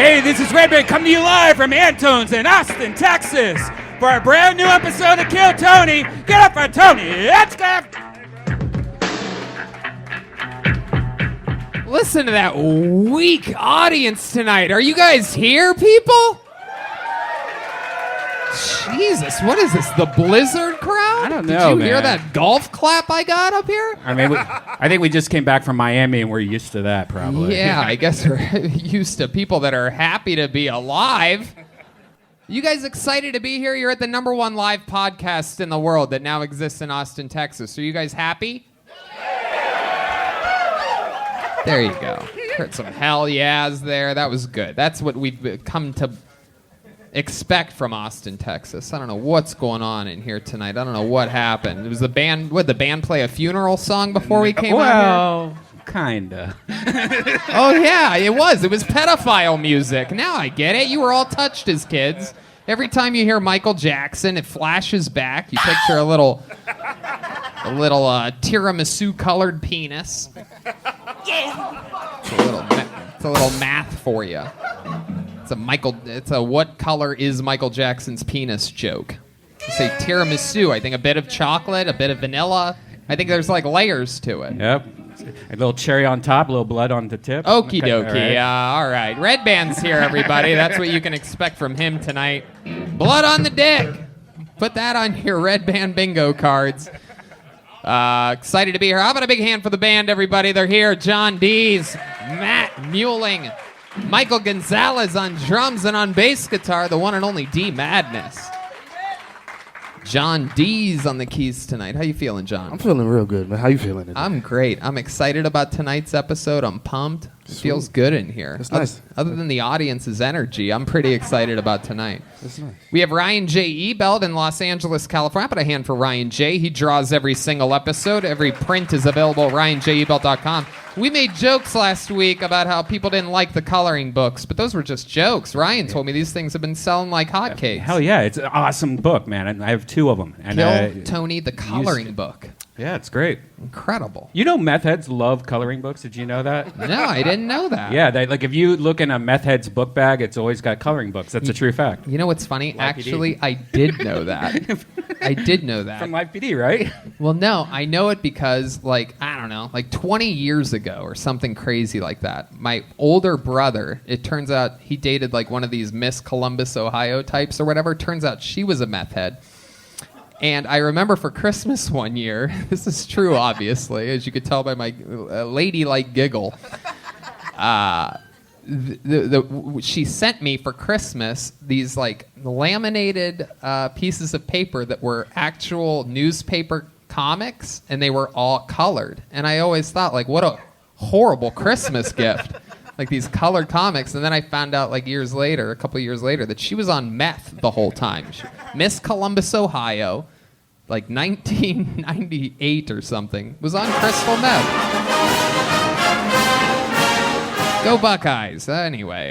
Hey, this is Redban coming to you live from Antone's in Austin, Texas for a brand new episode of Kill Tony. Get up for Tony Hinchcliffe! Listen to that weak audience tonight. Are you guys here, people? Jesus, what is this, the Blizzard crowd? I don't know, Did you hear man. that golf clap I got up here? I mean, I think we just came back from Miami and we're used to that, probably. Yeah, I guess we're used to people that are happy to be alive. You guys excited to be here? You're at the #1 live podcast in the world that now exists in Austin, Texas. Are you guys happy? There you go. Heard some hell yeahs there. That was good. That's what we've come to expect from Austin, Texas. I don't know what's going on in here tonight. I don't know what happened. It was the band. Would the band play a funeral song before we came out Well, kinda. here? Oh yeah, it was. It was pedophile music. Now I get it. You were all touched as kids. Every time you hear Michael Jackson, it flashes back. You picture a little tiramisu-colored penis. It's a little math for you. It's a what color is Michael Jackson's penis joke. You say tiramisu, I think a bit of chocolate, a bit of vanilla. I think there's like layers to it. Yep. A little cherry on top, a little blood on the tip. Okie Okay, dokie. all right. All right. Redban's here, everybody. That's what you can expect from him tonight. Blood on the dick. Put that on your Redban bingo cards. Excited to be here. How about a big hand for the band, everybody? They're here. John Dees, Matt Muehling, Michael Gonzales on drums and on bass guitar, the one and only D Madness. John Dees on the keys tonight. How you feeling, John? I'm feeling real good, man. How you feeling today? I'm great. I'm excited about tonight's episode. I'm pumped. It feels good in here. That's nice. Other than the audience's energy, I'm pretty excited about tonight. That's nice. We have Ryan J. Ebelt in Los Angeles, California. Put a hand for Ryan J. He draws every single episode. Every print is available at ryanjebelt.com. We made jokes last week about how people didn't like the coloring books, but those were just jokes. Ryan told me these things have been selling like hotcakes. Hell yeah, it's an awesome book, man. And I have 2 of them. And, Kill Tony, the coloring book. Yeah, it's great. Incredible. You know meth heads love coloring books. Did you know that? No, I didn't know that. Yeah, like if you look in a meth head's book bag, it's always got coloring books. That's a true fact. You know what's funny? Live PD. Actually, I did know that. I did know that. From Live PD, right? Well, no, I know it because, like 20 years ago or something crazy like that, my older brother, it turns out he dated like one of these Miss Columbus, Ohio types or whatever. Turns out she was a meth head. And I remember for Christmas one year, this is true, obviously, as you could tell by my ladylike giggle, she sent me for Christmas these like laminated pieces of paper that were actual newspaper comics, and they were all colored. And I always thought, like, what a horrible Christmas gift. Like these colored comics. And then I found out like a couple of years later, that she was on meth the whole time. Miss Columbus, Ohio, like 1998 or something, was on crystal meth. Go Buckeyes. Anyway,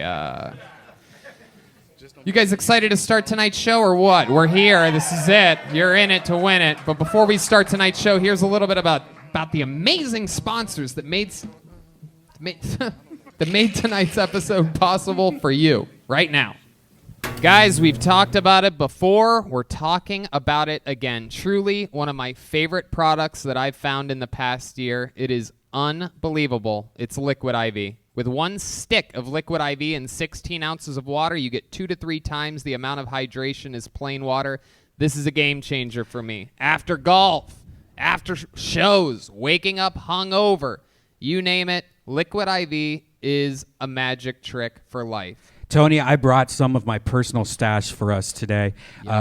you guys excited to start tonight's show or what? We're here. This is it. You're in it to win it. But before we start tonight's show, here's a little bit about the amazing sponsors that made tonight's episode possible for you right now. Guys, we've talked about it before. We're talking about it again. Truly one of my favorite products that I've found in the past year. It is unbelievable. It's Liquid IV. With 1 stick of Liquid IV and 16 ounces of water, you get 2 to 3 times the amount of hydration as plain water. This is a game changer for me. After golf, after shows, waking up hungover, you name it, Liquid IV is a magic trick for life. Tony, I brought some of my personal stash for us today.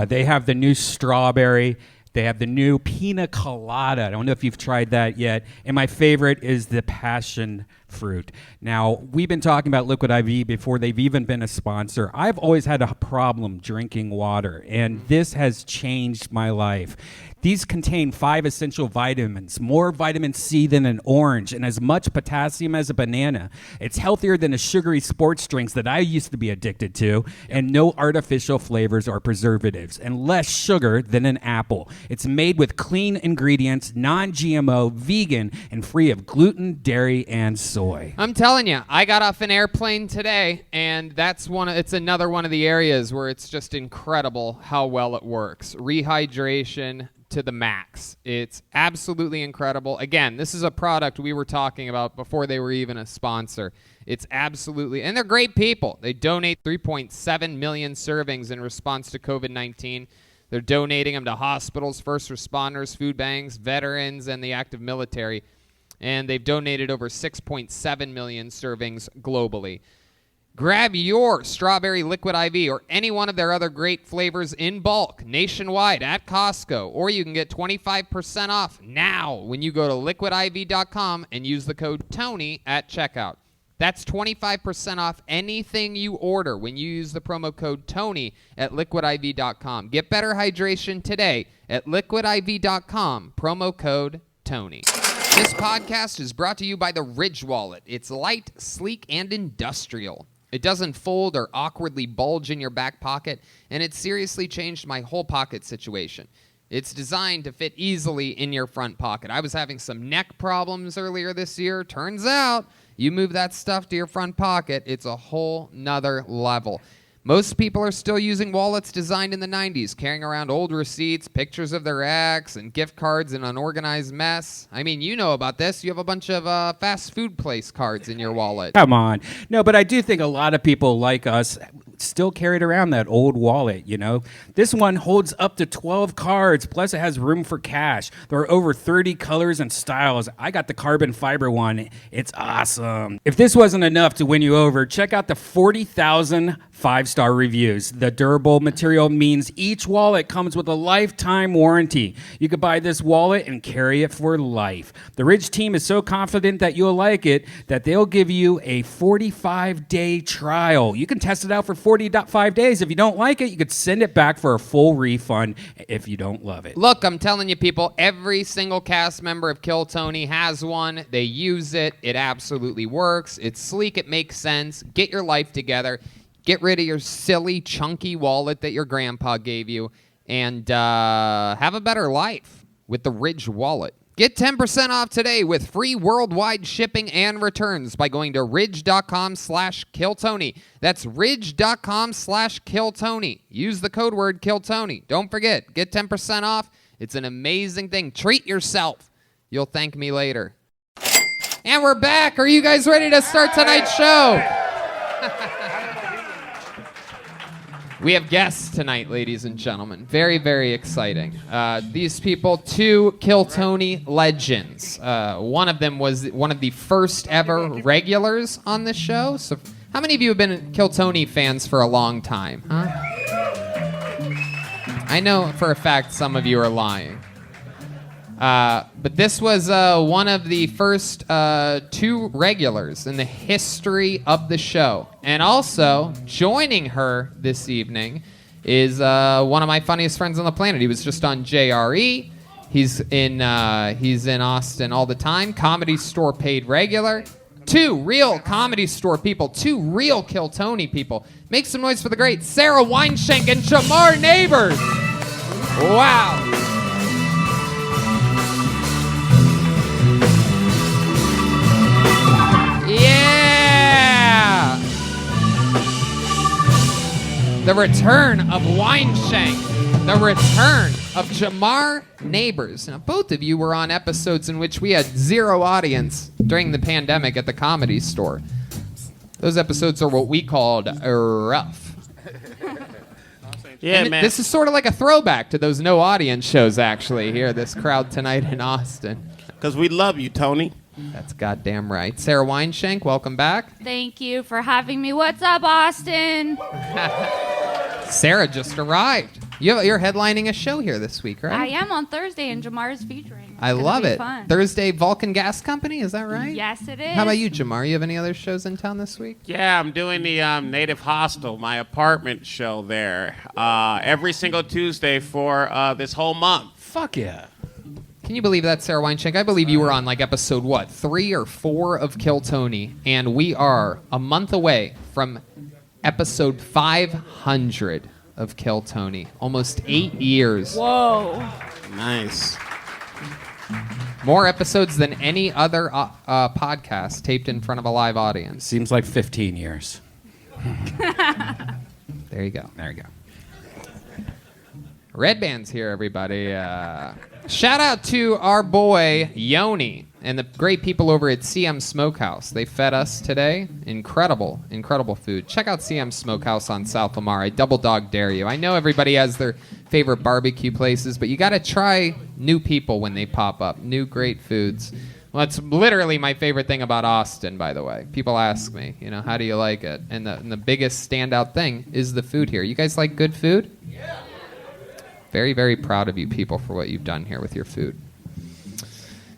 They have the new strawberry. They have the new pina colada. I don't know if you've tried that yet. And my favorite is the passion fruit. Now, we've been talking about Liquid IV before they've even been a sponsor. I've always had a problem drinking water, and this has changed my life. These contain 5 essential vitamins, more vitamin C than an orange, and as much potassium as a banana. It's healthier than the sugary sports drinks that I used to be addicted to, and no artificial flavors or preservatives, and less sugar than an apple. It's made with clean ingredients, non-GMO, vegan, and free of gluten, dairy, and soy. I'm telling you, I got off an airplane today, and it's another one of the areas where it's just incredible how well it works. Rehydration to the max. It's absolutely incredible. Again, this is a product we were talking about before they were even a sponsor. It's absolutely, and they're great people. They donate 3.7 million servings in response to COVID-19. They're donating them to hospitals, first responders, food banks, veterans, and the active military. And they've donated over 6.7 million servings globally. Grab your strawberry liquid IV or any one of their other great flavors in bulk nationwide at Costco, or you can get 25% off now when you go to liquidiv.com and use the code TONY at checkout. That's 25% off anything you order when you use the promo code TONY at liquidiv.com. Get better hydration today at liquidiv.com, promo code TONY. This podcast is brought to you by the Ridge Wallet. It's light, sleek, and industrial. It doesn't fold or awkwardly bulge in your back pocket, and it seriously changed my whole pocket situation. It's designed to fit easily in your front pocket. I was having some neck problems earlier this year. Turns out, you move that stuff to your front pocket, it's a whole nother level. Most people are still using wallets designed in the 90s, carrying around old receipts, pictures of their ex, and gift cards in an organized mess. I mean, you know about this. You have a bunch of fast food place cards in your wallet. Come on. No, but I do think a lot of people like us still carried around that old wallet, you know. This one holds up to 12 cards, plus it has room for cash. There are over 30 colors and styles. I got the carbon fiber one. It's awesome. If this wasn't enough to win you over, check out the 40,000 5-star reviews. The durable material means each wallet comes with a lifetime warranty. You could buy this wallet and carry it for life. The Ridge team is so confident that you'll like it that they'll give you a 45-day trial. You can test it out for 45 days. If you don't like it, you could send it back for a full refund if you don't love it. Look, I'm telling you, people, every single cast member of Kill Tony has one. They use it. It absolutely works. It's sleek. It makes sense. Get your life together. Get rid of your silly, chunky wallet that your grandpa gave you and have a better life with the Ridge Wallet. Get 10% off today with free worldwide shipping and returns by going to ridge.com/KillTony. That's ridge.com/KillTony. Use the code word KillTony. Don't forget, get 10% off. It's an amazing thing. Treat yourself. You'll thank me later. And we're back. Are you guys ready to start tonight's show? We have guests tonight, ladies and gentlemen. Very, very exciting. These people, 2 Kill Tony legends. One of them was one of the first ever regulars on this show. So how many of you have been Kill Tony fans for a long time? Huh? I know for a fact some of you are lying. But this was one of the first 2 regulars in the history of the show. And also, joining her this evening is one of my funniest friends on the planet. He was just on JRE. He's in Austin all the time. Comedy Store paid regular. 2 real Comedy Store people. 2 real Kill Tony people. Make some noise for the great Sara Weinshenk and Jamar Neighbors. Wow. Yeah! The return of Weinshenk. The return of Jamar Neighbors. Now, both of you were on episodes in which we had 0 audience during the pandemic at the Comedy Store. Those episodes are what we called rough. Yeah, and man. This is sort of like a throwback to those no audience shows, actually, here, this crowd tonight in Austin. Because we love you, Tony. That's goddamn right. Sara Weinshenk, welcome back. Thank you for having me. What's up, Austin? Sara just arrived. You're headlining a show here this week, right? I am on Thursday, and Jamar is featuring. I Gonna love be it. fun. Thursday, Vulcan Gas Company, is that right? Yes, it is. How about you, Jamar? You have any other shows in town this week? Yeah, I'm doing the Native Hostel, my apartment show there, every single Tuesday for this whole month. Fuck yeah. Can you believe that, Sara Weinshenk? I believe you were on like episode, 3 or 4 of Kill Tony, and we are a month away from episode 500 of Kill Tony. Almost 8 years. Whoa. Nice. More episodes than any other podcast taped in front of a live audience. Seems like 15 years. There you go. There you go. Redban's here, everybody. Shout out to our boy Yoni and the great people over at CM Smokehouse. They fed us today. Incredible, incredible food. Check out CM Smokehouse on South Lamar. I double dog dare you. I know everybody has their favorite barbecue places, but you got to try new people when they pop up. New great foods. Well, that's literally my favorite thing about Austin, by the way. People ask me, how do you like it? And the biggest standout thing is the food here. You guys like good food? Yeah. Very, very proud of you people for what you've done here with your food.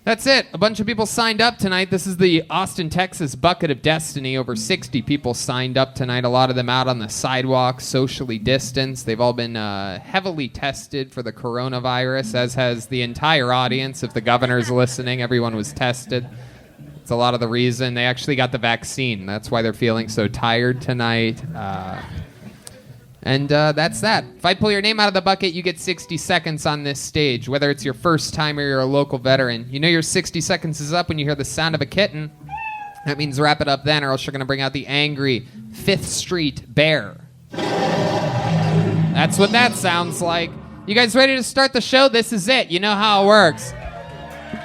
That's it. A bunch of people signed up tonight. This is the Austin, Texas Bucket of Destiny. Over 60 people signed up tonight. A lot of them out on the sidewalk, socially distanced. They've all been heavily tested for the coronavirus, as has the entire audience. If the governor's listening, everyone was tested. It's a lot of the reason. They actually got the vaccine. That's why they're feeling so tired tonight. And that's that. If I pull your name out of the bucket, you get 60 seconds on this stage. Whether it's your first time or you're a local veteran, you know your 60 seconds is up when you hear the sound of a kitten. That means wrap it up then, or else you're going to bring out the angry 5th Street Bear. That's what that sounds like. You guys ready to start the show? This is it. You know how it works.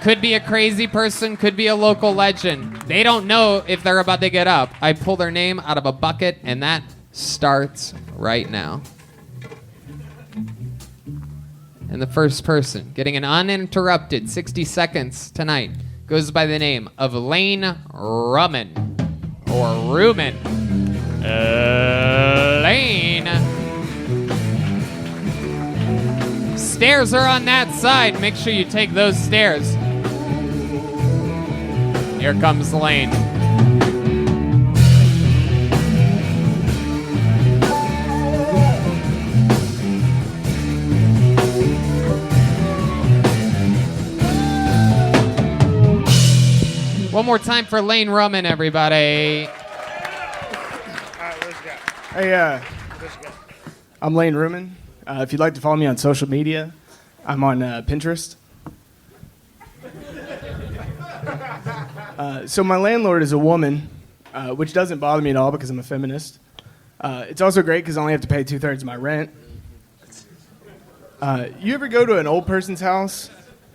Could be a crazy person, could be a local legend. They don't know if they're about to get up. I pull their name out of a bucket, and that starts right now. And the first person getting an uninterrupted 60 seconds tonight goes by the name of Lane Rumman. Or Ruman. Lane. Stairs are on that side. Make sure you take those stairs. Here comes Lane. One more time for Lane Rumman, everybody. Hey, I'm Lane Rumman. If you'd like to follow me on social media, I'm on Pinterest. So my landlord is a woman, which doesn't bother me at all because I'm a feminist. It's also great because I only have to pay 2/3 of my rent. You ever go to an old person's house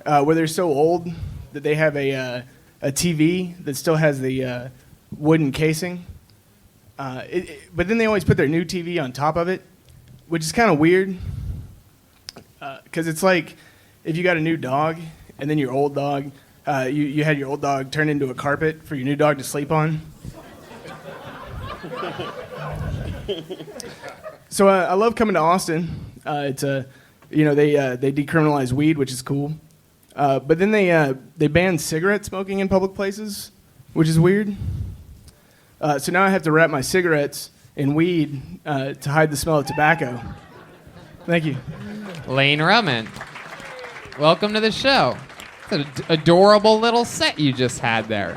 where they're so old that they have a TV that still has the wooden casing? But then they always put their new TV on top of it, which is kind of weird. Because it's like if you got a new dog and then your old dog, you had your old dog turn into a carpet for your new dog to sleep on. So I love coming to Austin. It's they decriminalize weed, which is cool. But then they banned cigarette smoking in public places, which is weird. So now I have to wrap my cigarettes in weed to hide the smell of tobacco. Thank you. Lane Rumman. Welcome to the show. It's an adorable little set you just had there.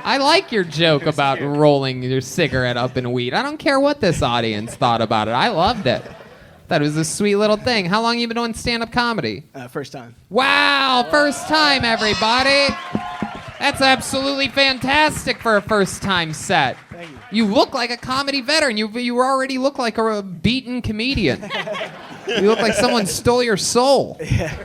I like your joke about rolling your cigarette up in weed. I don't care what this audience thought about it. I loved it. That was a sweet little thing. How long have you been doing stand-up comedy? First time. Wow, first time, everybody. That's absolutely fantastic for a first-time set. Thank you. You look like a comedy veteran. You already look like a beaten comedian. You look like someone stole your soul. Yeah.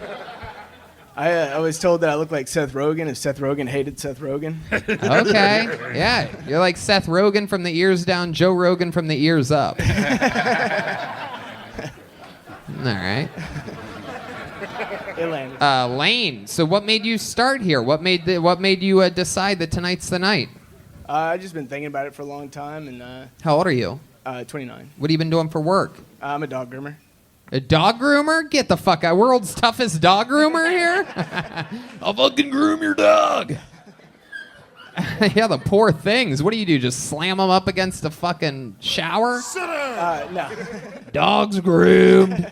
I was told that I look like Seth Rogen if Seth Rogen hated Seth Rogen. Okay. Yeah, you're like Seth Rogen from the ears down, Joe Rogan from the ears up. All right. Lane, so what made you start here? What made you decide that tonight's the night? I've just been thinking about it for a long time. And how old are you? 29. What have you been doing for work? I'm a dog groomer. A dog groomer? Get the fuck out. World's toughest dog groomer here? I'll fucking groom your dog. Yeah, the poor things. What do? Just slam them up against a fucking shower? No. Dogs groomed.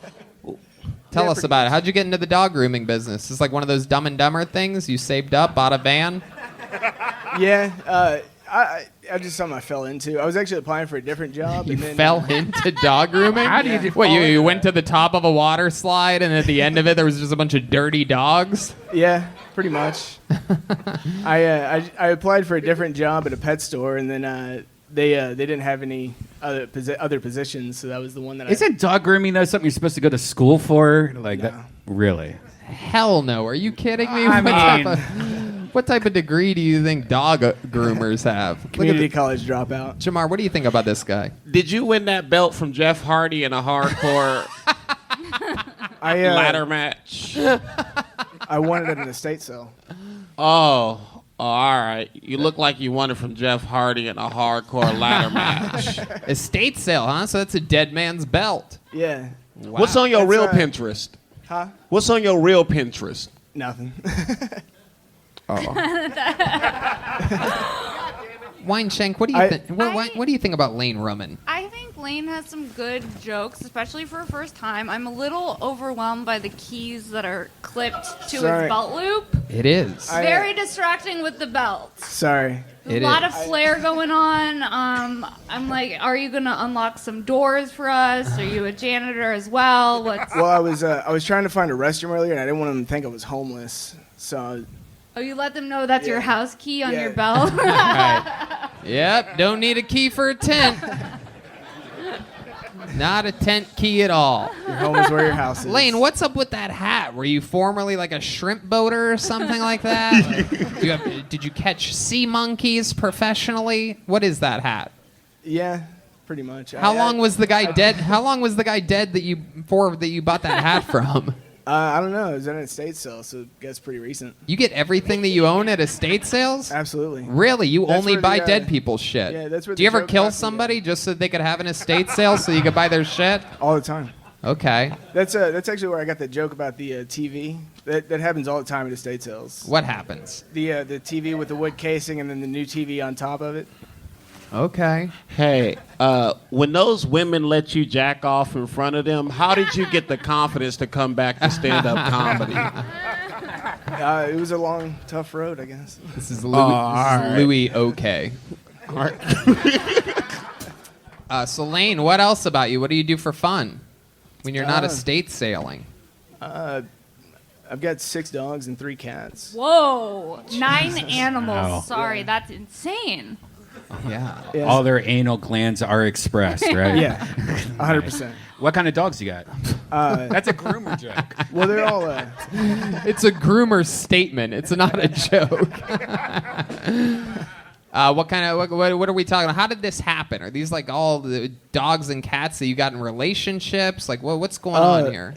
Tell us about it. How'd you get into the dog grooming business? It's like one of those Dumb and Dumber things. You saved up, bought a van. Yeah. I just something I fell into. I was actually applying for a different job. You and then, fell into dog grooming? How did you What, fall you into went to the top of a water slide and at the end of it there was just a bunch of dirty dogs? Yeah, pretty much. I applied for a different job at a pet store, and then they didn't have any other positions, so that was the one that Isn't dog grooming though something you're supposed to go to school for? Like No. that? Really? Hell no. Are you kidding me? I What type of degree do you think dog groomers have? Look at community the, college dropout. Jamar, what do you think about this guy? Did you win that belt from Jeff Hardy in a hardcore ladder match? I wanted it in a state sale. Oh, all right. You look like you won it from Jeff Hardy in a hardcore ladder match. Estate sale, huh? So that's a dead man's belt. Yeah. Wow. What's on your That's, real Pinterest? Huh? What's on your real Pinterest? Nothing. Weinshenk, what do you think? What do you think about Lane Rumman? I think Lane has some good jokes, especially for a first time. I'm a little overwhelmed by the keys that are clipped to Sorry. his belt loop. It is. Very distracting with the belt. Sorry. There's It a lot is. of flair going on. I'm like, are you gonna unlock some doors for us? Are you a janitor as well? What's? Well, I was trying to find a restroom earlier, and I didn't want them to think I was homeless. So Oh, you let them know that's your Yeah. house key on Yeah. your belt. Right. Yep, don't need a key for a tent. Not a tent key at all. your home is where your house is. Lane, what's up with that hat? Were you formerly like a shrimp boater or something like that? Did you catch sea monkeys professionally? What is that hat? Yeah, pretty much. How long was the guy dead? How long was the guy dead that you bought that hat from? I don't know. It was at an estate sale, so I guess pretty recent. You get everything that you own at estate sales? Absolutely. Really? You That's only where buy the, dead people's shit? yeah, that's where Do you the ever joke kill comes from, somebody just so they could have an estate sale so you could buy their shit? All the time. Okay. That's actually where I got the joke about the TV. That happens all the time at estate sales. What happens? The TV with the wood casing and then the new TV on top of it. Okay. Hey, when those women let you jack off in front of them, how did you get the confidence to come back to stand-up comedy? It was a long, tough road, I guess. This is Louis OK. So Lane, what else about you? What do you do for fun when you're not estate sailing? I've got 6 dogs and 3 cats. Whoa, 9 animals. Wow. Sorry, that's insane. Yeah. Yeah. All their anal glands are expressed, right? Yeah, 100%. What kind of dogs you got? That's a groomer joke. Well, they're all. It's a groomer statement. It's not a joke. What are we talking about? How did this happen? Are these like all the dogs and cats that you got in relationships? Like, what's going on here?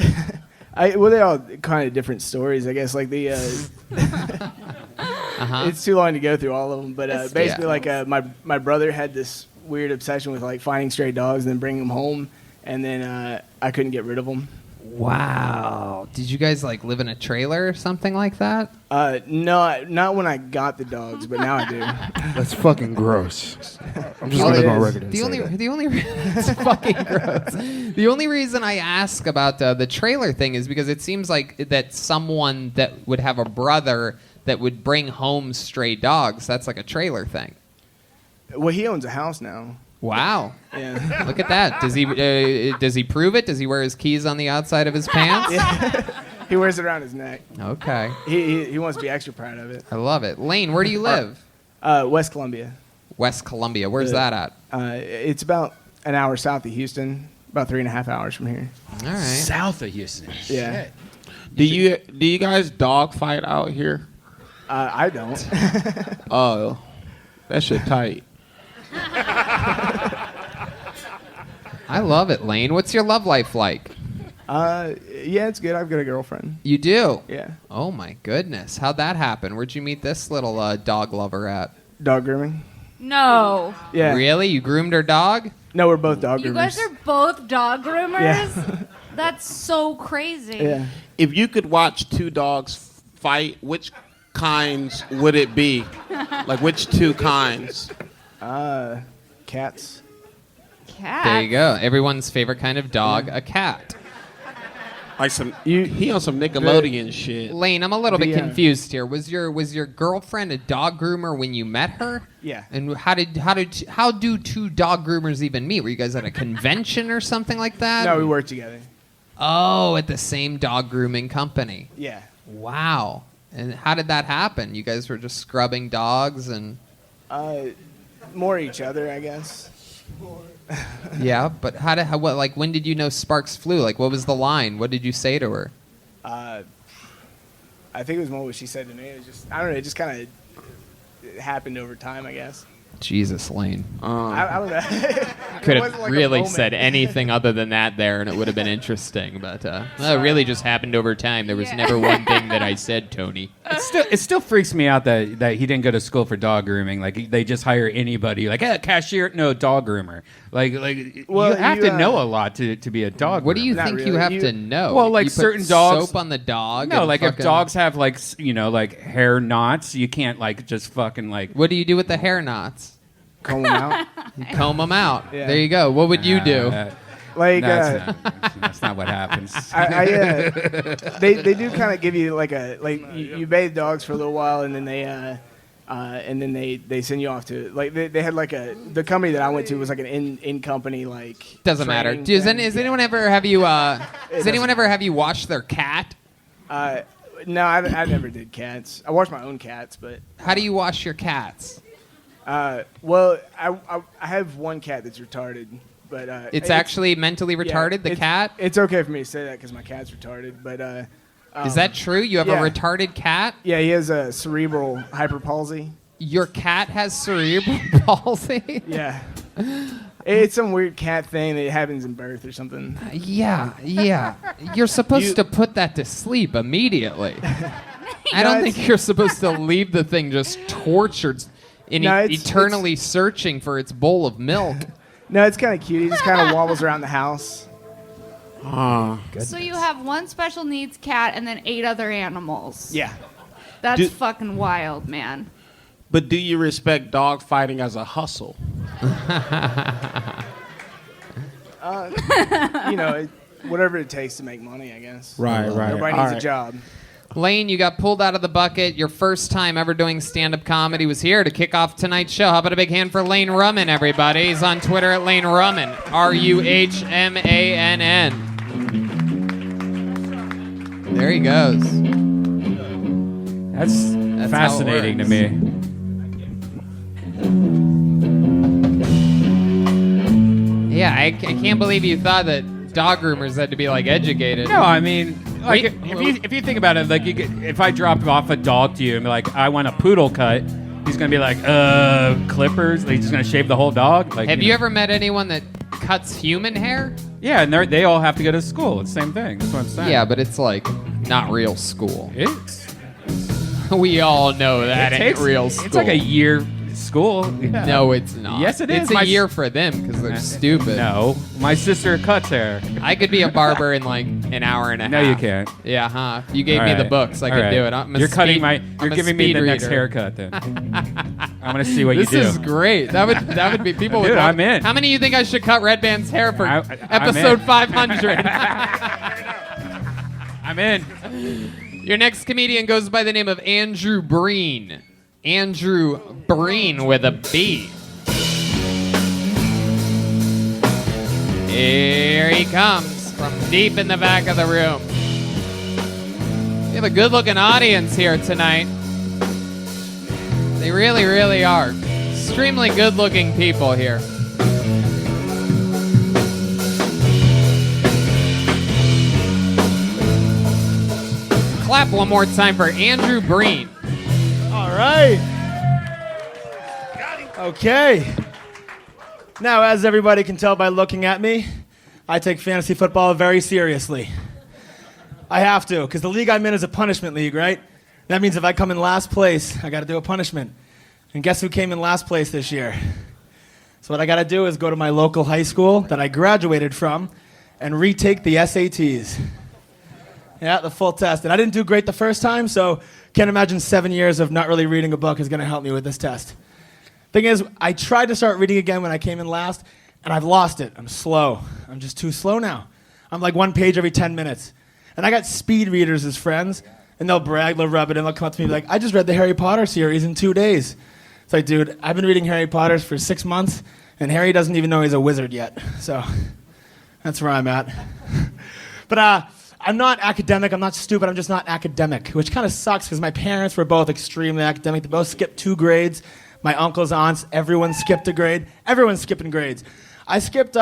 Well, they're all kind of different stories, I guess. Like the. It's too long to go through all of them, but basically, my brother had this weird obsession with like finding stray dogs and then bringing them home, and then I couldn't get rid of them. Wow. Did you guys like live in a trailer or something like that? No, not when I got the dogs, but now I do. That's fucking gross. I'm just Oh, gonna it go on is. record and say that. The only it's fucking gross. The only reason I ask about the trailer thing is because it seems like that someone that would have a brother that would bring home stray dogs. That's like a trailer thing. Well, he owns a house now. Wow. Yeah. Look at that. Does he prove it? Does he wear his keys on the outside of his pants? He wears it around his neck. Okay. He wants to be extra proud of it. I love it. Lane, where do you live? West Columbia. West Columbia. Where's that at? It's about an hour south of Houston, about 3.5 hours from here. All right. South of Houston. Yeah. Do you guys dog fight out here? I don't. Oh, that shit tight. I love it, Lane. What's your love life like? Yeah, it's good. I've got a girlfriend. You do? Yeah. Oh, my goodness. How'd that happen? Where'd you meet this little dog lover at? Dog grooming. No. Yeah. Really? You groomed her dog? No, we're both dog You groomers. guys are both dog groomers? Yeah. That's so crazy. Yeah. If you could watch two dogs fight, which kinds would it be? Like, which two kinds? Cats. Cat. There you go. Everyone's favorite kind of dog, a cat. Like he on some Nickelodeon shit. Lane, I'm a little bit The, confused here. Was your girlfriend a dog groomer when you met her? Yeah. And how do two dog groomers even meet? Were you guys at a convention or something like that? No, we work together. Oh, at the same dog grooming company. Yeah. Wow. And how did that happen? You guys were just scrubbing dogs and More each other, I guess. yeah, but when did you know sparks flew? Like, what was the line? What did you say to her? I think it was more what she said to me. It was just, I don't know, it just kind of happened over time, I guess. Jesus, Lane. I don't know. Could It have wasn't like a really moment. said anything other than that there, and it would have been interesting. But it really just happened over time. There was Yeah. never one thing that I said, Tony. It still freaks me out that he didn't go to school for dog grooming. Like they just hire anybody. Like, cashier, no, dog groomer. Like Well, you have you, to know a lot to be a dog. What do you groomer. Not think really. you have You- to know? Well, like You put certain dogs- soap on the dog. No, and like if fucking- dogs have like like hair knots, you can't like just fucking like. What do you do with the hair knots? Comb them out. You comb them out. Yeah. There you go. What would you do? Like, That's not what happens. they do kind of give you like you bathe dogs for a little while and then they send you off to like they had like the company that I went to was like an in company like Doesn't matter. training Does thing. anyone ever have you? Does anyone ever have you watch their cat? No, I never did cats. I watched my own cats, but How do you wash your cats? well, I have one cat that's retarded, but It's actually mentally yeah, retarded. The it's- cat. It's okay for me to say that because my cat's retarded, but Is that true? You have yeah. a retarded cat? yeah, he has a cerebral hyperpalsy. Your cat has cerebral palsy? Yeah. It's some weird cat thing that happens in birth or something. Yeah. You're supposed to put that to sleep immediately. I don't it's- think you're supposed to leave the thing just tortured and No, it's- eternally searching for its bowl of milk. No, it's kind of cute. He just kind of wobbles around the house. So you have one special needs cat and then 8 other animals. Yeah. That's Do- fucking wild, man. But do you respect dog fighting as a hustle? You know, whatever it takes to make money, I guess. Right. Everybody needs a job. Lane, you got pulled out of the bucket. Your first time ever doing stand-up comedy was here to kick off tonight's show. How about a big hand for Lane Rumman, everybody? He's on Twitter at Lane Rumman. RUHMANN. There he goes. That's how it fascinating to works. me. Yeah, I can't believe you thought that dog groomers had to be, like, educated. No, I mean, like Wait, if you think about it, like if I drop off a dog to you and be like, I want a poodle cut, he's gonna be like, clippers. Like, he's just gonna shave the whole dog. Like, Have know. you ever met anyone that cuts human hair? Yeah, and they all have to go to school. It's the same thing. That's what I'm saying. Yeah, but it's, like, not real school. It's We all know that ain't takes real school. It's like a year school. Yeah. No, it's not. Yes, it is. It's a year for them because they're stupid. No, my sister cuts hair. I could be a barber in like an hour and a No, half. you can't. Yeah, huh? If you gave All me the right. books, I All could right. do it. I'm a You're cutting speed- my. I'm You're a giving me the speed next reader. haircut. Then I'm gonna see what This you do. is great. That would be people. Dude, would I'm in. How many of you think I should cut Redban's hair for I'm episode in. 500? I'm in. Your next comedian goes by the name of Andrew Breen. Andrew Breen with a B. Here he comes from deep in the back of the room. We have a good-looking audience here tonight. They really, really are. Extremely good-looking people here. Clap one more time for Andrew Breen. All right. Okay. Now, as everybody can tell by looking at me, I take fantasy football very seriously. I have to, because the league I'm in is a punishment league, right? That means if I come in last place, I got to do a punishment. And guess who came in last place this year? So what I got to do is go to my local high school that I graduated from and retake the SATs. Yeah, the full test. And I didn't do great the first time, so can't imagine 7 years of not really reading a book is going to help me with this test. Thing is, I tried to start reading again when I came in last, and I've lost it. I'm slow. I'm just too slow now. I'm like 1 page every 10 minutes. And I got speed readers as friends, and they'll brag, they'll rub it in, they'll come up to me like, I just read the Harry Potter series in 2 days. It's like, dude, I've been reading Harry Potter for 6 months, and Harry doesn't even know he's a wizard yet. So that's where I'm at. But I'm not academic, I'm not stupid, I'm just not academic, which kind of sucks because my parents were both extremely academic. They both skipped 2 grades. My uncles, aunts, everyone skipped a grade. Everyone's skipping grades. I skipped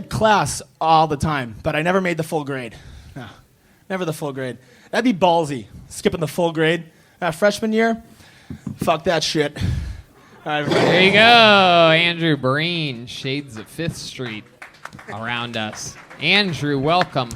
class all the time, but I never made the full grade. No, never the full grade. That'd be ballsy, skipping the full grade. Freshman year, fuck that shit. All right, everybody. There you go, Andrew Breen, Shades of 5th Street around us. Andrew, welcome.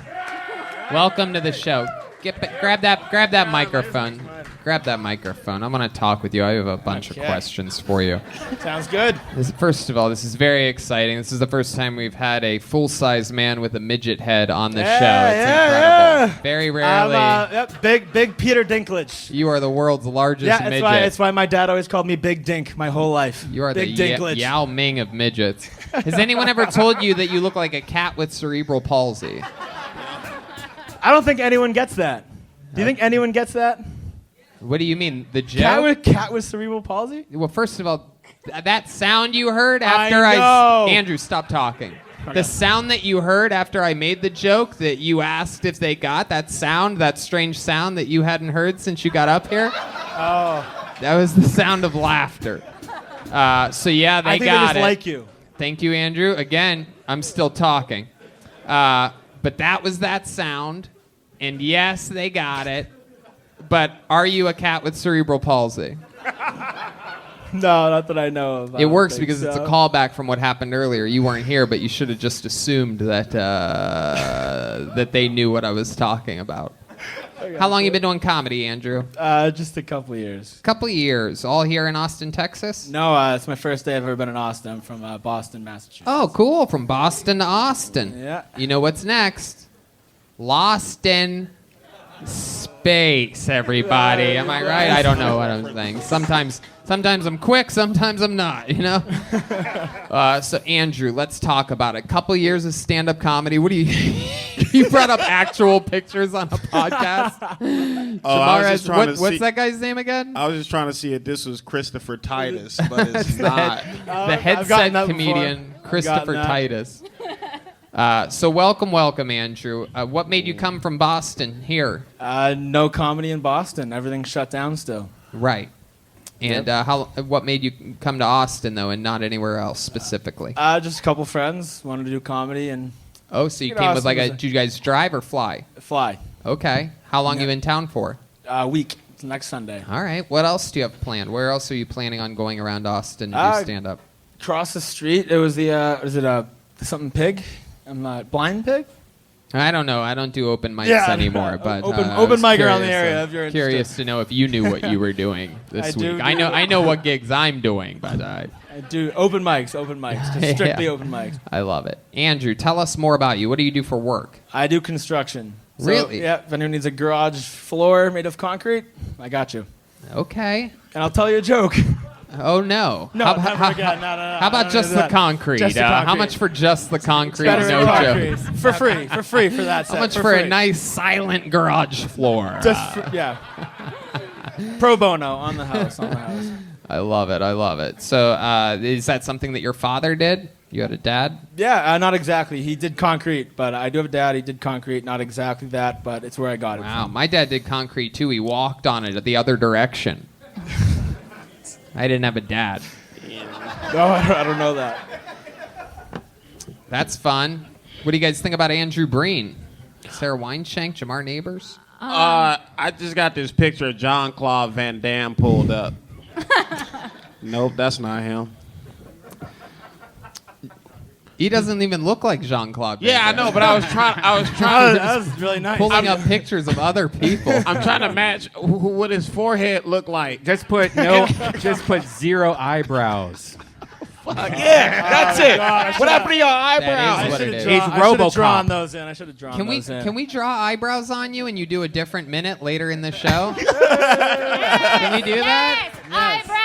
Welcome to the show. Grab that microphone. Grab that microphone. I'm going to talk with you. I have a bunch of questions for you. Sounds good. First of all, this is very exciting. This is the first time we've had a full-size man with a midget head on the show. It's incredible. Yeah. Very rarely. Yep, big Peter Dinklage. You are the world's largest midget. That's why my dad always called me Big Dink my whole life. You are Big the Dinklage. Yao Ming of midgets. Has anyone ever told you that you look like a cat with cerebral palsy? I don't think anyone gets that. Do you think anyone gets that? What do you mean? The joke? Cat with cerebral palsy? Well, first of all, that sound you heard after I know. Andrew, stop talking. Okay. The sound that you heard after I made the joke that you asked if they got, that sound, that strange sound that you hadn't heard since you got up here, that was the sound of laughter. So yeah, I think got they just it. like you. Thank you, Andrew. Again, I'm still talking. But that was that sound, and yes, they got it. But are you a cat with cerebral palsy? No, not that I know of. It works because it's a callback from what happened earlier. You weren't here, but you should have just assumed that that they knew what I was talking about. How long you been doing comedy, Andrew? Just a couple years. Couple years. All here in Austin, Texas? No, it's my first day I've ever been in Austin. I'm from Boston, Massachusetts. Oh, cool. From Boston to Austin. Yeah. You know what's next? Lost in space, everybody. Am I right? I don't know what I'm saying. Sometimes I'm quick, sometimes I'm not, you know? So, Andrew, let's talk about it. Couple years of stand-up comedy. What do you... You brought up actual pictures on a podcast? I was just trying to what's see, that guy's name again? I was just trying to see if this was Christopher Titus, but it's not. The headset comedian, Christopher Titus. So welcome, Andrew. What made you come from Boston here? No comedy in Boston. Everything's shut down still. Right. And what made you come to Austin, though, and not anywhere else specifically? Just a couple friends wanted to do comedy and... Oh, so you came with did you guys drive or fly? Fly. Okay. How long you in town for? A week. It's next Sunday. All right. What else do you have planned? Where else are you planning on going around Austin to do stand-up? Across the street, it was something pig? I'm not... Blind pig? I don't know. I don't do open mics anymore, but open mic around the area. If you're curious to know if you knew what you were doing this week. I I know what gigs I'm doing, but I do open mics, just strictly open mics. I love it. Andrew, tell us more about you. What do you do for work? I do construction. So, really? Yeah. If anyone needs a garage floor made of concrete, I got you. Okay. And I'll tell you a joke. Oh no! No, never again. No. How about just the concrete? Just the concrete. How much for just the concrete? Better No concrete. joke. For free for that set. How much for for free. a nice silent garage floor? Yeah. Pro bono on the house. I love it. So, is that something that your father did? You had a dad? Yeah, not exactly. He did concrete, but I do have a dad. He did concrete, not exactly that, but it's where I got it Wow, from. my dad did concrete too. He walked on it the other direction. I didn't have a dad. No, I don't know that. That's fun. What do you guys think about Andrew Breen? Sara Weinshenk, Jamar neighbors? I just got this picture of Jean-Claude Van Damme pulled up. Nope, that's not him. He doesn't even look like Jean-Claude Van Yeah, I Damme. know, but I was trying That was really nice. Pulling up pictures of other people. I'm trying to match what his forehead looked like. Just put 0 eyebrows. That's it. What happened to your That eyebrows? is what it is. He's I should have RoboCop. drawn those in. I should have drawn Can we those in. can we draw eyebrows on you and you do a different minute later in the show? Can we do that? Eyebrows.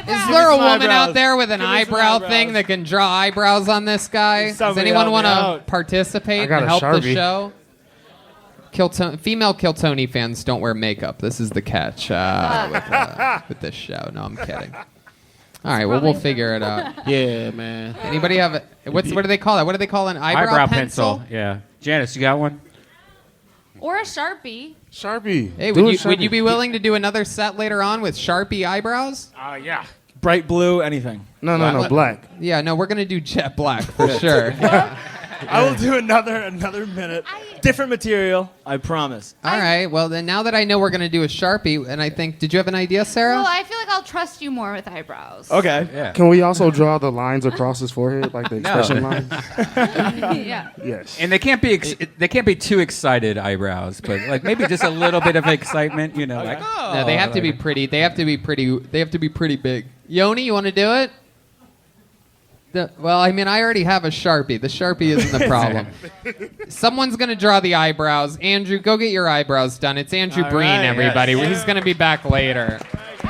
Is there a some woman eyebrows. out there with an Give me some eyebrow eyebrows. thing that can draw eyebrows on this guy? Does Somebody anyone help want me to out. participate I got and a help the Sharpie. show? Female Kiltony fans don't wear makeup. This is the catch with this show. No, I'm kidding. All right, well, we'll figure it out. Yeah, man. Anybody have what do they call that? What do they call an eyebrow pencil? Yeah. Janice, you got one? Or a Sharpie. Sharpie. Hey, Do would it, you Sharpie. be willing to do another set later on with Sharpie eyebrows? Yeah. Bright blue, anything. No, black. Yeah, no, we're gonna do jet black for sure. I will do another minute. Different material, I promise. All right, well then now that I know we're gonna do a Sharpie, and I think, did you have an idea, Sarah? Well, I feel like I'll trust you more with eyebrows. Okay. Yeah. Can we also draw the lines across his forehead, like the expression lines? Yeah. Yes. And they can't be too excited eyebrows, but like maybe just a little bit of excitement, you know, like oh. No, they have to be like- pretty. They have to be pretty big. Yoni, you want to do it? Well, I mean, I already have a Sharpie. The Sharpie isn't the problem. Someone's going to draw the eyebrows. Andrew, go get your eyebrows done. It's Andrew All Breen, right, everybody. yes. He's going to be back later.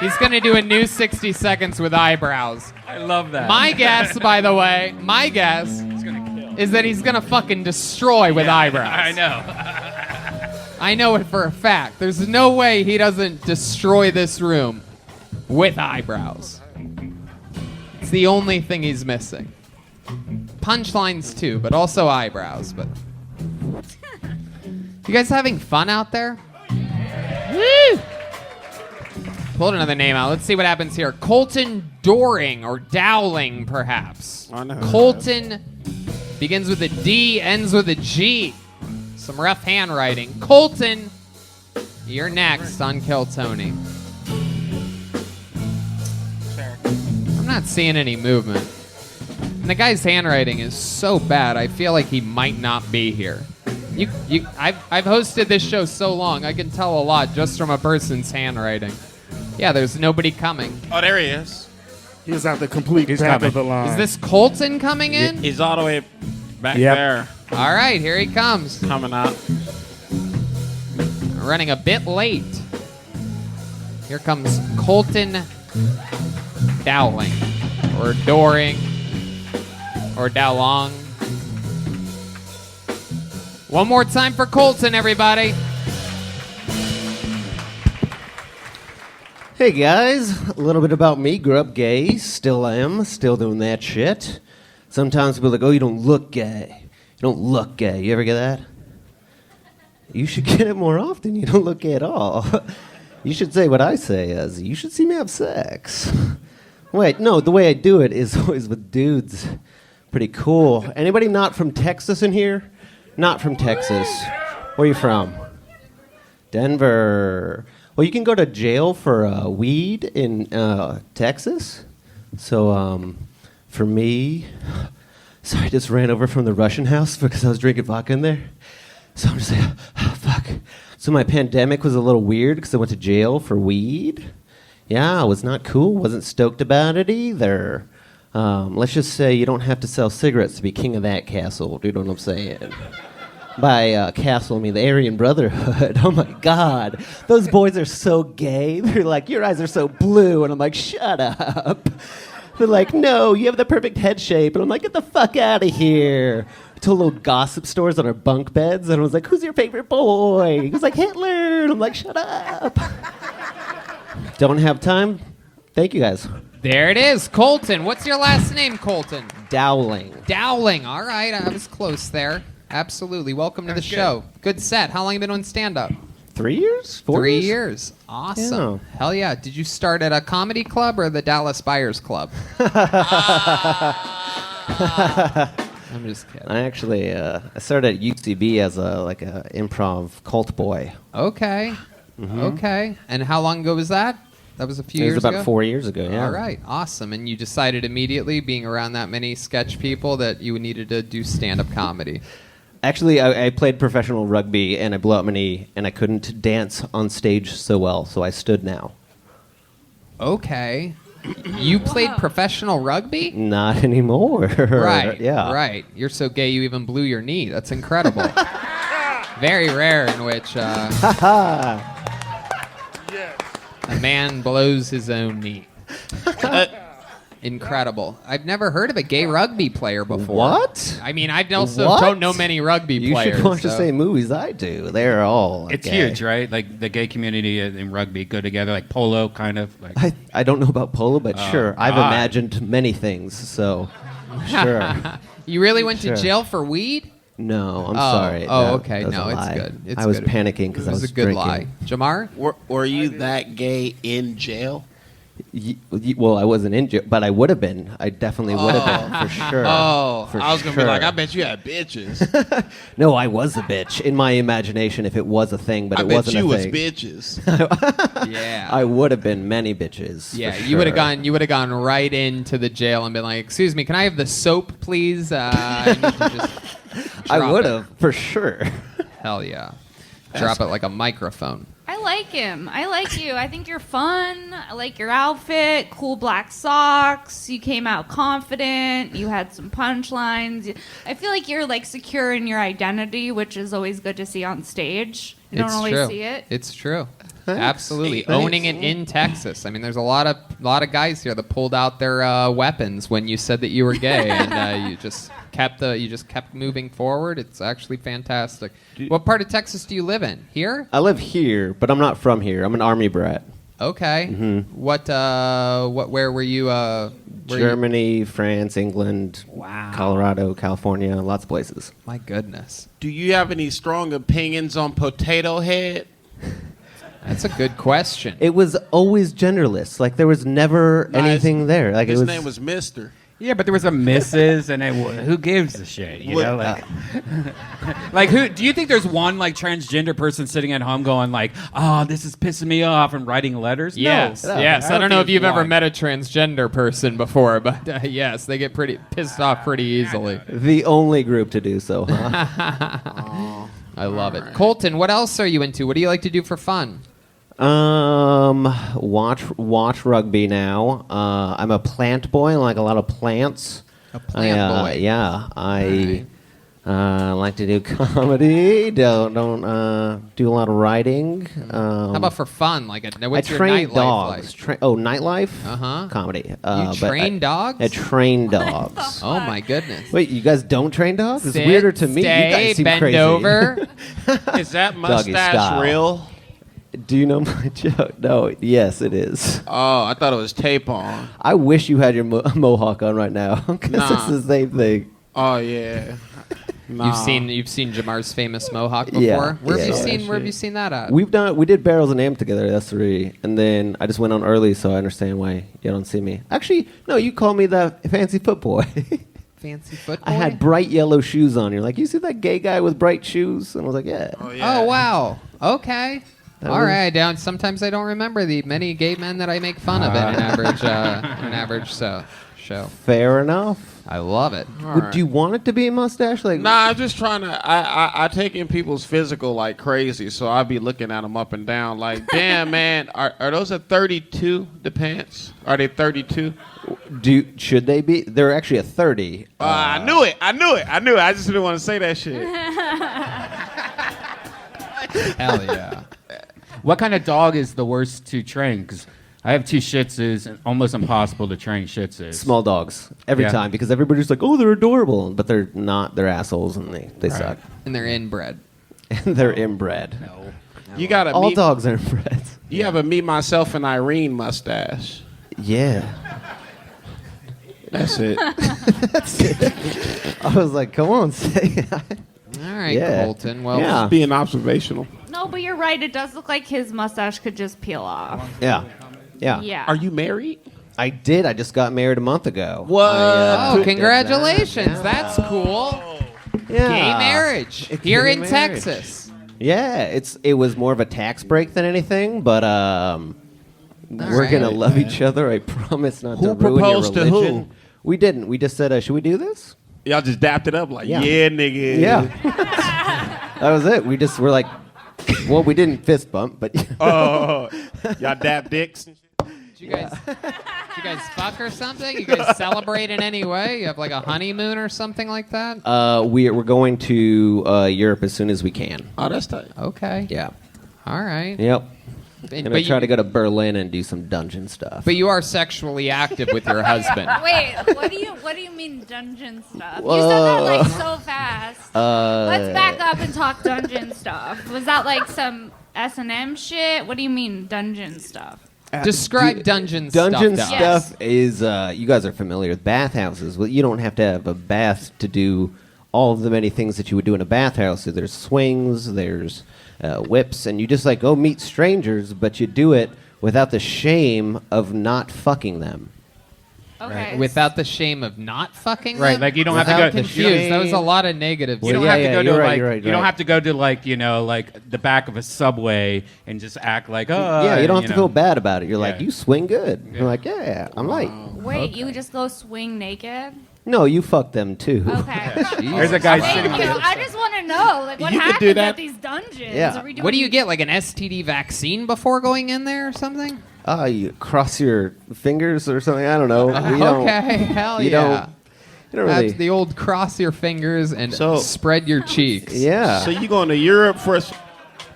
He's going to do a new 60 seconds with eyebrows. I love that. My guess, by the way, is that he's going to fucking destroy with eyebrows. I know. I know it for a fact. There's no way he doesn't destroy this room with eyebrows. It's the only thing he's missing. Punchlines too, but also eyebrows. But you guys having fun out there? Woo! Pulled another name out. Let's see what happens here. Colton Doring or Dowling, perhaps. I know. Colton begins with a D, ends with a G. Some rough handwriting. Colton, you're next on Kill Tony. I'm not seeing any movement. And the guy's handwriting is so bad, I feel like he might not be here. I've hosted this show so long, I can tell a lot just from a person's handwriting. Yeah, there's nobody coming. Oh, there he is. He's at the complete He's back coming. of the line. Is this Colton coming in? He's all the way back Yep. there, All right, here he comes. coming up. Running a bit late. Here comes Colton Dowling, or Doring, or Dowlong. One more time for Colton, everybody. Hey guys, a little bit about me. Grew up gay, still am, still doing that shit. Sometimes people are like, oh, you don't look gay. You don't look gay. You ever get that? You should get it more often. You don't look gay at all. You should say what I say is, you should see me have sex. Wait, no, the way I do it is always with dudes. Pretty cool. Anybody not from Texas in here? Not from Texas. Where are you from? Denver. Well, you can go to jail for weed in Texas. So, for me, sorry, I just ran over from the Russian house because I was drinking vodka in there. So I'm just like, oh, fuck. So my pandemic was a little weird because I went to jail for weed. Yeah, I was not cool. Wasn't stoked about it either. Let's just say you don't have to sell cigarettes to be king of that castle. Do you know what I'm saying? By castle, I mean the Aryan Brotherhood. Oh my God. Those boys are so gay. They're like, your eyes are so blue. And I'm like, shut up. They're like, no, you have the perfect head shape. And I'm like, get the fuck out of here. We told little gossip stories on our bunk beds. And I was like, who's your favorite boy? He was like, Hitler. And I'm like, shut up. Don't have time? Thank you guys. There it is, Colton. What's your last name, Colton? Dowling. Dowling. All right, I was close there. Absolutely. Welcome to the show. Good set. How long have you been doing stand-up? 3 years? 4 3 years? years. Awesome. Yeah. Hell yeah. Did you start at a comedy club or the Dallas Buyers Club? I'm just kidding. I actually I started at UCB as a improv cult boy. Okay. Okay. And how long ago was that? That was a few It years was about ago? 4 years ago, yeah. All right. Awesome. And you decided immediately, being around that many sketch people, that you needed to do stand-up comedy. Actually, I played professional rugby, and I blew out my knee, and I couldn't dance on stage so well, so I stood now. Okay. You played professional rugby? Not anymore. Right. Yeah. Right. You're so gay you even blew your knee. That's incredible. Very rare in which a man blows his own knee. Incredible. I've never heard of a gay rugby player before. What? I mean, I also What? don't know many rugby You players. should watch the so- same movies I do. They're all It's gay. huge, right? Like the gay community in rugby go together, like polo, kind of. Like, I don't know about polo, but sure. I've God. imagined many things, so sure. You really went Sure. to jail for weed? No, I'm Oh. sorry. Oh, That okay. was No, a it's lie. good. It's I was good. panicking because It I was was a good drinking. lie. Jamar? Were you that gay in jail? Well, I wasn't in jail, but I would have been. I definitely would have been, for sure. Oh, For I was gonna be sure. like, I bet you had bitches. No, I was a bitch in my imagination if it was a thing, but I it bet wasn't you a was thing. Oh, Yeah. I would have been many bitches. Yeah, for you would have sure. gone. You would have gone right into the jail and been like, "Excuse me, can I have the soap, please?" I need to just I drop would it." have for sure. Hell yeah! Drop it like a microphone. I like him. I like you. I think you're fun. I like your outfit. Cool black socks. You came out confident. You had some punchlines. I feel like you're like secure in your identity, which is always good to see on stage. You don't It's always true. see it. It's true. Absolutely, Thanks. owning it in Texas. I mean, there's a lot of guys here that pulled out their weapons when you said that you were gay, and you just kept moving forward. It's actually fantastic. What part of Texas do you live in? Here? I live here, but I'm not from here. I'm an army brat. Okay. Mm-hmm. Where were you? Were you- Germany, France, England, Wow. Colorado, California, lots of places. My goodness. Do you have any strong opinions on Potato Head? That's a good question. It was always genderless. Like there was never Nah, anything there. Like His it was. name was Mister. yeah, but there was a Mrs. and who gives a shit? You know, like, like who? Do you think there's one like transgender person sitting at home going like, "Oh, this is pissing me off," and writing letters? Yes, No. yes. I don't know if think you've there's ever one. met a transgender person before, but yes, they get pretty pissed off pretty easily. The only group to do so, huh? I love it. Colton, what else are you into? What do you like to do for fun? Watch rugby now. I'm a plant boy. I like a lot of plants. A plant boy. Yeah, I like to do comedy. Don't do a lot of writing. How about for fun? Like, what's I your train nightlife dogs. like? Nightlife. Uh-huh. Comedy. You but train dogs? I train dogs. Oh my goodness. Wait, you guys don't train dogs? It's Sit, weirder to me. Stay, You guys seem bend crazy. over. Is that Doggy mustache style. real? Do you know my joke? No. Yes, it is. Oh, I thought it was tape on. I wish you had your mohawk on right now because Nah. it's the same thing. Oh yeah. Nah. You've seen Jamar's famous mohawk before. Yeah, Where have yeah, you yeah. seen? Where have you seen that at? We did Barrels and Am together. That's 3, and then I just went on early, so I understand why you don't see me. Actually, no, you call me the fancy foot boy. Fancy foot boy. I had bright yellow shoes on. You're like, you see that gay guy with bright shoes? And I was like, yeah. Oh yeah. Oh wow. Okay. That All was- right. Down. Sometimes I don't remember the many gay men that I make fun of in an average show. Fair enough. I love it. Would you want it to be a mustache? Like, Nah, I'm just trying to. I take in people's physical like crazy, so I be looking at them up and down. Like, damn, man, are those a 32? The pants? Are they 32? should they be? They're actually a 30. I knew it. I just didn't want to say that shit. Hell yeah. What kind of dog is the worst to train? Because I have 2 Shih Tzus, and almost impossible to train Shih Tzus. Small dogs every Yeah. time because everybody's like, oh, they're adorable, but they're not. They're assholes and they suck. And they're inbred. And they're inbred. You gotta All meet. dogs are inbred. You have a me, myself, and Irene mustache. Yeah. That's it. I was like, come on, say it. All right, Yeah. Colton. Well, Yeah. Being observational. No, but you're right. It does look like his mustache could just peel off. Yeah. Yeah. Yeah. Are you married? I did. I just got married a month ago. What? oh, congratulations. Yeah. That's cool. Yeah. Gay marriage A here gay in marriage. Texas. Yeah, it was more of a tax break than anything, but we're gonna right. love each other. I promise not Who to ruin your proposed to religion. who? We didn't. We just said, should we do this? Y'all just dapped it up like, Yeah. yeah, nigga. Yeah. That was it. We just were like, well, we didn't fist bump, but Oh, y'all dap dicks. Did you guys fuck or something? You guys celebrate in any way? You have like a honeymoon or something like that? We're going to Europe as soon as we can. Oh, that's tight. Okay. Yeah. All right. Yep. But Gonna try to go to Berlin and do some dungeon stuff. But you are sexually active with your husband. Wait, what do you mean dungeon stuff? You said that like so fast. Let's back up and talk dungeon stuff. Was that like some S&M shit? What do you mean dungeon stuff? Describe dungeon Dungeon stuff. stuff is, you guys are familiar with bathhouses. Well, you don't have to have a bath to do all of the many things that you would do in a bathhouse. So there's swings, there's whips, and you just like go meet strangers, but you do it without the shame of not fucking them. Okay. Right. Without the shame of not fucking Right, them? like you don't have to I'm go. confused. That was a lot of negatives. You don't yeah, have to yeah, go you're to right, like you're right, you don't right. have to go to like like the back of a subway and just act like Yeah, you don't have to feel bad about it. You're like, Yeah. you swing good. You're like, yeah, I'm light. Wait, you just go swing naked? No, you fuck them too. Okay. There's a guy sitting Thank on you. the I just want to know, like, what You could do happens that. at these dungeons? Yeah. Are we doing What do you get, like an STD vaccine before going in there or something? You cross your fingers or something. I don't know. You don't- Okay, hell you yeah. don't That's really. the old cross your fingers and So- spread your cheeks. Yeah. So you going to Europe for?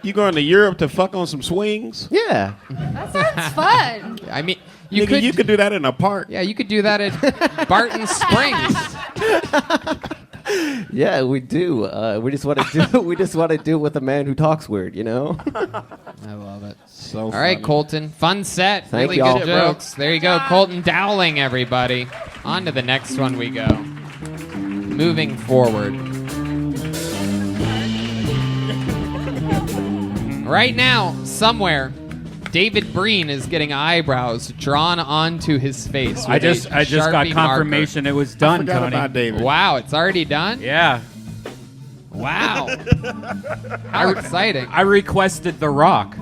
You going to Europe to fuck on some swings? Yeah. That sounds fun. I mean, Nigga, you could do that in a park. Yeah, you could do that at Barton Springs. Yeah, we do. We just want to do. We just want to do it with a man who talks weird. You know. I love it. So All right, funny. Colton. Fun set. Thank really y'all. good jokes. There you go. Colton Dowling, everybody. On to the next one we go. Moving forward. Right now, somewhere, David Breen is getting eyebrows drawn onto his face. I with a just got Sharpie confirmation it was I done, forgot Tony. about David. Wow, it's already done? Yeah, Wow. How exciting. I requested The Rock.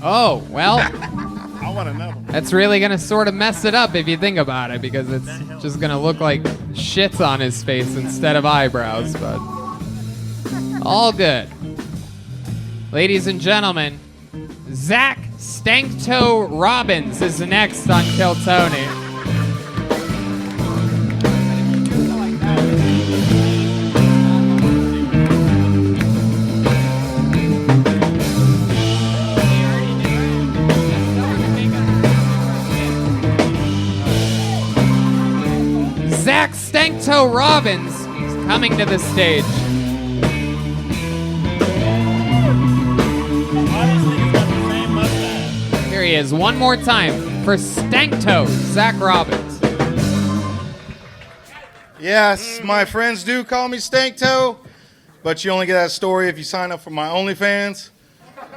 Oh, well, I want another one. that's really going to sort of mess it up if you think about it, because it's just going to look like shits on his face instead of eyebrows, but all good. Ladies and gentlemen, Zach Stanktoe Robbins is next on Kill Tony. Zach Stanktoe Robbins is coming to the stage. Here he is, one more time for Stanktoe, Zach Robbins. Yes, my friends do call me Stanktoe, but you only get that story if you sign up for my OnlyFans.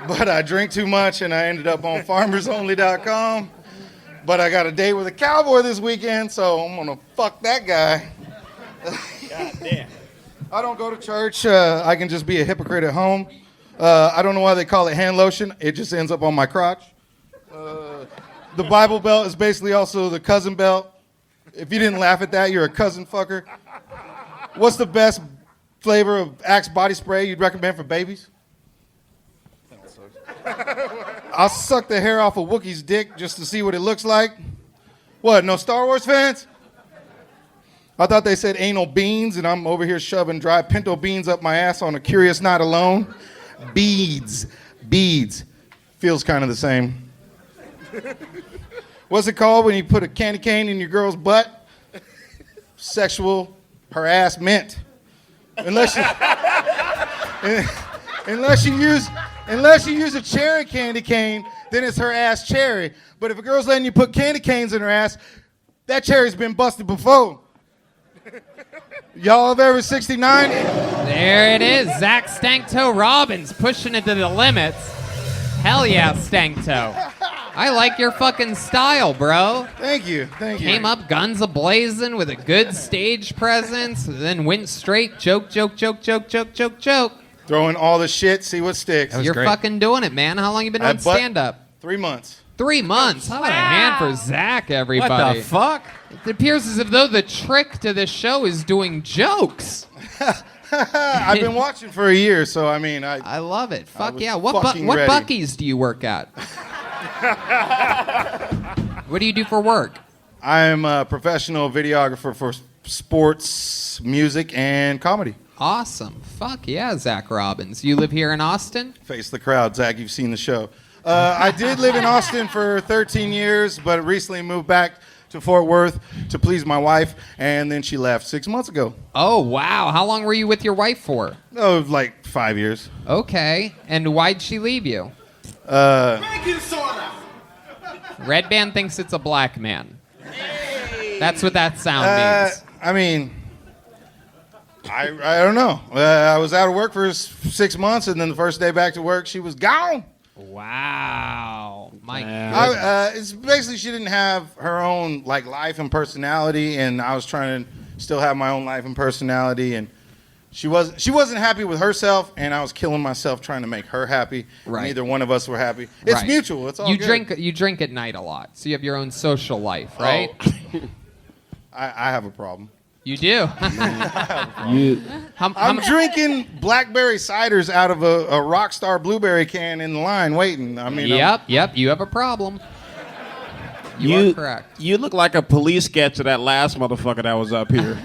But I drink too much and I ended up on farmersonly.com. But I got a date with a cowboy this weekend, so I'm gonna fuck that guy. God damn. I don't go to church. I can just be a hypocrite at home. I don't know why they call it hand lotion. It just ends up on my crotch. The Bible belt is basically also the cousin belt. If you didn't laugh at that, you're a cousin fucker. What's the best flavor of Axe body spray you'd recommend for babies? I'll suck the hair off a Wookiee's dick just to see what it looks like. What, no Star Wars fans? I thought they said anal beans, and I'm over here shoving dry pinto beans up my ass on a Curious Not Alone. Beads. Feels kind of the same. What's it called when you put a candy cane in your girl's butt? Sexual harassment. Unless you use a cherry candy cane, then it's her ass cherry. But if a girl's letting you put candy canes in her ass, that cherry's been busted before. Y'all have ever 69? There it is, Zach Stanktoe Robbins pushing it to the limits. Hell yeah, Stanktoe. I like your fucking style, bro. Thank you. Came up guns a-blazing with a good stage presence, then went straight joke. Throwing all the shit, see what sticks. You're great. fucking doing it, man. How long you been doing stand-up? 3 months. 3 months. How about a hand for Zach, everybody? What the fuck? It appears as though the trick to this show is doing jokes. I've been watching for a year, so I mean, I love it. Fuck was yeah. What fucking what ready. Buc-ee's do you work at? What do you do for work? I'm a professional videographer for sports, music, and comedy. Awesome. Fuck yeah, Zach Robbins. You live here in Austin? Face the crowd, Zach. You've seen the show. I did live in Austin for 13 years, but recently moved back to Fort Worth to please my wife, and then she left 6 months ago. Oh, wow. How long were you with your wife for? Oh, like 5 years. Okay. And why'd she leave you? Redban thinks it's a black man. That's what that sound means. I mean, I don't know. I was out of work for 6 months, and then the first day back to work, she was gone. Wow. My goodness. It's basically she didn't have her own like life and personality, and I was trying to still have my own life and personality, and she wasn't happy with herself, and I was killing myself trying to make her happy. Right. Neither one of us were happy. It's Right. mutual. It's all You good. You drink at night a lot, so you have your own social life, right? Oh. I have a problem. You do. I'm drinking blackberry ciders out of a Rockstar blueberry can in the line waiting. I mean, Yep. You have a problem. You are correct. You look like a police sketch of that last motherfucker that was up here.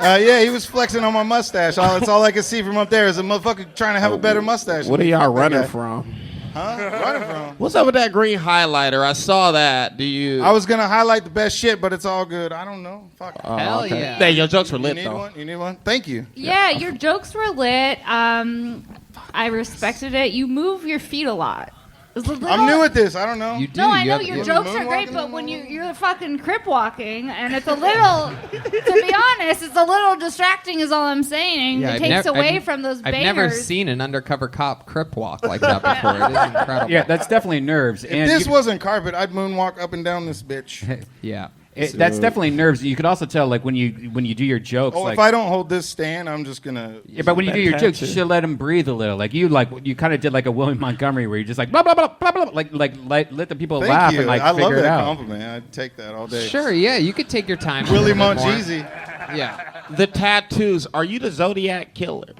Yeah, he was flexing on my mustache. That's all I could see from up there is a motherfucker trying to have a better mustache. What are y'all running from? Huh? Running from? What's up with that green highlighter? I saw that. Do you? I was gonna highlight the best shit, but it's all good. I don't know. Fuck. Hell yeah. Hey, your jokes were You lit need though. one? You need one? Thank you. Yeah, your jokes were lit. I respected it. You move your feet a lot. It was a little- I'm new at this. I don't know. You do. No, I You know have- your you- jokes are great, but when you're fucking crip walking, and it's a little, to be honest, it's a little distracting. Is all I'm saying. Yeah, it I've takes nev- away I've- from those I've bangers. never seen an undercover cop crip walk like that before. It is incredible. Yeah, that's definitely nerves. If And this you- wasn't carpet, I'd moonwalk up and down this bitch. Yeah. that's definitely nerves. You could also tell, like when you do your jokes. Oh, like, if I don't hold this stand, I'm just gonna. yeah, but when you do your jokes, you should let them breathe a little. Like you kind of did like a William Montgomery, where you just like blah blah blah blah blah, like let the people Thank laugh you. and like I figure love it that out. compliment. I'd take that all day. Sure. Yeah, you could take your time. a Willie little bit more. Mongeezy. Yeah. The tattoos. Are you the Zodiac killer?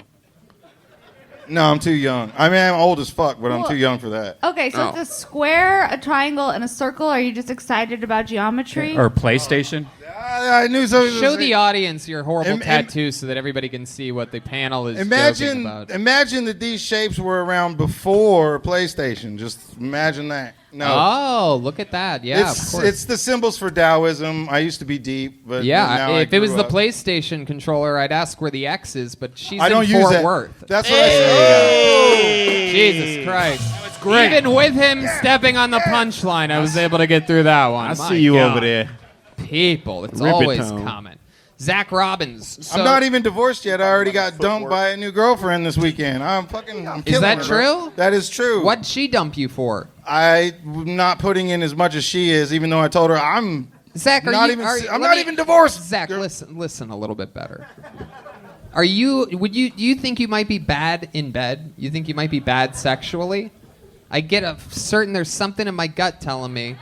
No, I'm too young. I mean, I'm old as fuck, but I'm Well- too young for that. Okay, so Oh. it's a square, a triangle, and a circle. Are you just excited about geometry? Or PlayStation. I knew something. Show the audience your horrible Im- tattoos so that everybody can see what the panel is joking Imagine, about. imagine that these shapes were around before PlayStation. Just imagine that. No, Oh, look at that. Yeah, of course. it's the symbols for Taoism. I used to be deep, but Yeah, now if it was grew the up. PlayStation controller, I'd ask where the X is, but she's I don't in use Fort that. Worth. That's what I said. Jesus Christ. Even with him stepping on the punchline, I was able to get through that one. I My see you God. over there. People, it's Rip it, always Tone. common. Zach Robbins. So, I'm not even divorced yet. I already got dumped by a new girlfriend this weekend. I'm killing that her, bro. true? That is true. What'd she dump you for? I'm not putting in as much as she is, even though I told her I'm Zach, are not you, even. are, I'm let not me- even divorced. Zach, listen a little bit better. Do you think you might be bad in bed? You think you might be bad sexually? I get there's something in my gut telling me.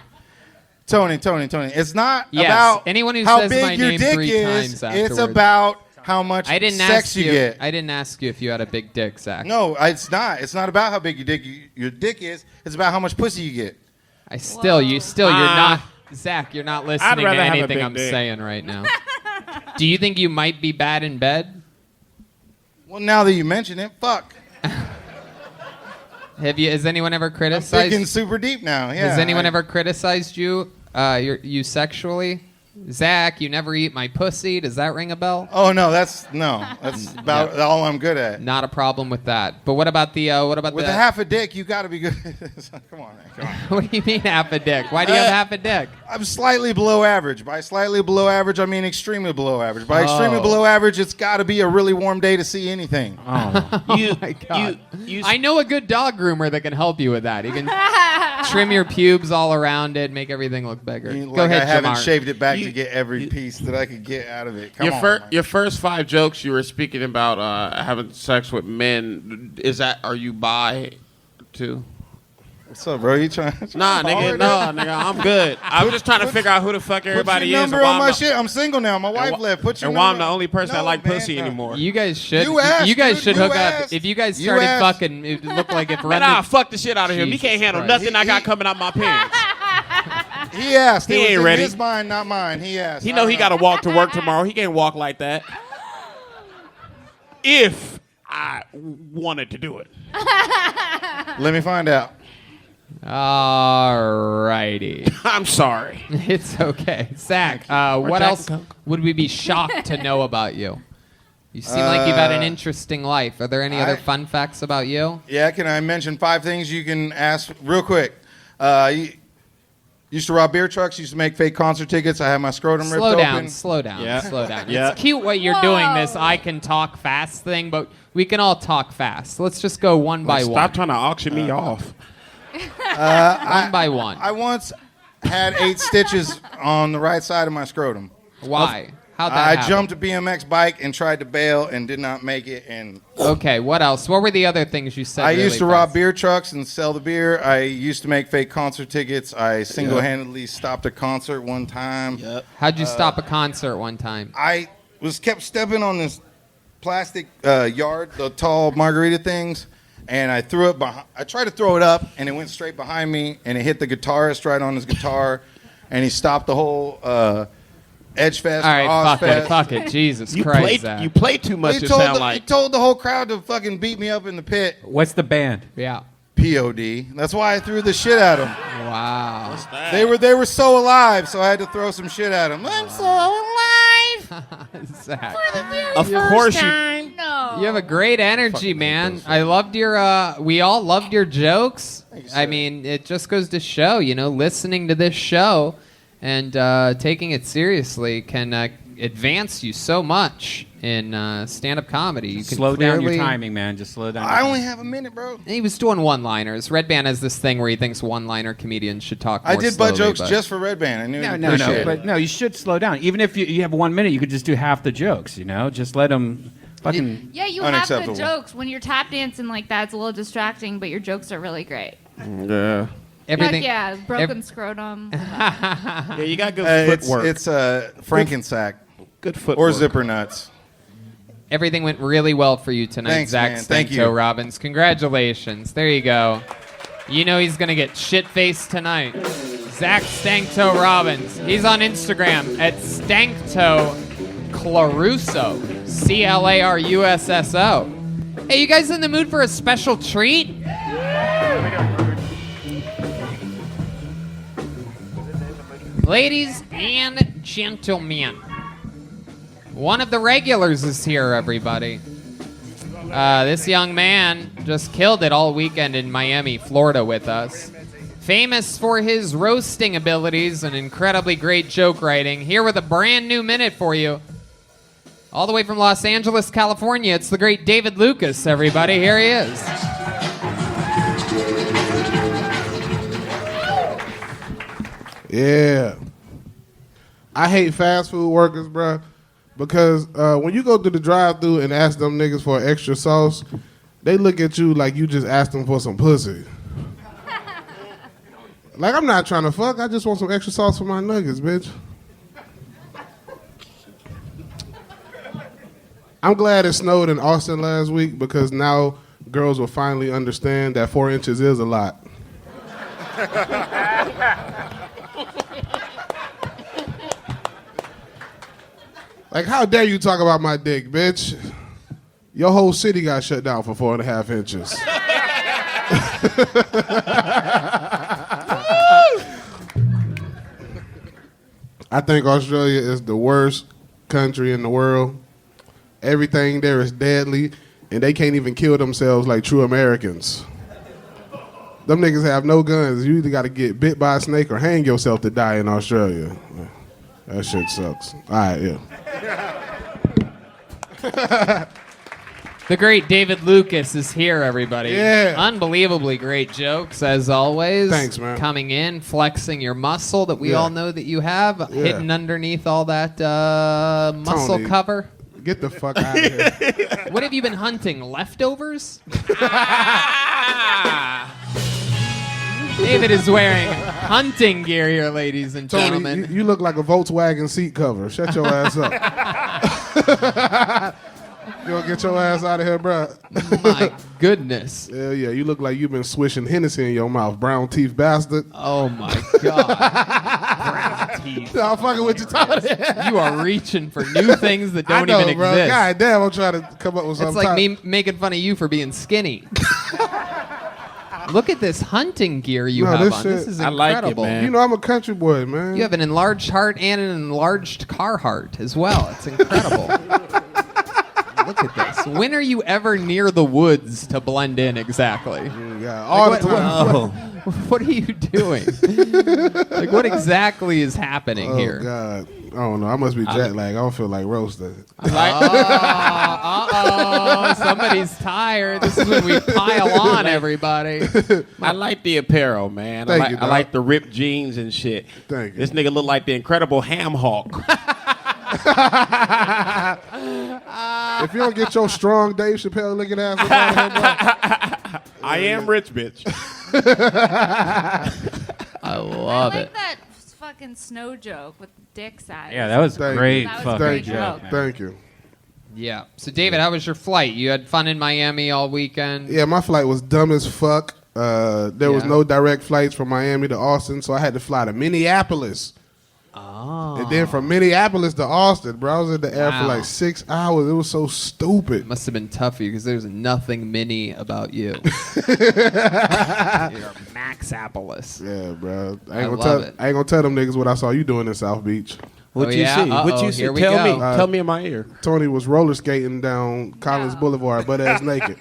Tony. It's not Yes, about anyone who how says big my your name dick 3 is. times It's afterwards. about how much I didn't sex ask you you. get. I didn't ask you if you had a big dick, Zach. No, it's not. It's not about how big your dick is. It's about how much pussy you get. You're not, Zach. You're not listening to rather have a anything big I'm dick. saying right now. Do you think you might be bad in bed? Well, now that you mention it, fuck. Has anyone ever I'm thinking criticized? super deep now. Yeah. Has anyone ever criticized you, you sexually? Zach, you never eat my pussy. Does that ring a bell? Oh no, that's about all I'm good at. Not a problem with that. But what about the With a half a dick, you got to be good. Come on, man. Come on. What do you mean half a dick? Why do you have half a dick? I'm slightly below average. By slightly below average, I mean extremely below average. By extremely below average, it's got to be a really warm day to see anything. You, my God. you I know a good dog groomer that can help you with that. He can trim your pubes all around it, make everything look bigger. Like Go ahead, I haven't Jamar. shaved it back to get every piece that I could get out of it. Come your, on, fir- man. your first 5 jokes you were speaking about having sex with men. Are you bi too? What's up, bro? You trying? Nah, nigga, I'm good. I'm just trying to figure out who the fuck everybody Put your is. number on my shit. I'm single now. My wife left. Put your and number. why I'm the only person that like man, pussy no. anymore. You guys should. You asked, you guys dude. should You hook asked. up. If you guys You started asked. fucking, it would look like if Man, Brendan. fuck the shit out of him. He Jesus can't handle Christ. nothing I got coming out my pants. He asked. He It was ain't in ready. his mind, not mine. He asked. He know he got to walk to work tomorrow. He can't walk like that. If I wanted to do it. Let me find out. Alrighty. I'm sorry. It's okay. Zach, what Jack else and Coke. would we be shocked to know about you? You seem like you've had an interesting life. Are there any other fun facts about you? Yeah, can I mention 5 things you can ask real quick? Used to rob beer trucks. Used to make fake concert tickets. I had my scrotum ripped open. Slow down. Yeah. It's cute what you're doing, this I can talk fast thing, but we can all talk fast. Let's just go one by one. Stop trying to auction me off. One by one. I once had 8 stitches on the right side of my scrotum. Why? How'd that I happen? jumped a BMX bike and tried to bail and did not make it. And Okay, what else? What were the other things you said? I really used to fast? rob beer trucks and sell the beer. I used to make fake concert tickets. I single-handedly stopped a concert one time. How'd you stop a concert one time? I kept stepping on this plastic yard, the tall margarita things, and I threw it behind. I tried to throw it up, and it went straight behind me, and it hit the guitarist right on his guitar, and he stopped the whole Edge Fest. All right, Ozfest. fuck it. Jesus Christ, Zach. You play too much. He It told, sound he like. told the whole crowd to fucking beat me up in the pit. What's the band? Yeah. POD. That's why I threw the shit at him. Wow. They were so alive, so I had to throw some shit at them. I'm so alive. Zach. Of course you. No. You have a great energy, man. I loved your. We all loved your jokes. I mean, it just goes to show, listening to this show and taking it seriously can advance you so much in stand-up comedy. You can Slow down your clearly- timing, man. Just slow down. I only have a minute, bro. He was doing one-liners. Redban has this thing where he thinks one-liner comedians should talk more I did butt slowly, jokes but- just for Redban. I knew No, he'd no, appreciate no. it. But no, you should slow down. Even if you have 1 minute, you could just do half the jokes. Just let them fucking. Yeah, you have the Unacceptable. jokes. When you're tap dancing like that, it's a little distracting, but your jokes are really great. Yeah. Everything. Heck yeah, broken scrotum. Yeah, you got good It's footwork. Frankensack good footwork. or zipper nuts. Everything went really well for you tonight, Thanks, Zach man. Thank Stanko you. Robbins. Congratulations. There you go. You know he's going to get shit-faced tonight. Zach Stankto Robbins. He's on Instagram at Stankto Clarusso. Clarusso. Hey, you guys in the mood for a special treat? Ladies and gentlemen, one of the regulars is here, everybody. This young man just killed it all weekend in Miami, Florida with us. Famous for his roasting abilities and incredibly great joke writing. Here with a brand new minute for you. All the way from Los Angeles, California, it's the great David Lucas, everybody. Here he is. Yeah. I hate fast food workers, bro, because when you go through the drive-thru and ask them niggas for extra sauce, they look at you like you just asked them for some pussy. Like, I'm not trying to fuck. I just want some extra sauce for my nuggets, bitch. I'm glad it snowed in Austin last week because now girls will finally understand that 4 inches is a lot. Like, how dare you talk about my dick, bitch? Your whole city got shut down for 4.5 inches. I think Australia is the worst country in the world. Everything there is deadly, and they can't even kill themselves like true Americans. Them niggas have no guns. You either got to get bit by a snake or hang yourself to die in Australia. That shit sucks. All right, yeah. The great David Lucas is here, everybody. Yeah. Unbelievably great jokes, as always. Thanks, man. Coming in, flexing your muscle that we Yeah. all know that you have, hidden underneath all that muscle Tony. cover. Get the fuck out of here. What have you been hunting? Leftovers? David is wearing hunting gear here, ladies and Tony, gentlemen. you look like a Volkswagen seat cover. Shut your ass up. You gonna get your ass out of here, bro? My goodness. Hell yeah, you look like you've been swishing Hennessy in your mouth, brown teeth bastard. Oh my God. Brown teeth. No, I'm fucking with you, Tony. You are reaching for new things that don't even bro. exist. God damn, I'm trying to come up with It's something. like me making fun of you for being skinny. Look at this hunting gear you have this on. shit- This is I like it, incredible. man. You know, I'm a country boy, man. You have an enlarged heart and an enlarged car heart as well. It's incredible. Look at this. When are you ever near the woods to blend in exactly? Yeah, all Like, the time. What are you doing? Like, what exactly is happening Oh, here? God. I don't know. I must be jet lagged. I don't feel like roasting. Somebody's tired. This is when we pile on everybody. I like the apparel, man. Thank you, I dog. like the ripped jeans and shit. Thank you. This nigga look like the Incredible Ham Hawk. If you don't get your strong Dave Chappelle looking ass up out of here, bro. I am rich, bitch. I love I it. like that fucking snow joke with the dick size. Yeah, that was Thank great. you. That was fucking great joke. joke. man. Thank you. Yeah. So, David, how was your flight? You had fun in Miami all weekend? Yeah, my flight was dumb as fuck. There was Yeah. no direct flights from Miami to Austin, so I had to fly to Minneapolis. Oh. And then from Minneapolis to Austin, bro, I was in the air for Wow. like 6 hours. It was so stupid. Must have been tough for you because there's nothing mini about you. You're Maxapolis. Yeah, bro. I love it. I ain't gonna tell them niggas what I saw you doing in South Beach. What Oh, you yeah? see? What Uh-oh, you see? here we Tell go. me. Tell me in my ear. Tony was roller skating down Collins Boulevard, butt ass naked.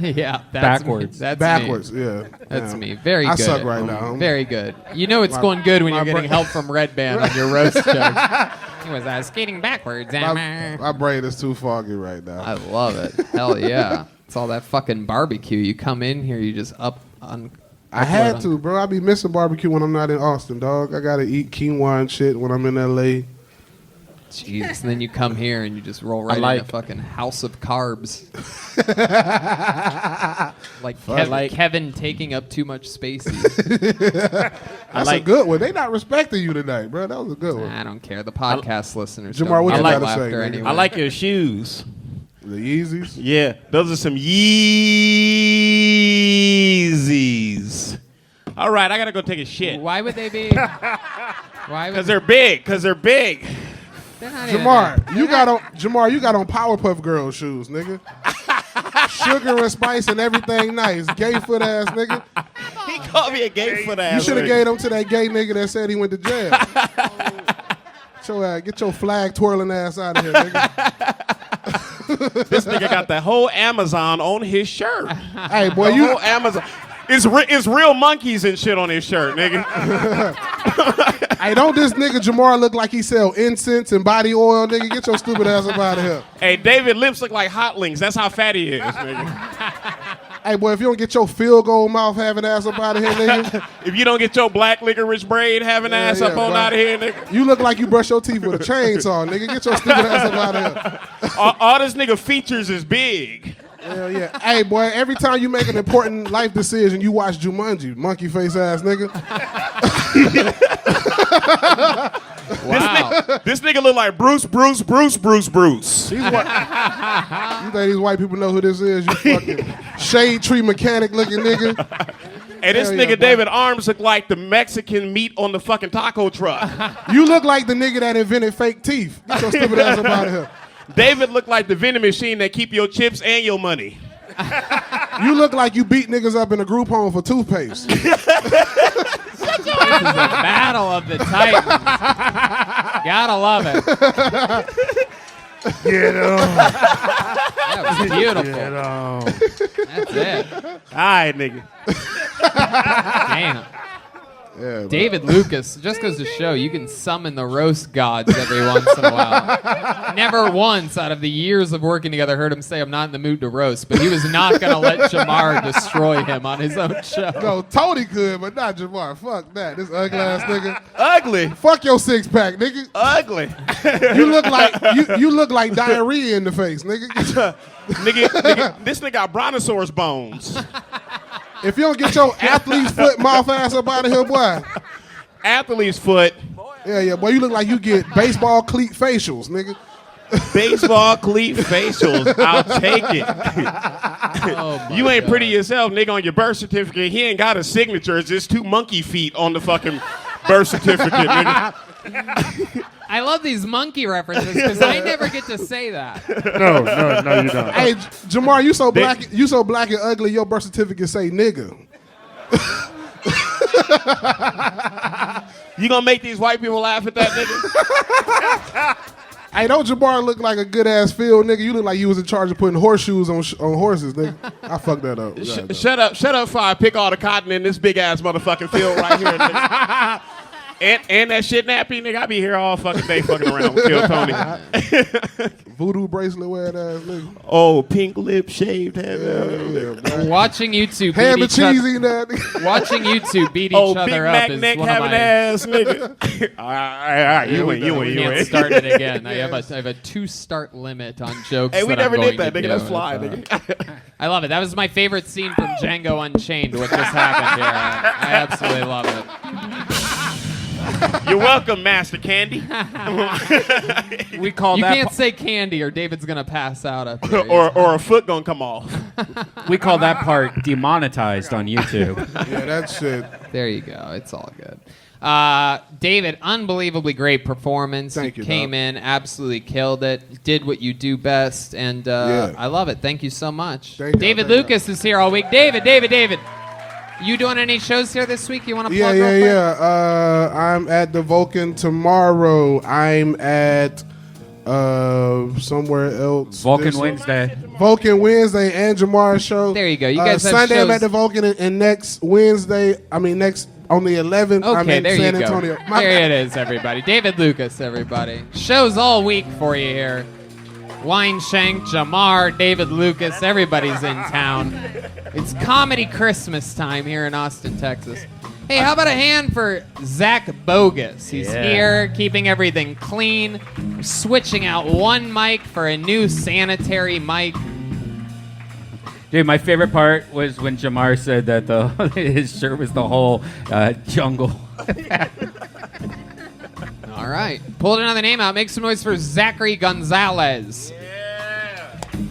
Yeah. That's Backwards. Me. That's Backwards, Me. yeah. That's Yeah. me. Very I good. suck right now. Very good. You know it's My- going good when my you're getting bra- help from Redban on your roast joke. He was skating backwards. My brain is too foggy right now. I love it. Hell yeah. It's all that fucking barbecue. You come in here, you just up on. I had to, bro. I be missing barbecue when I'm not in Austin, dog. I gotta eat quinoa and shit when I'm in LA. Jesus. And then you come here and you just roll right like- into fucking house of carbs. like Kevin taking up too much space. That's a good one. They not respecting you tonight, bro. That was a good one. I don't care. The podcast listeners. Jamar, don't what get you my gotta say, laughter nigga? anyway. I like your shoes. The Yeezys. Yeah, those are some Yeezys. All right, I gotta go take a shit. Why would they be? Why? Because they're big. Because they're big. They're not even- Jamar, you got on Powerpuff Girl shoes, nigga. Sugar and spice and everything nice. Gay foot ass nigga. He called me a gay foot ass. You should have nigga. gave them to that gay nigga that said he went to jail. Get your flag twirling ass out of here, nigga. This nigga got the whole Amazon on his shirt. Hey, boy, The you. whole Amazon. It's real monkeys and shit on his shirt, nigga. Hey, don't this nigga Jamar look like he sell incense and body oil, nigga? Get your stupid ass up out of here. Hey, David lips look like hot links. That's how fat he is, nigga. Hey, boy, if you don't get your field goal mouth having ass up out of here, nigga. If you don't get your black licorice braid having ass up on bro. out of here, nigga. You look like you brush your teeth with a chainsaw, nigga. Get your stupid ass up out of here. All this nigga features is big. Hell yeah. Hey, boy, every time you make an important life decision, you watch Jumanji, monkey face ass nigga. Wow. This nigga look like Bruce. You think these white people know who this is? You fucking shade tree mechanic looking nigga. Hey, this Hell yeah, nigga boy. David Arms look like the Mexican meat on the fucking taco truck. You look like the nigga that invented fake teeth. Get your stupid ass up out of here. David look like the vending machine that keep your chips and your money. You look like you beat niggas up in a group home for toothpaste. This is a battle of the Titans. Gotta love it. Get him. That was beautiful. That's it. All right, nigga. Damn. Yeah, David Lucas, just goes to show you can summon the roast gods every once in a while. Never once out of the years of working together heard him say, I'm not in the mood to roast, but he was not going to let Jamar destroy him on his own show. No, Tony could, but not Jamar. Fuck that. This ugly ass nigga. Ugly. Fuck your six pack, nigga. Ugly. You look like you look like diarrhea in the face, nigga. nigga, this nigga got brontosaurus bones. If you don't get your athlete's foot mouth ass up out of here, boy. Athlete's foot. Yeah, boy, you look like you get baseball cleat facials, nigga. Baseball cleat facials. I'll take it. You ain't pretty yourself, nigga, on your birth certificate. He ain't got a signature. It's just 2 monkey feet on the fucking birth certificate, nigga. I love these monkey references because I never get to say that. No, you don't. Hey, Jamar, you so black and ugly, your birth certificate say nigga. You gonna make these white people laugh at that, nigga? Hey, don't Jamar look like a good-ass field, nigga? You look like you was in charge of putting horseshoes on horses, nigga. I fucked that up. Shut up before I pick all the cotton in this big-ass motherfucking field right here, nigga. And that shit nappy, nigga. I be here all fucking day fucking around with Kill Tony. Voodoo bracelet wearing ass nigga. Oh, pink lip shaved head. Yeah, Watching you two beat ham and each other. cheese in that nigga. Watching you two beat each Oh, other Big up Mac is neck one of having my. ass nigga. all right. You win. Can't start it again. I have a 2-start limit on jokes. Hey, we that never I'm did going that, to nigga. do. That's fly, nigga. I love it. That was my favorite scene from Django Unchained. What just happened here? I absolutely love it. You're welcome, Master Candy. We call You that can't say candy or David's gonna pass out up there. or a foot gonna come off. we call that part demonetized on YouTube. Yeah, that shit. There you go. It's all good. David, unbelievably great performance. Thank you, came dog. in, absolutely killed it, did what you do best, and Yeah. I love it. Thank you so much. Thank you, David thank Lucas is here all week. David. You doing any shows here this week? You want to plug real quick? Yeah. I'm at the Vulcan tomorrow. I'm at somewhere else. Vulcan Wednesday. Vulcan Wednesday and Jamar's show. There you go. You guys have Sunday shows. I'm at the Vulcan and next Wednesday, next on the 11th, I'm Okay, in there San you Antonio. go. There it is, everybody. David Lucas, everybody. Shows all week for you here. Weinshenk, Jamar, David Lucas, everybody's in town. It's comedy Christmas time here in Austin, Texas. Hey, how about a hand for Zach Bogus? He's here, keeping everything clean. We're switching out one mic for a new sanitary mic. Dude, my favorite part was when Jamar said that his shirt was the whole jungle. All right. Pulled another name out. Make some noise for Zachary Gonzales.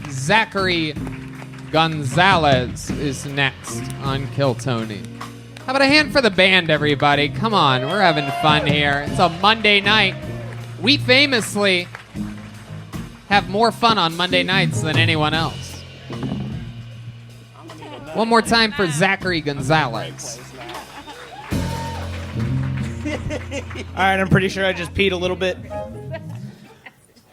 Zachary Gonzales is next on Kill Tony. How about a hand for the band, everybody? Come on, we're having fun here. It's a Monday night. We famously have more fun on Monday nights than anyone else. One more time for Zachary Gonzales. All right, I'm pretty sure I just peed a little bit.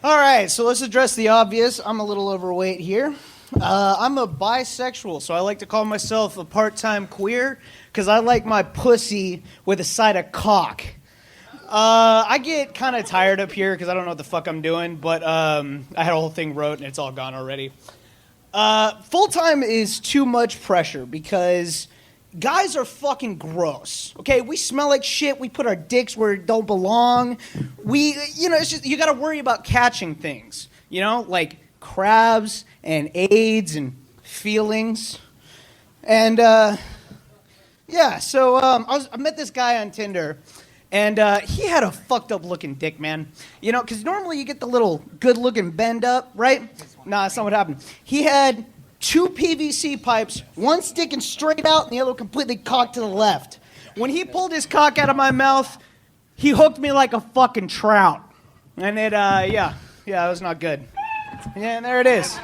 All right, so let's address the obvious. I'm a little overweight here. I'm a bisexual, so I like to call myself a part-time queer because I like my pussy with a side of cock. I get kind of tired up here because I don't know what the fuck I'm doing, but I had a whole thing wrote and it's all gone already. Full-time is too much pressure because guys are fucking gross. Okay, we smell like shit. We put our dicks where it don't belong. It's just you got to worry about catching things. Like crabs and AIDS and feelings. And so I met this guy on Tinder, and he had a fucked up looking dick, man. Because normally you get the little good looking bend up, right? Nah, that's not what happened. He had 2 PVC pipes, one sticking straight out and the other completely cocked to the left. When he pulled his cock out of my mouth, he hooked me like a fucking trout. And it, it was not good. Yeah, and there it is.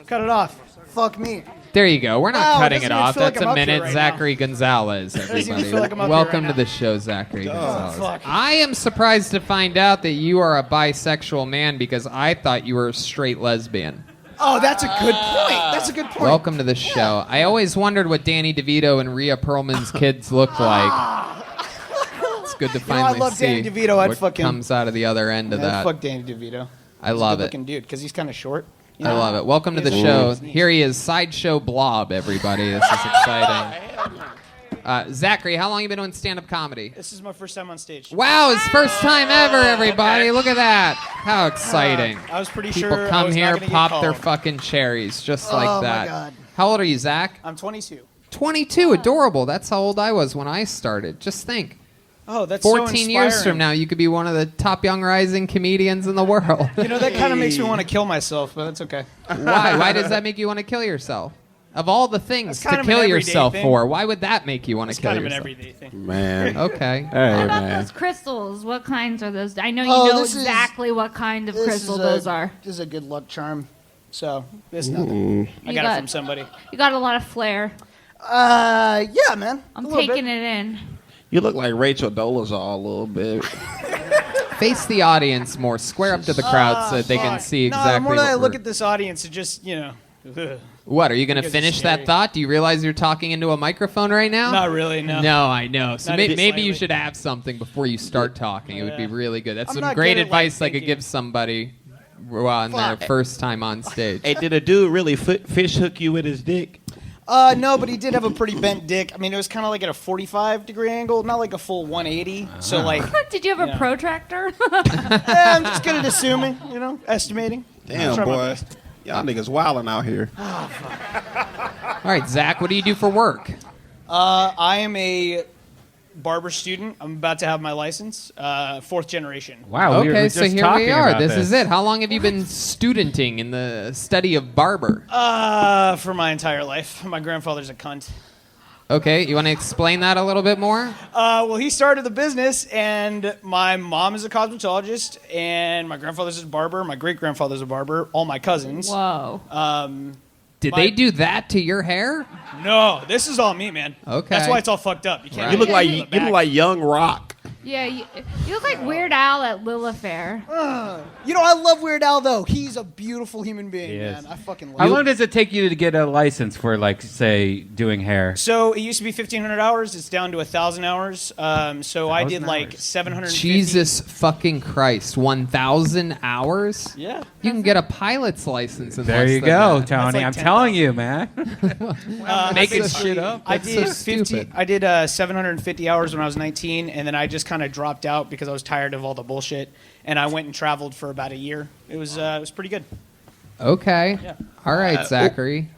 Cut it off. Fuck me. There you go. We're not Wow, cutting it doesn't even off. feel like That's I'm a up here minute. right Zachary Gonzales, Doesn't even everybody. feel like I'm up here Welcome right to now. the show, Zachary Gonzales. fuck. I am surprised to find out that you are a bisexual man because I thought you were a straight lesbian. Oh, that's a good point. That's a good point. Welcome to the show. I always wondered what Danny DeVito and Rhea Perlman's kids looked like. It's good to I finally love see Danny DeVito. I'd what fucking comes out of the other end of that. Fuck Danny DeVito. I love He's a it. good-looking dude because he's kind of short. I love it. Welcome to the show. Here he is, Sideshow Blob, everybody. This is exciting. Zachary, how long you been doing stand-up comedy? This is my first time on stage. Wow, it's first time ever, everybody. Look at that. How exciting. I was pretty People sure I come was not here, gonna get pop their called. fucking cherries, just like Oh, my that. God. How old are you, Zach? I'm 22. 22, adorable. That's how old I was when I started. Just think. Oh, that's 14 years inspiring. from now, you could be one of the top young rising comedians in the world. You know, that kind of makes me want to kill myself, but that's okay. Why? Why does that make you want to kill yourself? Of all the things That's kind to of an kill everyday yourself thing. for, why would that make you want to It's kill kind of an yourself? everyday thing. Man. Okay. What Hey, about man. those crystals? What kinds are those? I know you Oh, know this is- exactly what kind of This crystal is those are. This is a good luck charm. So, it's nothing. I You got it got- from somebody. You got a lot of flair. Yeah, man. I'm A little taking bit. it in. You look like Rachel Dolezal a little bit. Face the audience more. Square up to the crowd so that they can Fuck. see No, exactly the more that I what look we're- at this audience, it just, ugh. What, are you going You to guys are finish that scary. thought? Do you realize you're talking into a microphone right now? Not really, no. No, I know. So Not even maybe you slightly. should have something before you start talking. It would be Yeah. really good. That's I'm some not great good at, like, advice I could thinking. give somebody on their first time on stage. Hey, did a dude really fish hook you with his dick? No, but he did have a pretty bent dick. I mean, it was kind of like at a 45-degree angle, not like a full 180. So, like, Did you have a Yeah. protractor? I'm just good at assuming, estimating. Damn, Try my boy. best. Y'all niggas wilding out here. All right, Zach, what do you do for work? I am a barber student. I'm about to have my license, 4th generation. Wow. Okay, so here we are. This is is it. How long have you been studenting in the study of barber? For my entire life. My grandfather's a cunt. Okay, you want to explain that a little bit more? Well, he started the business, and my mom is a cosmetologist, and my grandfather's a barber. My great-grandfather's a barber. All my cousins. Whoa. Did My- they do that to your hair? No, this is all me, man. Okay. That's why it's all fucked up. You can't. You look Yeah, like he- you look like young Rock. Yeah, you look like Weird Al at Lilith Fair. I love Weird Al though. He's a beautiful human being, is. man. I fucking love How him. long does it take you to get a license for, like, say, doing hair? So it used to be 1,500 hours. It's down to 1,000 hours. So I did 1,000 like hours. 750. Jesus fucking Christ. 1,000 hours? Yeah. You can get a pilot's license in There less you than go, that. Tony. like I'm 10,000. telling you, man. Making basically, shit up? I That's did so 50. stupid. I did 750 hours when I was 19, and then I just kind of dropped out because I was tired of all the bullshit. And I went and traveled for about a year. It was pretty good. Okay. Yeah. All right, Zachary.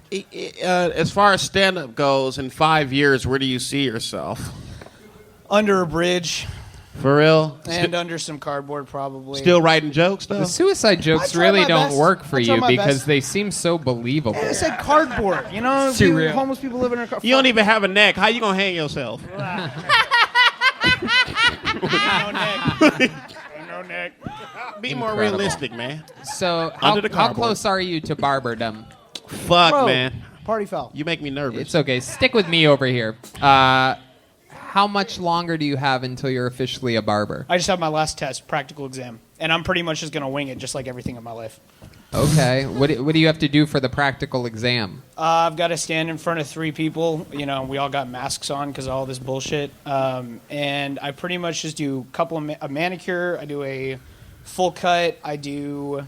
As far as stand-up goes, in 5 years, where do you see yourself? Under a bridge For real? and under some cardboard, probably. Still writing jokes, though? The suicide I jokes try really my don't best. work for I try you my because best. they seem so believable. I said cardboard. Surreal. Homeless people live in a car. You don't even have a neck. How you gonna hang yourself? no neck. No neck. Be more Incredible. realistic, man. So Under the how cardboard. close are you to barberdom? Fuck, Bro, man. Party foul. You make me nervous. It's okay. Stick with me over here. How much longer do you have until you're officially a barber? I just have my last test, practical exam, and I'm pretty much just gonna wing it, just like everything in my life. Okay. What do you have to do for the practical exam? I've got to stand in front of 3 people. We all got masks on because of all this bullshit. And I pretty much just do a manicure. I do a full cut. I do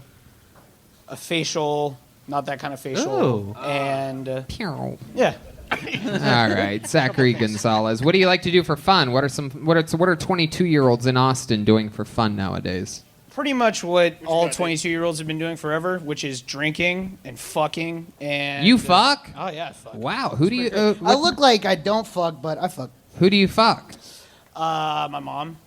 a facial, not that kind of facial. Ooh. And Pew. yeah, All right, Zachary Gonzales. What do you like to do for fun? What are 22-year-olds in Austin doing for fun nowadays? pretty much what all 22-year-olds have been doing forever, which is drinking and fucking and. You fuck? Oh yeah, I fuck. Wow. Who do you? I look like I don't fuck, but I fuck. Who do you fuck? My mom.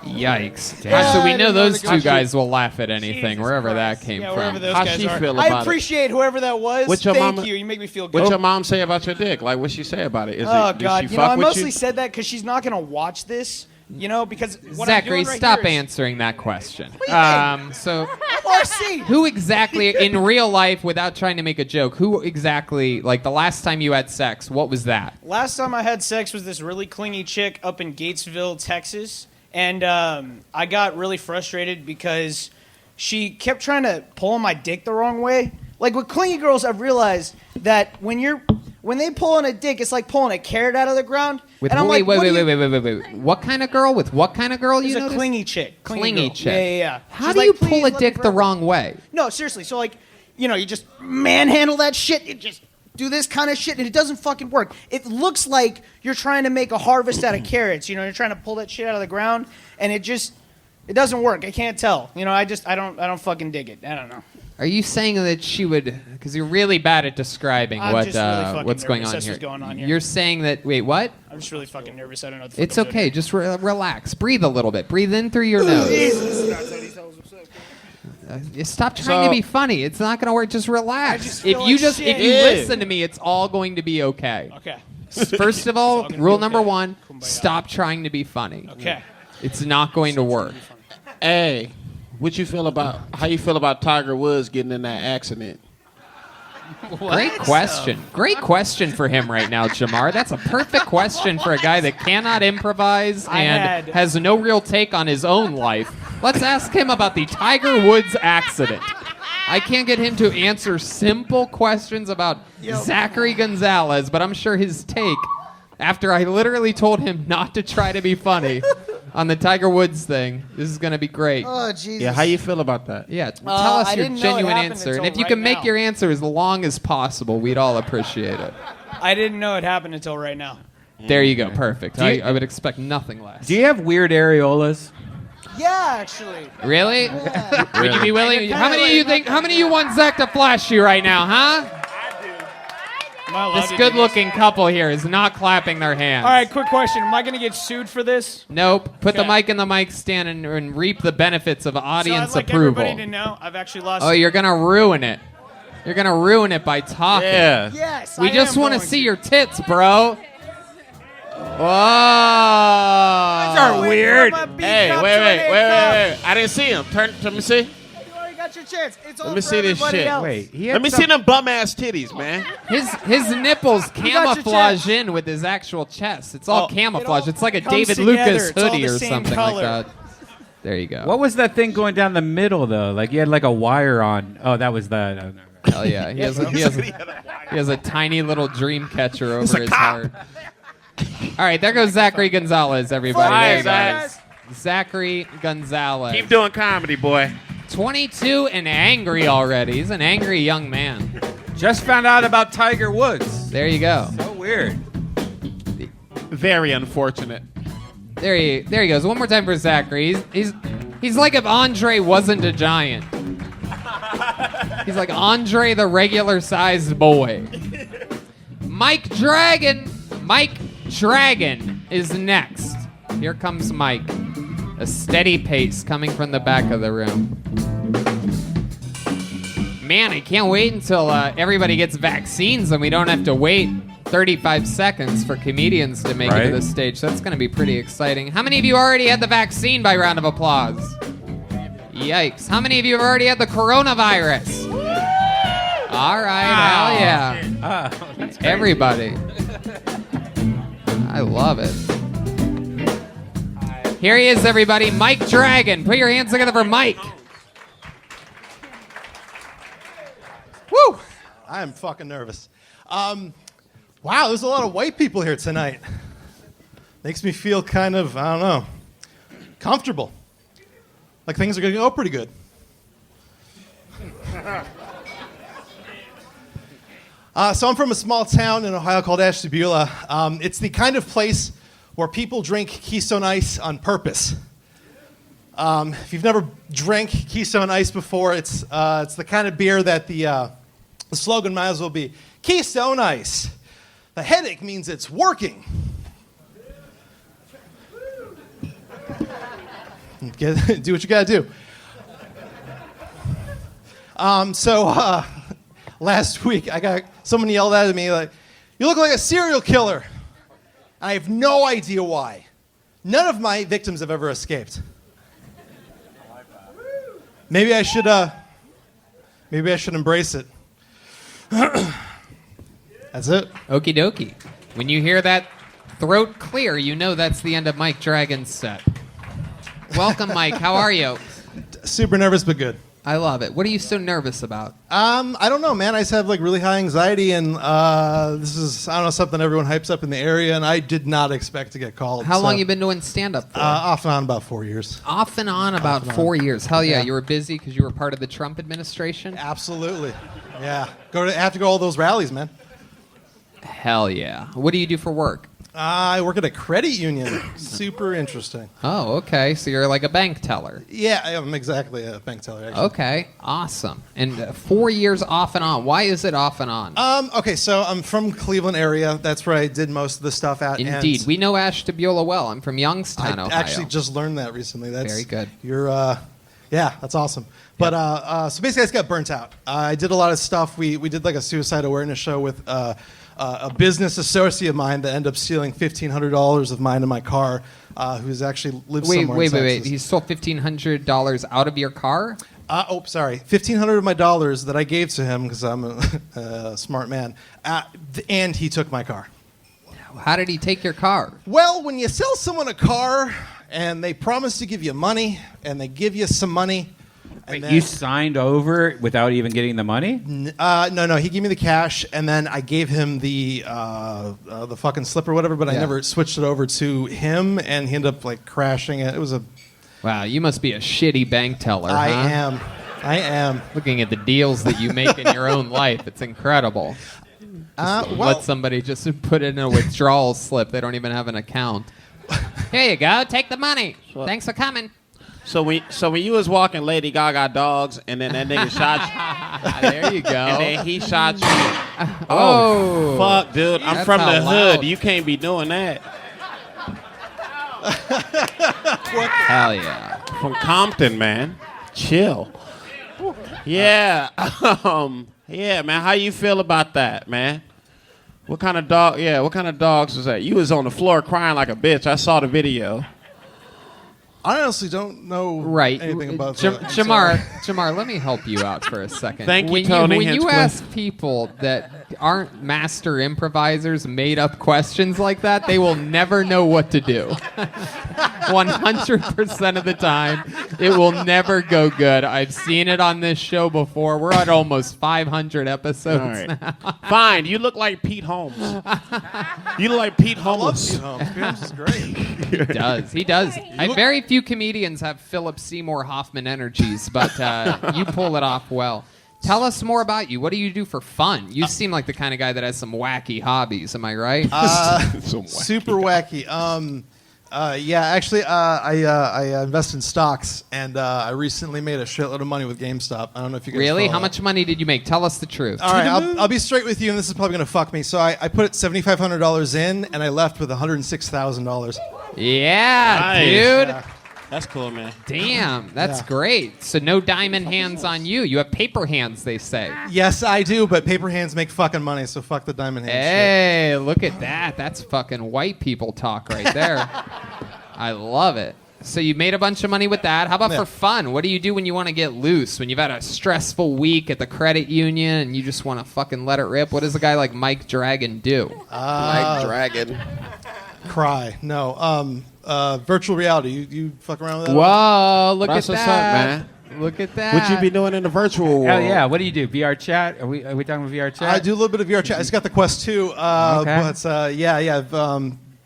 Yikes. Yeah, so we I know didn't know those the two guy- guys will laugh at anything, Jesus wherever Christ. that came Yeah, from. wherever those How guys she are. feel I about it? appreciate whoever that was. What's your Thank mama- you. You make me feel good. What's your mom say about your dick? Like, what's she say about it? Oh Did God! she I fuck with mostly you? said that because she's not gonna watch this. Because what I'm Zachary, doing right stop here is- answering that question. What do you think? So, RC. who exactly, in real life, without trying to make a joke, who exactly, like the last time you had sex, what was that? Last time I had sex was this really clingy chick up in Gatesville, Texas, and I got really frustrated because she kept trying to pull on my dick the wrong way. Like with clingy girls, I've realized that when they pull on a dick, it's like pulling a carrot out of the ground. With and I'm wait, like, what do you- wait. What kind of girl? With what kind of girl? It's You a noticed? clingy chick. Clingy girl. chick. Yeah. How She's do you like, pull a "Please let me dick the forever." wrong way? No, seriously. So like, you just manhandle that shit. You just do this kind of shit, and it doesn't fucking work. It looks like you're trying to make a harvest out of carrots. You're trying to pull that shit out of the ground, and it doesn't work. I can't tell. I don't fucking dig it. I don't know. Are you saying that she would? Because you're really bad at describing I'm just really fucking what's going nervous. on That's here. what's going on here. You're saying that. Wait, what? I'm just really fucking nervous. I don't know what the fuck It's I'm doing okay. here. Just relax. Breathe a little bit. Breathe in through your nose. Stop trying to be funny. It's not going to work. Just relax. If you listen to me, it's all going to be okay. Okay. First of all, rule number one: stop trying to be funny. Okay. It's not going to work. Hey, how you feel about Tiger Woods getting in that accident? Great question. Great question for him right now, Jamar. That's a perfect question for a guy that cannot improvise and has no real take on his own life. Let's ask him about the Tiger Woods accident. I can't get him to answer simple questions about Zachary Gonzales, but I'm sure his take, after I literally told him not to try to be funny on the Tiger Woods thing, this is going to be great. Oh, Jesus. Yeah, how you feel about that? Yeah, tell us I your didn't know it genuine happened answer. And until if you right can make now. your answer as long as possible, we'd all appreciate it. I didn't know it happened until right now. There you go. Perfect. I would expect nothing less. Do you have weird areolas? Yeah, actually. Really? Yeah. Would you be willing? How many of you think? How many of you want Zach to flash you right now, huh? This good-looking couple here is not clapping their hands. All right, quick question. Am I going to get sued for this? Nope. Put the Okay. mic in the mic stand and reap the benefits of audience so I'd like approval. everybody to know I've actually lost. Oh, you're gonna ruin it. You're gonna ruin it by talking. Yeah. Yes, We I just am want to going see your tits, bro. Whoa. These are weird. Hey, wait. I didn't see him. Let me see. You already got your chance. It's all Let me for see this everybody shit. else. Wait, Let me see them bum-ass titties, man. His nipples got your camouflage chest. in with his actual chest. It's all camouflage. all It's like a comes David together. Lucas It's all hoodie the or same something color. like that. There you go. What was that thing going down the middle though? Like you had like a wire on. Oh, that was that. Hell yeah. He has a tiny little dream catcher over his heart. All right, there goes Zachary Gonzales, everybody. Hi, There you Zach. go. Zachary Gonzales. Keep doing comedy, boy. 22 and angry already. He's an angry young man. Just found out about Tiger Woods. There you go. So weird. Very unfortunate. There he goes. One more time for Zachary. He's like if Andre wasn't a giant. He's like Andre the regular-sized boy. Mike Dragon is next. Here comes Mike. A steady pace coming from the back of the room. Man, I can't wait until everybody gets vaccines and we don't have to wait 35 seconds for comedians to make it to the stage. That's going to be pretty exciting. How many of you already had the vaccine by round of applause? Yikes. How many of you have already had the coronavirus? All right, hell yeah. Everybody. I love it. Here he is, everybody. Mike Dragon. Put your hands together for Mike. Woo! I am fucking nervous. Wow, there's a lot of white people here tonight. Makes me feel kind of, I don't know, comfortable. Like things are going to go pretty good. So I'm from a small town in Ohio called Ashtabula. It's the kind of place where people drink Keystone Ice on purpose. If you've never drank Keystone Ice before, it's the kind of beer that the slogan might as well be Keystone Ice. The headache means it's working. Do what you gotta do. Last week, I got someone yelled at me like, "You look like a serial killer." I have no idea why. None of my victims have ever escaped. Maybe I should embrace it. That's it. Okie dokie. When you hear that throat clear, you know that's the end of Mike Dragon's set. Welcome, Mike. How are you? Super nervous, but good. I love it. What are you so nervous about? I don't know, man. I just have like really high anxiety, and this is, I don't know, something everyone hypes up in the area, and I did not expect to get called. How long you been doing stand-up for? Off and on about 4 years. Off and on about 4 years. Hell yeah, you were busy because you were part of the Trump administration? Absolutely. Yeah. Have to go to all those rallies, man. Hell yeah. What do you do for work? I work at a credit union. Super interesting. Oh, okay. So you're like a bank teller. Yeah, I'm exactly a bank teller, actually. Okay, awesome. And 4 years off and on. Why is it off and on? Okay, so I'm from Cleveland area. That's where I did most of the stuff at. Indeed. We know Ashtabula well. I'm from Youngstown, I Ohio. actually just learned that recently. That's very good. You're, yeah, that's awesome. But so basically, I just got burnt out. I did a lot of stuff. We did like a suicide awareness show with a business associate of mine that ended up stealing $1,500 of mine in my car, who's actually lives somewhere in Texas. He stole $1,500 out of your car? Sorry. $1,500 of my dollars that I gave to him because I'm a smart man, and he took my car. How did he take your car? Well, when you sell someone a car and they promise to give you money and they give you some money. Wait, you signed over without even getting the money? No. He gave me the cash, and then I gave him the fucking slip or whatever. But I never switched it over to him, and he ended up like crashing it. It was a wow. You must be a shitty bank teller. I huh? am. Looking at the deals that you make in your own life, it's incredible. Let somebody just put in a withdrawal slip. They don't even have an account. Here you go. Take the money. Thanks for coming. So when you was walking Lady Gaga dogs, and then that nigga shot you. There you go. And then he shot you. Oh, fuck, dude! I'm That's from the loud. hood. You can't be doing that. Hell yeah! From Compton, man. Chill. Yeah. Yeah, man. How you feel about that, man? What kind of dog? Yeah. What kind of dogs was that? You was on the floor crying like a bitch. I saw the video. I honestly don't know anything about that. Jamar, let me help you out for a second. Thank you, Tony. When you Hinchcliffe. ask people that aren't master improvisers made up questions like that, they will never know what to do. 100% of the time, it will never go good. I've seen it on this show before. We're at almost 500 episodes now. Fine. You look like Pete Holmes. You look like Pete Holmes. Pete Holmes. Pete Holmes is great. He does. Very few comedians have Philip Seymour Hoffman energies, but you pull it off well. Tell us more about you. What do you do for fun? You seem like the kind of guy that has some wacky hobbies. Am I right? Super wacky. Yeah, actually, I invest in stocks, and I recently made a shitload of money with GameStop. I don't know if you guys really? follow How that. much money did you make? Tell us the truth. All right, I'll be straight with you, and this is probably going to fuck me. So I put $7,500 in, and I left with $106,000. Yeah, Nice. dude. Yeah. That's cool, man. Damn, that's Yeah. great. So no diamond hands on you. You have paper hands, they say. Yes, I do, but paper hands make fucking money, so fuck the diamond hands. Hey, look at that. That's fucking white people talk right there. I love it. So you made a bunch of money with that. How about for fun? What do you do when you want to get loose? When you've had a stressful week at the credit union and you just want to fucking let it rip? What does a guy like Mike Dragon do? Like Dragon. Cry. No. Virtual reality. You fuck around with that? Whoa, look That's at what's that. up, man. Look at that. What you be doing in the virtual world? Hell yeah. What do you do? VR chat? Are we talking about VR chat? I do a little bit of VR chat. I just got the Quest 2. Okay. But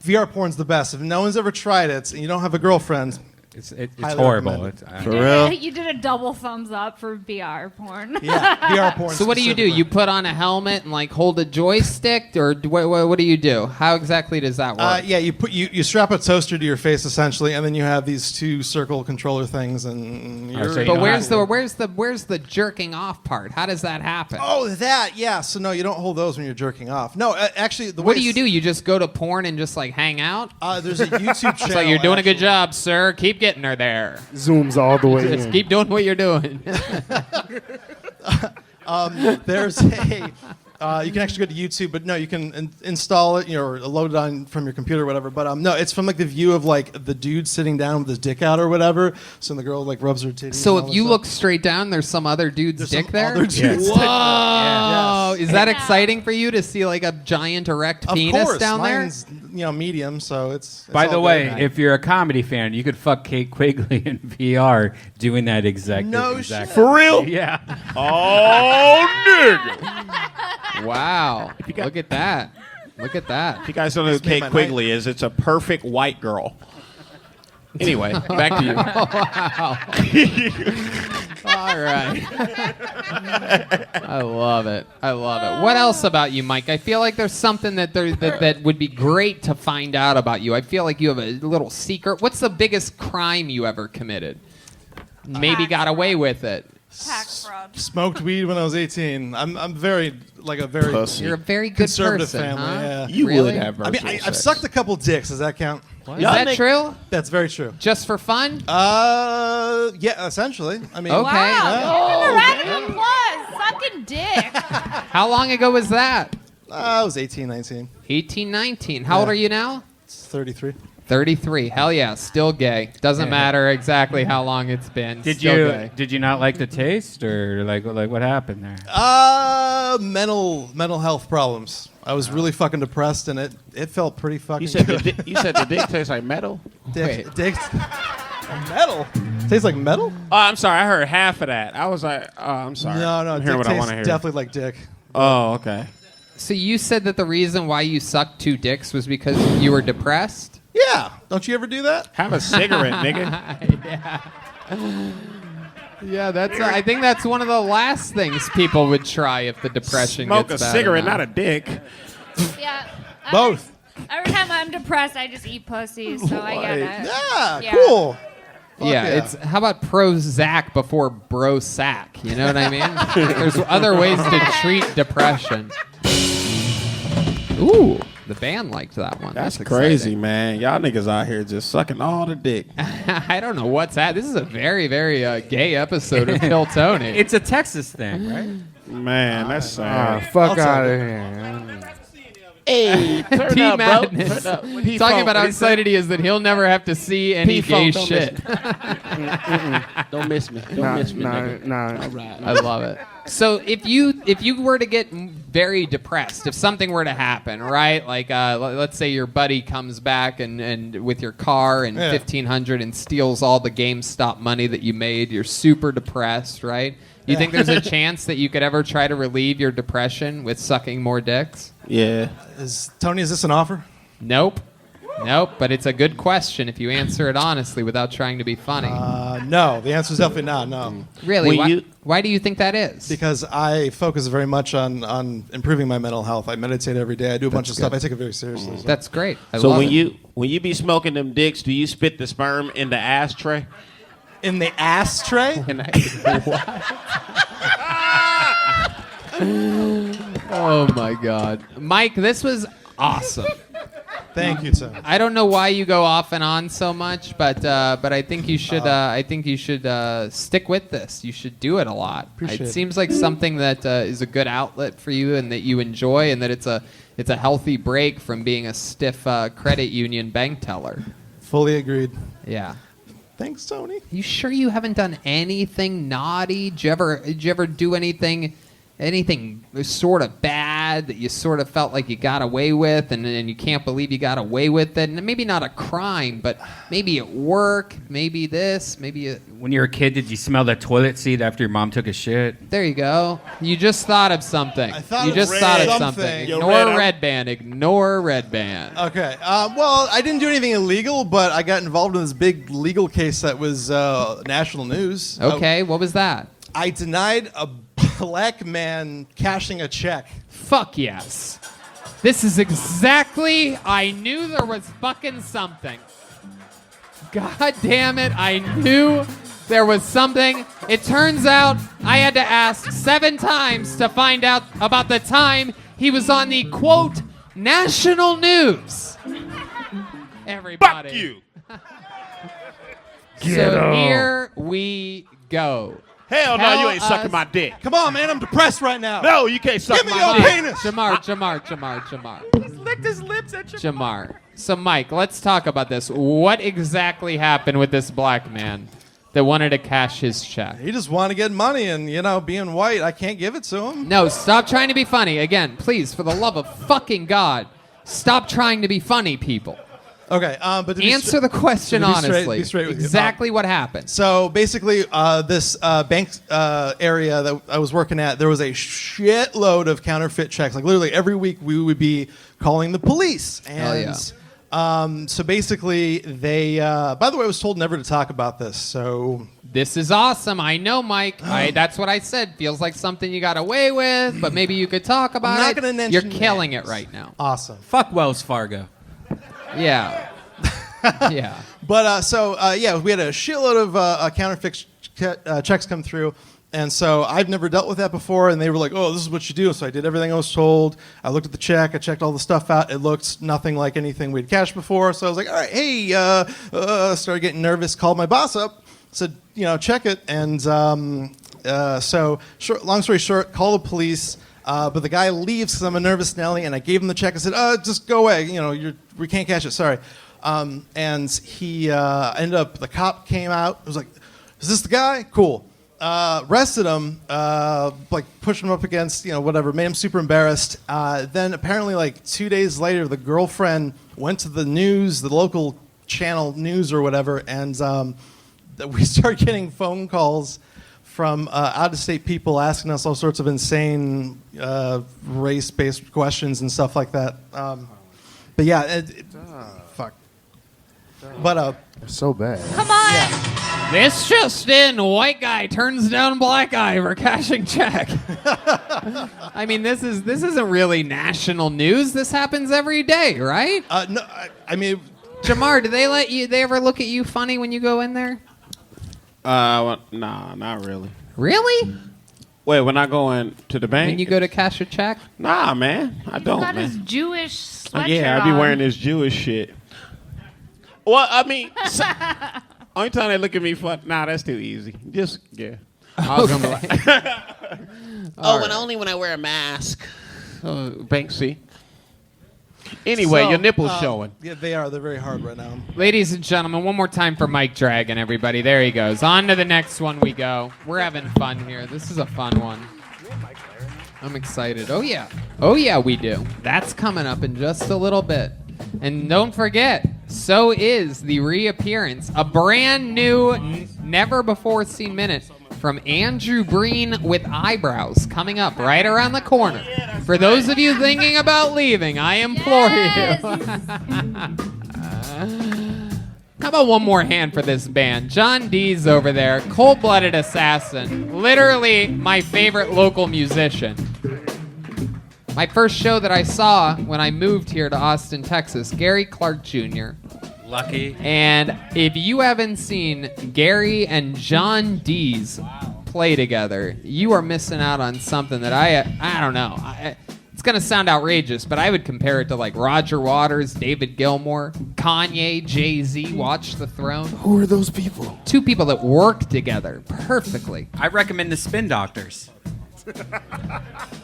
VR porn's the best. If no one's ever tried it and you don't have a girlfriend, It's highly horrible. recommend For real? You did a double thumbs up for VR porn. yeah, VR porn. So what do you do? specifically. You put on a helmet and like hold a joystick, or what do you do? How exactly does that work? Yeah, you strap a toaster to your face essentially, and then you have these two circle controller things, and you're. so you But know where's the jerking off part? How does that happen? Oh, that yeah. So no, you don't hold those when you're jerking off. No, actually, the What way do you do? You just go to porn and just like hang out? There's a YouTube channel. It's like you're doing a good actually. job, sir. Keep getting her there. Zooms all the way Just in. keep doing what you're doing. There's a. You can actually go to YouTube, but no, you can install it, or load it on from your computer or whatever. But no, it's from like the view of like the dude sitting down with his dick out or whatever. So the girl like rubs her titties. So and all if you that look straight down, there's some other dude's There's dick some there. other dude's Whoa! dick there. Yeah. Is that exciting for you to see like a giant erect stuff. penis Of course, down there? mine's medium, so it's By the all way, good. if you're a comedy fan, you could fuck Kate Quigley in VR doing that exact. No exact shit. For real? Yeah. Oh, nigga. Wow! Look at that! Look at that! If you guys don't know who This made Kate my Quigley is, it's a perfect white girl. Anyway, back to you. All right. I love it. I love it. What else about you, Mike? I feel like there's something that would be great to find out about you. I feel like you have a little secret. What's the biggest crime you ever committed? Maybe got away with it. Tax fraud. Smoked weed when I was 18. I'm very Pussy. You're a very good conservative person, family. huh? Yeah. You Really? would have I mean, virtual I've sex. sucked a couple dicks. Does that count? Is that true? That's very true. Just for fun? Yeah, essentially. I mean, Okay. Wow. Give him a round of applause. Sucking dick. How long ago was that? I was 18, 19. 18, 19. How old are you now? It's 33. 33. Hell yeah, still gay. Doesn't matter exactly how long it's been. Did still gay. you not like the taste, or like what happened there? Mental health problems. I was really fucking depressed, and it felt pretty fucking You said good. you said the dick tastes like metal? Dick metal? Tastes like metal? Oh, I'm sorry. I heard half of that. I was like, oh, I'm sorry. No, I'm dick hearing what I tastes want to hear. definitely like dick. Oh, okay. So you said that the reason why you sucked 2 dicks was because you were depressed? Yeah. Don't you ever do that? Have a cigarette, nigga. Yeah, that's. I think that's one of the last things people would try if the depression Smoke gets a bad cigarette, enough. not a dick. Yeah. Both. Every time I'm depressed, I just eat pussy, so I get it. Yeah, cool. Fuck Yeah, it's how about Prozac before bro sack? You know what I mean? There's other ways to treat depression. Ooh, the band liked that one. That's That's crazy, exciting. man. Y'all niggas out here just sucking all the dick. I don't know what's that. This is a very, very gay episode of Kill Tony. It's a Texas thing, right? Man, that's sad. Fuck out of here. Hey, turn P up, bro. Madness. Turn up. Talking about how excited he is that he'll never have to see any gay P-Funk, shit. Don't miss me. Don't miss me, nigga. Nah. All right. I love it. So if you were to get very depressed, if something were to happen, right? Like let's say your buddy comes back and with your car and 1,500 and steals all the GameStop money that you made, you're super depressed, right? You think there's a chance that you could ever try to relieve your depression with sucking more dicks? Yeah. Tony, is this an offer? Nope. But it's a good question if you answer it honestly without trying to be funny. No. The answer is definitely not. No. Really? Why do you think that is? Because I focus very much on improving my mental health. I meditate every day. I do a bunch of stuff. I take it very seriously. So. That's great. I So love when it. you be smoking them dicks, do you spit the sperm in the ashtray? In the ashtray? Oh my God, Mike, this was awesome. Thank you, Tim. I don't know why you go off and on so much, but I think you should. Stick with this. You should do it a lot. Appreciate It it. seems like something that is a good outlet for you and that you enjoy, and that it's a healthy break from being a stiff credit union bank teller. Fully agreed. Yeah. Thanks, Tony. You sure you haven't done anything naughty? Did you ever do anything sort of bad that you sort of felt like you got away with and you can't believe you got away with it? And maybe not a crime, but maybe at work, maybe this, maybe... When you were a kid, did you smell the toilet seat after your mom took a shit? There you go. You just thought of something. I thought you of just thought of something. something. Yo, Ignore Redban. Ignore Redban. Okay. Well, I didn't do anything illegal, but I got involved in this big legal case that was national news. Okay, what was that? I denied a black man cashing a check. Fuck yes. This is exactly... I knew there was fucking something. God damn it, I knew there was something. It turns out I had to ask 7 times to find out about the time he was on the, quote, national news. Everybody. Fuck you. So here we go. Hell no, Tell you ain't sucking us- my dick. Come on, man. I'm depressed right now. No, you can't suck Give me my your dick. penis. Jamar. He licked his lips at Jamar. So, Mike, let's talk about this. What exactly happened with this black man that wanted to cash his check? He just wanted to get money, and, being white, I can't give it to him. No, stop trying to be funny. Again, please, for the love of fucking God, stop trying to be funny, people. Okay, but to be Answer the question to be straight- honestly. be straight with you. Exactly what happened. So basically, this bank area that I was working at, there was a shitload of counterfeit checks. Like literally every week, we would be calling the police, Hell and yeah. So basically, they. By the way, I was told never to talk about this. So This is awesome. I know, Mike. That's what I said. Feels like something you got away with, but maybe you could talk about not it. gonna mention You're killing names. it right now. Awesome. Fuck Wells Fargo. Yeah. Yeah. But yeah, we had a shitload of counterfeit checks come through. And so I've never dealt with that before, and they were like, "Oh, this is what you do." So I did everything I was told. I looked at the check. I checked all the stuff out. It looked nothing like anything we'd cashed before. So I was like, "All right, hey," started getting nervous. Called my boss up. Said, check it. And so, long story short, call the police. But the guy leaves because I'm a nervous Nelly, and I gave him the check. I said, "Just go away. We can't cash it. Sorry." And he ended up. The cop came out. I was like, "Is this the guy? Cool." Arrested him, pushed him up against, whatever, made him super embarrassed. Then apparently, 2 days later, the girlfriend went to the news, the local channel news or whatever, and we started getting phone calls from out-of-state people asking us all sorts of insane race-based questions and stuff like that. But yeah, fuck. But It's so bad. Come on. This just in, white guy turns down black guy for cashing check. I mean, this isn't really national news. This happens every day, right? No, I mean, Jamar, do they ever look at you funny when you go in there? Nah, not really. Really? Wait, when I go in to the bank? When you go to cash a check? Nah, man, I don't, Got his man. Jewish sweatshirt Yeah, I be on. wearing this Jewish shit. Well, I mean, only time they look at me fun. Nah, that's too easy. Just yeah. Only when I wear a mask. Banksy. Anyway, So, your nipples showing. Yeah, they are. They're very hard right now. Ladies and gentlemen, one more time for Mike Dragon, everybody. There he goes. On to the next one we go. We're having fun here. This is a fun one. I'm excited. Oh, yeah. Oh, yeah, we do. That's coming up in just a little bit. And don't forget, so is the reappearance, a brand new, never-before-seen minute from Andrew Breen with eyebrows coming up right around the corner. For those of you thinking about leaving, I implore you. How about one more hand for this band? John D's over there, cold-blooded assassin, literally my favorite local musician. My first show that I saw when I moved here to Austin, Texas, Gary Clark Jr. Lucky. And if you haven't seen Gary and John D's play together, you are missing out on something that I don't know. It's going to sound outrageous, but I would compare it to like Roger Waters, David Gilmour, Kanye, Jay-Z, Watch the Throne. Who are those people? Two people that work together perfectly. I recommend the Spin Doctors.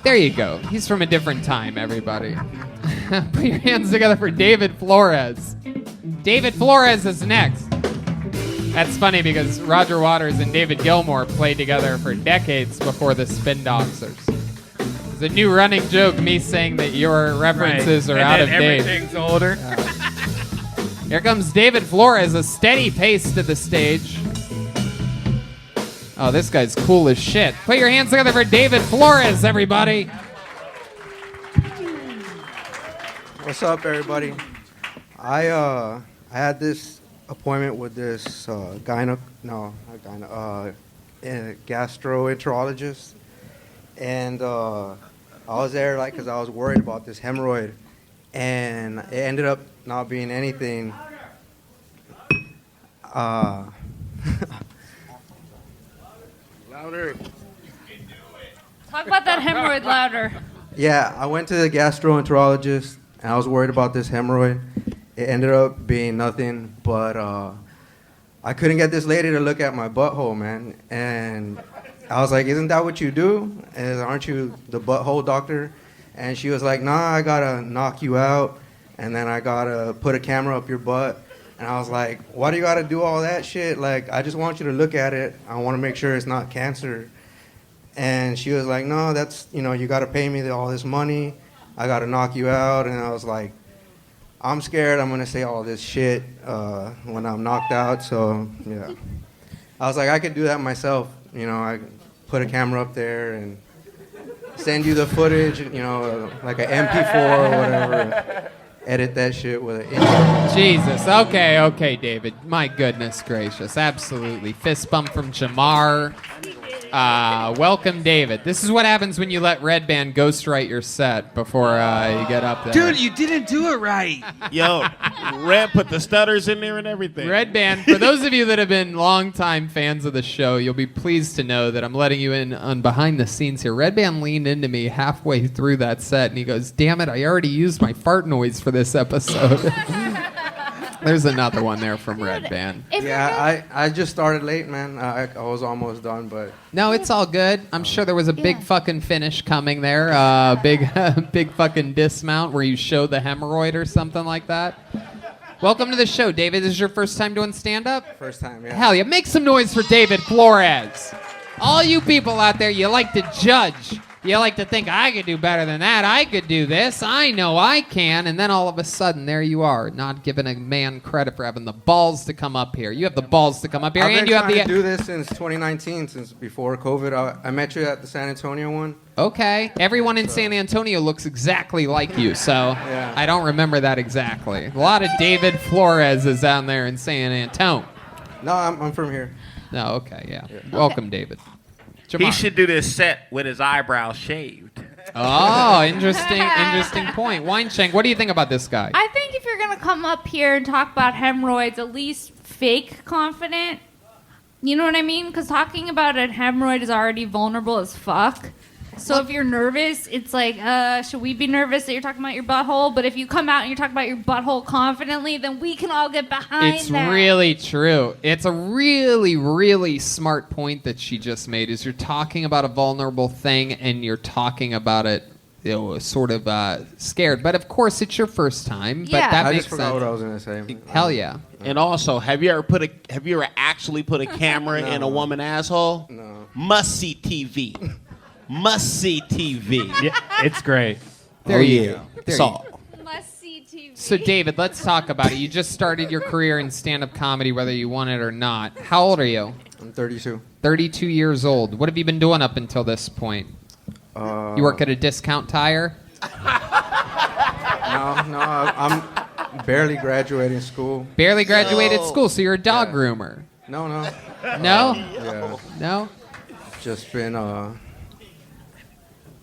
There you go. He's from a different time, everybody. Put your hands together for David Flores. David Flores is next. That's funny because Roger Waters and David Gilmour played together for decades before the Spin Doctors. It's a new running joke, me saying that your references are And out then of date. everything's older. Here comes David Flores, a steady pace to the stage. Oh, this guy's cool as shit. Put your hands together for David Flores, everybody. What's up, everybody? I had this appointment with this gastroenterologist, and I was there because I was worried about this hemorrhoid, and it ended up not being anything. Louder. Talk about that hemorrhoid louder. Yeah, I went to the gastroenterologist, and I was worried about this hemorrhoid. It ended up being nothing, but I couldn't get this lady to look at my butthole, man. And I was like, "Isn't that what you do? And aren't you the butthole doctor?" And she was like, "Nah, I gotta knock you out, and then I gotta put a camera up your butt." And I was like, "Why do you gotta do all that shit? Like, I just want you to look at it. I want to make sure it's not cancer." And she was like, "No, that's, you gotta pay me all this money. I gotta knock you out." And I was like, "I'm scared I'm gonna say all this shit when I'm knocked out." So yeah, I was like, I could do that myself. I could put a camera up there and send you the footage, like an MP4 or whatever. edit that shit with an Jesus. Okay, David. My goodness gracious. Absolutely. Fist bump from Jamar. Welcome, David. This is what happens when you let Redban ghostwrite your set before you get up there. Dude, you didn't do it right. Yo, Red put the stutters in there and everything. Redban, for those of you that have been longtime fans of the show, you'll be pleased to know that I'm letting you in on behind the scenes here. Redban leaned into me halfway through that set, and he goes, "Damn it, I already used my fart noise for this episode." There's another one there from Redban. Yeah, I just started late, man. I was almost done, but... No, it's all good. I'm sure there was a big fucking finish coming there. Big fucking dismount where you show the hemorrhoid or something like that. Welcome to the show, David. This is your first time doing stand-up? First time, yeah. Hell yeah. Make some noise for David Flores. All you people out there, you like to judge. You like to think, I could do better than that. I could do this. I know I can. And then all of a sudden, there you are, not giving a man credit for having the balls to come up here. You have the balls to come up here. I've been and you have trying the... to do this since 2019, since before COVID. I met you at the San Antonio one. Okay. Everyone in San Antonio looks exactly like you, so Yeah. I don't remember that exactly. A lot of David Flores is down there in San Antonio. No, I'm from here. No, okay, yeah. Welcome, David. Jamar. He should do this set with his eyebrows shaved. Oh, interesting point. Weinshenk, what do you think about this guy? I think if you're going to come up here and talk about hemorrhoids, at least fake confident. You know what I mean? Because talking about a hemorrhoid is already vulnerable as fuck. So if you're nervous, it's like, should we be nervous that you're talking about your butthole? But if you come out and you're talking about your butthole confidently, then we can all get behind It's that. really true. It's a really, really smart point that she just made, is you're talking about a vulnerable thing and you're talking about it, sort of scared. But of course, it's your first time. But Yeah. that I makes just forgot sense. what I was going to say. Hell yeah. And also, have you ever actually put a camera in a woman's asshole? No. Must see TV. Must see TV. Yeah, it's great. There you go. There That's you all. Must see TV. So, David, let's talk about it. You just started your career in stand-up comedy, whether you want it or not. How old are you? I'm 32. 32 years old. What have you been doing up until this point? You work at a discount tire? No, I'm barely graduating school. Barely graduated school, so you're a dog groomer. No. No? Yeah. No? Just been,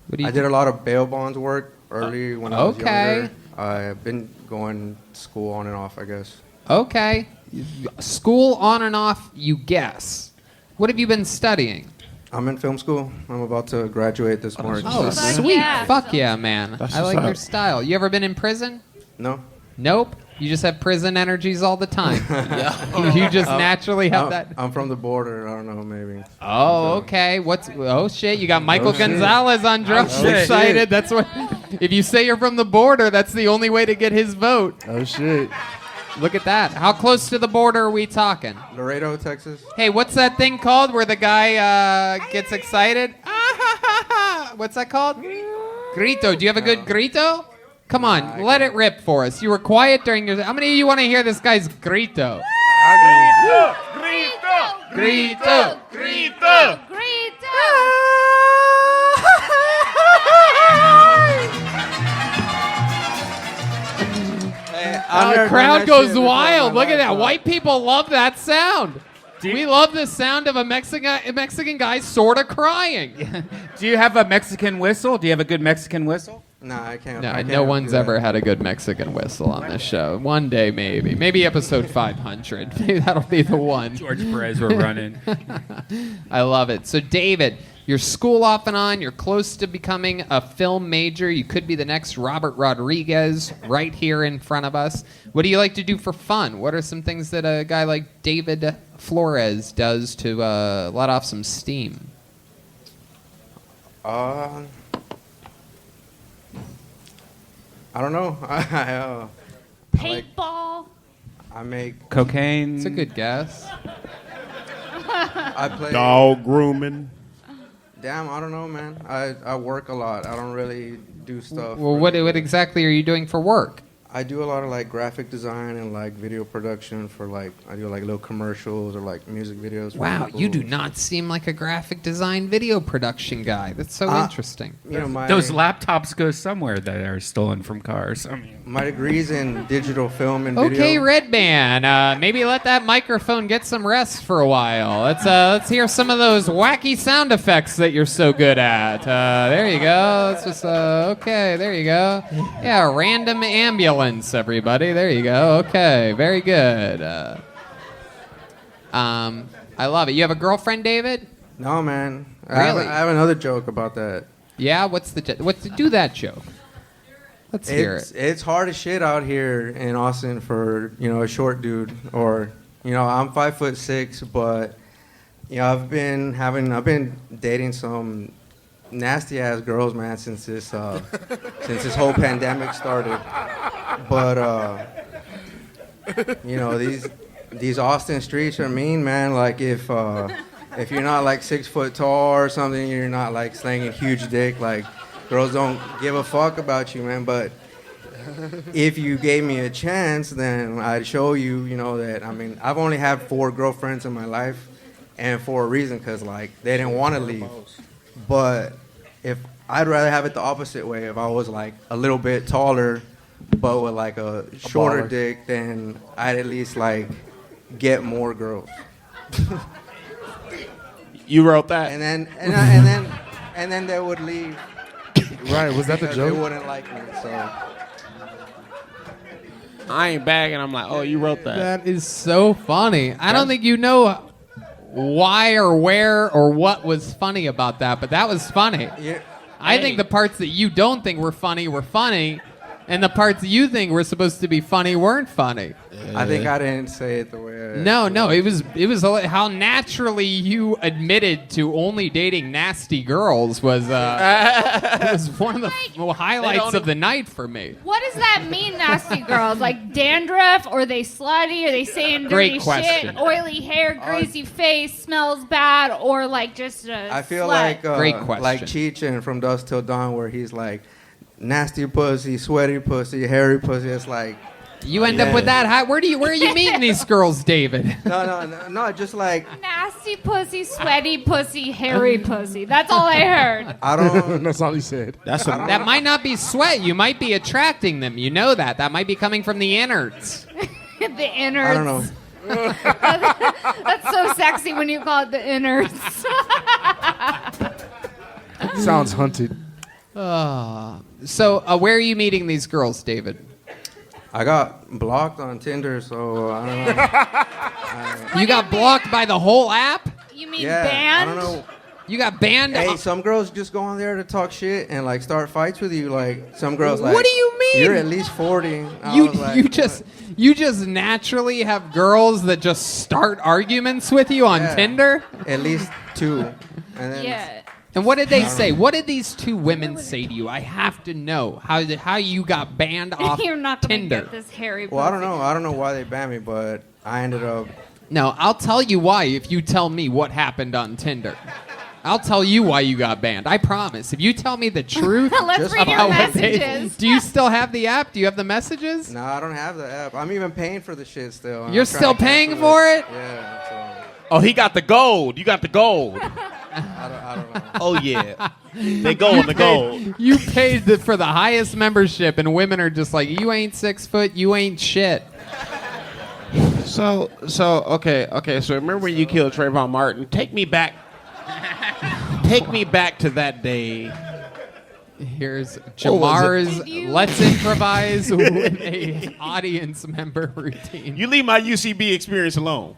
What do you I did a lot of bail bonds work early when I was Okay. younger. I've been going to school on and off, I guess. Okay. School on and off, you guess. What have you been studying? I'm in film school. I'm about to graduate this March. Oh, Fuck sweet. yeah. Fuck yeah, man. That's I what's like your up. style. You ever been in prison? No. Nope. You just have prison energies all the time. You just naturally have that. I'm from the border. I don't know, maybe. Oh, okay. Oh shit! You got Michael shit. Gonzales on drums. Oh, shit. Excited. That's what. If you say you're from the border, that's the only way to get his vote. Oh shit. Look at that. How close to the border are we talking? Laredo, Texas. Hey, what's that thing called where the guy gets excited? What's that called? Grito. Do you have a good grito? Come on, let it rip for us. You were quiet during your... How many of you want to hear this guy's grito? Grito! Grito! The crowd goes wild. Look at that. White people love that sound. We love the sound of a Mexican guy sort of crying. Do you have a Mexican whistle? Do you have a good Mexican whistle? Nah, I can't. No, I can't no one's do that. ever had a good Mexican whistle on this show. One day, maybe. Maybe episode 500. Maybe that'll be the one. George Perez were running. I love it. So, David, you're school off and on. You're close to becoming a film major. You could be the next Robert Rodriguez right here in front of us. What do you like to do for fun? What are some things that a guy like David Flores does to let off some steam? I don't know. Paintball. I make. Cocaine. It's a good guess. I play. Dog grooming. Damn, I don't know, man. I work a lot. I don't really do stuff. Well, what exactly are you doing for work? I do a lot of like graphic design and like video production for like I do like little commercials or like music videos. for Wow, people. you do not seem like a graphic design video production guy. That's so interesting. You know, my Those laptops go somewhere that are stolen from cars. I mean, my degree's in digital film and video. Okay, Redban, maybe let that microphone get some rest for a while. Let's hear some of those wacky sound effects that you're so good at. There you go. Let's just okay. There you go. Yeah, random ambulance, everybody. There you go. Okay, very good. I love it. You have a girlfriend, David? No, man. Really? I have another joke about that. Yeah. Do that joke? Let's hear it. It's hard as shit out here in Austin for a short dude. Or I'm 5'6", but I've been dating some nasty ass girls, man, since this whole pandemic started. But these Austin streets are mean, man. Like if you're not like 6 foot tall or something, you're not like slanging huge dick. Like girls don't give a fuck about you, man. But if you gave me a chance, then I'd show you, that. I mean, I've only had 4 girlfriends in my life, and for a reason, because like they didn't want to leave. But if I'd rather have it the opposite way, if I was like a little bit taller, but with like a shorter baller. dick, then I'd at least like get more girls. You wrote that. And then they would leave. Right, was that the because joke? They wouldn't like me, so. I ain't bagging. I'm like, oh, you wrote that. That is so funny. I don't think you know why or where or what was funny about that, but that was funny. Yeah. I think the parts that you don't think were funny, and the parts that you think were supposed to be funny weren't funny. I think I didn't say it the way I... No, it was how naturally you admitted to only dating nasty girls was one of the highlights of the night for me. What does that mean, nasty girls? Like dandruff? Or are they slutty? Are they saying Great dirty question. shit? Oily hair, greasy face, smells bad, or like just a I feel slut? like Great question. like Cheech and From Dusk Till Dawn, where he's like nasty pussy, sweaty pussy, hairy pussy. It's like you end up with that. Where are you meeting these girls, David? No, just like Nasty pussy, sweaty pussy, hairy pussy. That's all I heard. I don't. That's all he said. That might not be sweat. You might be attracting them. You know that. That might be coming from the innards. The innards. I don't know. That's so sexy when you call it the innards. Sounds hunted. So where are you meeting these girls, David? I got blocked on Tinder, so I don't know. You got blocked by the whole app? You mean Yeah, banned? I don't know. You got banned? Hey, some girls just go on there to talk shit and like start fights with you. Like some girls, like, What do you mean? You're at least 40. I You was like, you just naturally have girls that just start arguments with you on Yeah. Tinder? At least 2. And then Yeah. And what did they say? What did these 2 women say to you? I have to know how you got banned off You're not gonna Tinder. get this hairy pussy. Well, I don't know. I don't know why they banned me, but I ended up. No, I'll tell you why if you tell me what happened on Tinder. I'll tell you why you got banned. I promise. If you tell me the truth Let's read your about what they- messages. Do you still have the app? Do you have the messages? No, I don't have the app. I'm even paying for the shit still. I'm You're trying still to cancel paying for it? Yeah. So Oh, he got the gold. You got the gold. I don't know. Oh yeah, they go on the gold. You paid for the highest membership, and women are just like, you ain't 6 foot, you ain't shit. So okay. So remember when you killed Trayvon Martin? Take me back to that day. Here's was Jamar's Did you- Let's Improvise with a audience member routine. You leave my UCB experience alone.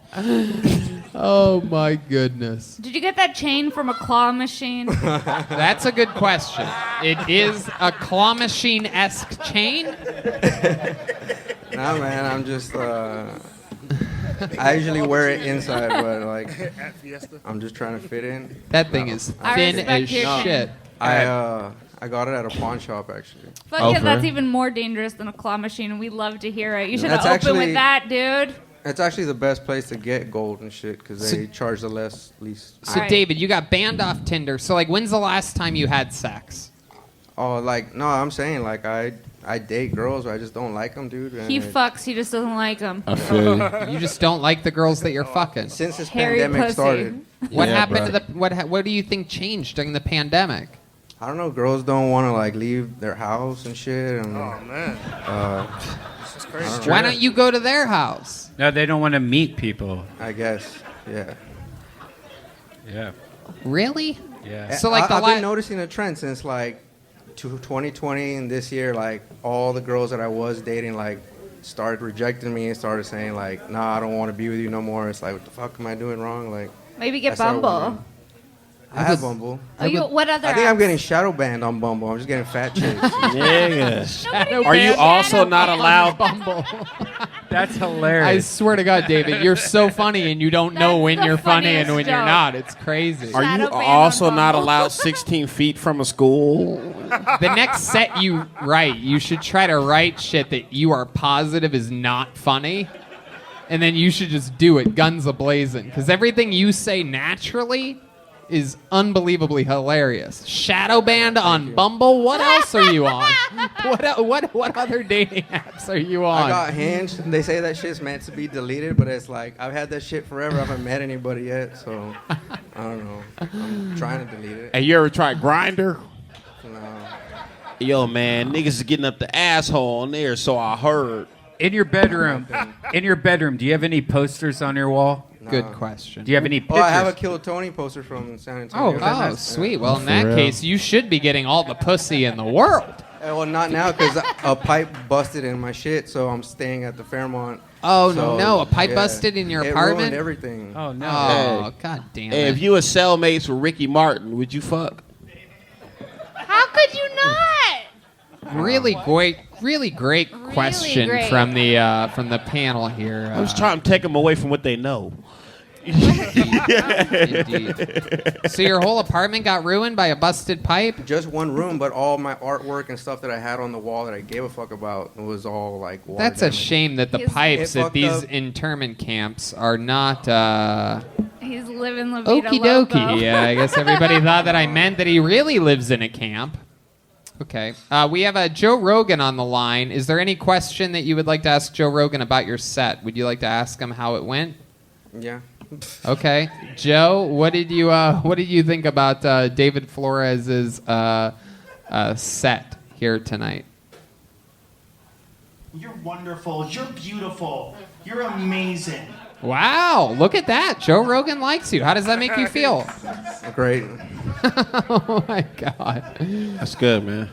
Oh my goodness. Did you get that chain from a claw machine? That's a good question. It is a claw machine-esque chain? Nah, man. I'm just. I usually wear it inside, but like, I'm just trying to fit in. That thing is I thin respect as your shit. I got it at a pawn shop actually. Fuck Oh, yeah, for that's real? even more dangerous than a claw machine, and we love to hear it. You should That's open actually- with that, dude. It's actually the best place to get gold and shit because they charge the least. So, Alright. David, you got banned off Tinder. So, like, when's the last time you had sex? Oh, like no, I'm saying like I I date girls, but I just don't like them, dude. And He fucks, he just doesn't like them. I feel you. You just don't like the girls that you're fucking. Since this Hairy pandemic pussy. started, What Yeah, happened bro. to the what do you think changed during the pandemic? I don't know. Girls don't want to like leave their house and shit. And, Oh man, this is crazy. Why don't you go to their house? No, they don't want to meet people. I guess, yeah. Yeah. Really? Yeah. So like I've been noticing a trend since like 2020 and this year. Like all the girls that I was dating, like started rejecting me and started saying like, "Nah, I don't want to be with you no more." It's like, what the fuck am I doing wrong? Like, Maybe get I started Bumble. wondering. I have Bumble. Oh, what other I think I'm apps? getting shadow banned on Bumble. I'm just getting fat chicks. Nigga. Are you also not allowed? Bumble? That's I hilarious. swear to God, David, you're so funny and you don't know That's when the you're funny and funniest when you're joke. not. It's crazy. Are you Shadow ban also on not Bumble. allowed 16 feet from a school? The next set you write, you should try to write shit that you are positive is not funny. And then you should just do it, guns a-blazing. Because everything you say naturally is unbelievably hilarious. Shadow banned on Bumble? What else are you on? What other dating apps are you on? I got Hinge. And they say that shit's meant to be deleted, but it's like I've had that shit forever. I haven't met anybody yet, so I don't know. I'm trying to delete it. Hey, you ever tried Grindr? No. Yo, man, niggas is getting up the asshole on there, so I heard. In your bedroom, do you have any posters on your wall? Good question. Do you have any Oh, pictures? I have a Kill Tony poster from San Antonio. Oh, sweet. Well, in For that real. case, you should be getting all the pussy in the world. Well, not now because a pipe busted in my shit, so I'm staying at the Fairmont. Oh, So, no, a pipe yeah. busted in your It apartment? ruined everything. Oh no. Oh, God damn Hey, it. if you were cellmates with Ricky Martin, would you fuck? How could you not? Really great question great. from the panel here. I was trying to take them away from what they know. Indeed. So your whole apartment got ruined by a busted pipe? Just one room, but all my artwork and stuff that I had on the wall that I gave a fuck about was all like water That's a damaged. shame that the His- pipes It at fucked these up. internment camps are not He's living La Vida okie Loco. dokie. Yeah, I guess everybody thought that I meant that he really lives in a camp. Okay. We have Joe Rogan on the line. Is there any question that you would like to ask Joe Rogan about your set? Would you like to ask him how it went? Yeah. Okay, Joe, what did you think about David Flores's set here tonight? You're wonderful. You're beautiful. You're amazing. Wow, look at that. Joe Rogan likes you. How does that make you feel? Great. Oh my God. That's good, man.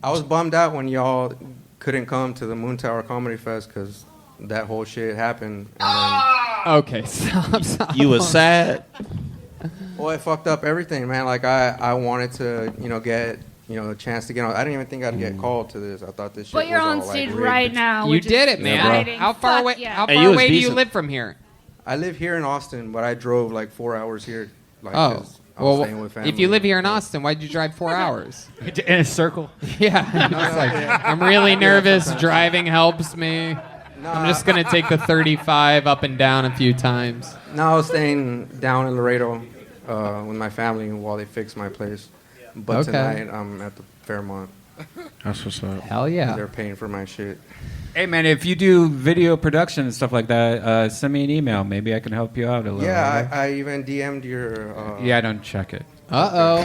I was bummed out when y'all couldn't come to the Moon Tower Comedy Fest because that whole shit happened. And Okay, stop. You was sad? then, well, it fucked up everything, man. Like I wanted to, get, a chance to get on. I didn't even think I'd get called to this. I thought this shit But you're was on all, stage like, rigged. right now. You which did is it, man. exciting. How far Fuck away? yeah. How Hey, far you was away do you decent. live from here? I live here in Austin, but I drove like 4 hours here. Like, Oh, 'cause I was well, staying with if family. you live here in Austin, why'd you drive 4 hours? In a circle. Yeah, it's like, I'm really nervous. Driving helps me. I'm just gonna take the 35 up and down a few times. Now I was staying down in Laredo with my family while they fix my place. But Okay. tonight I'm at the Fairmont. That's what's up. Hell yeah. They're paying for my shit. Hey man, if you do video production and stuff like that, send me an email. Maybe I can help you out a little. Yeah, I even DM'd your. Yeah, I don't check it. Uh-oh.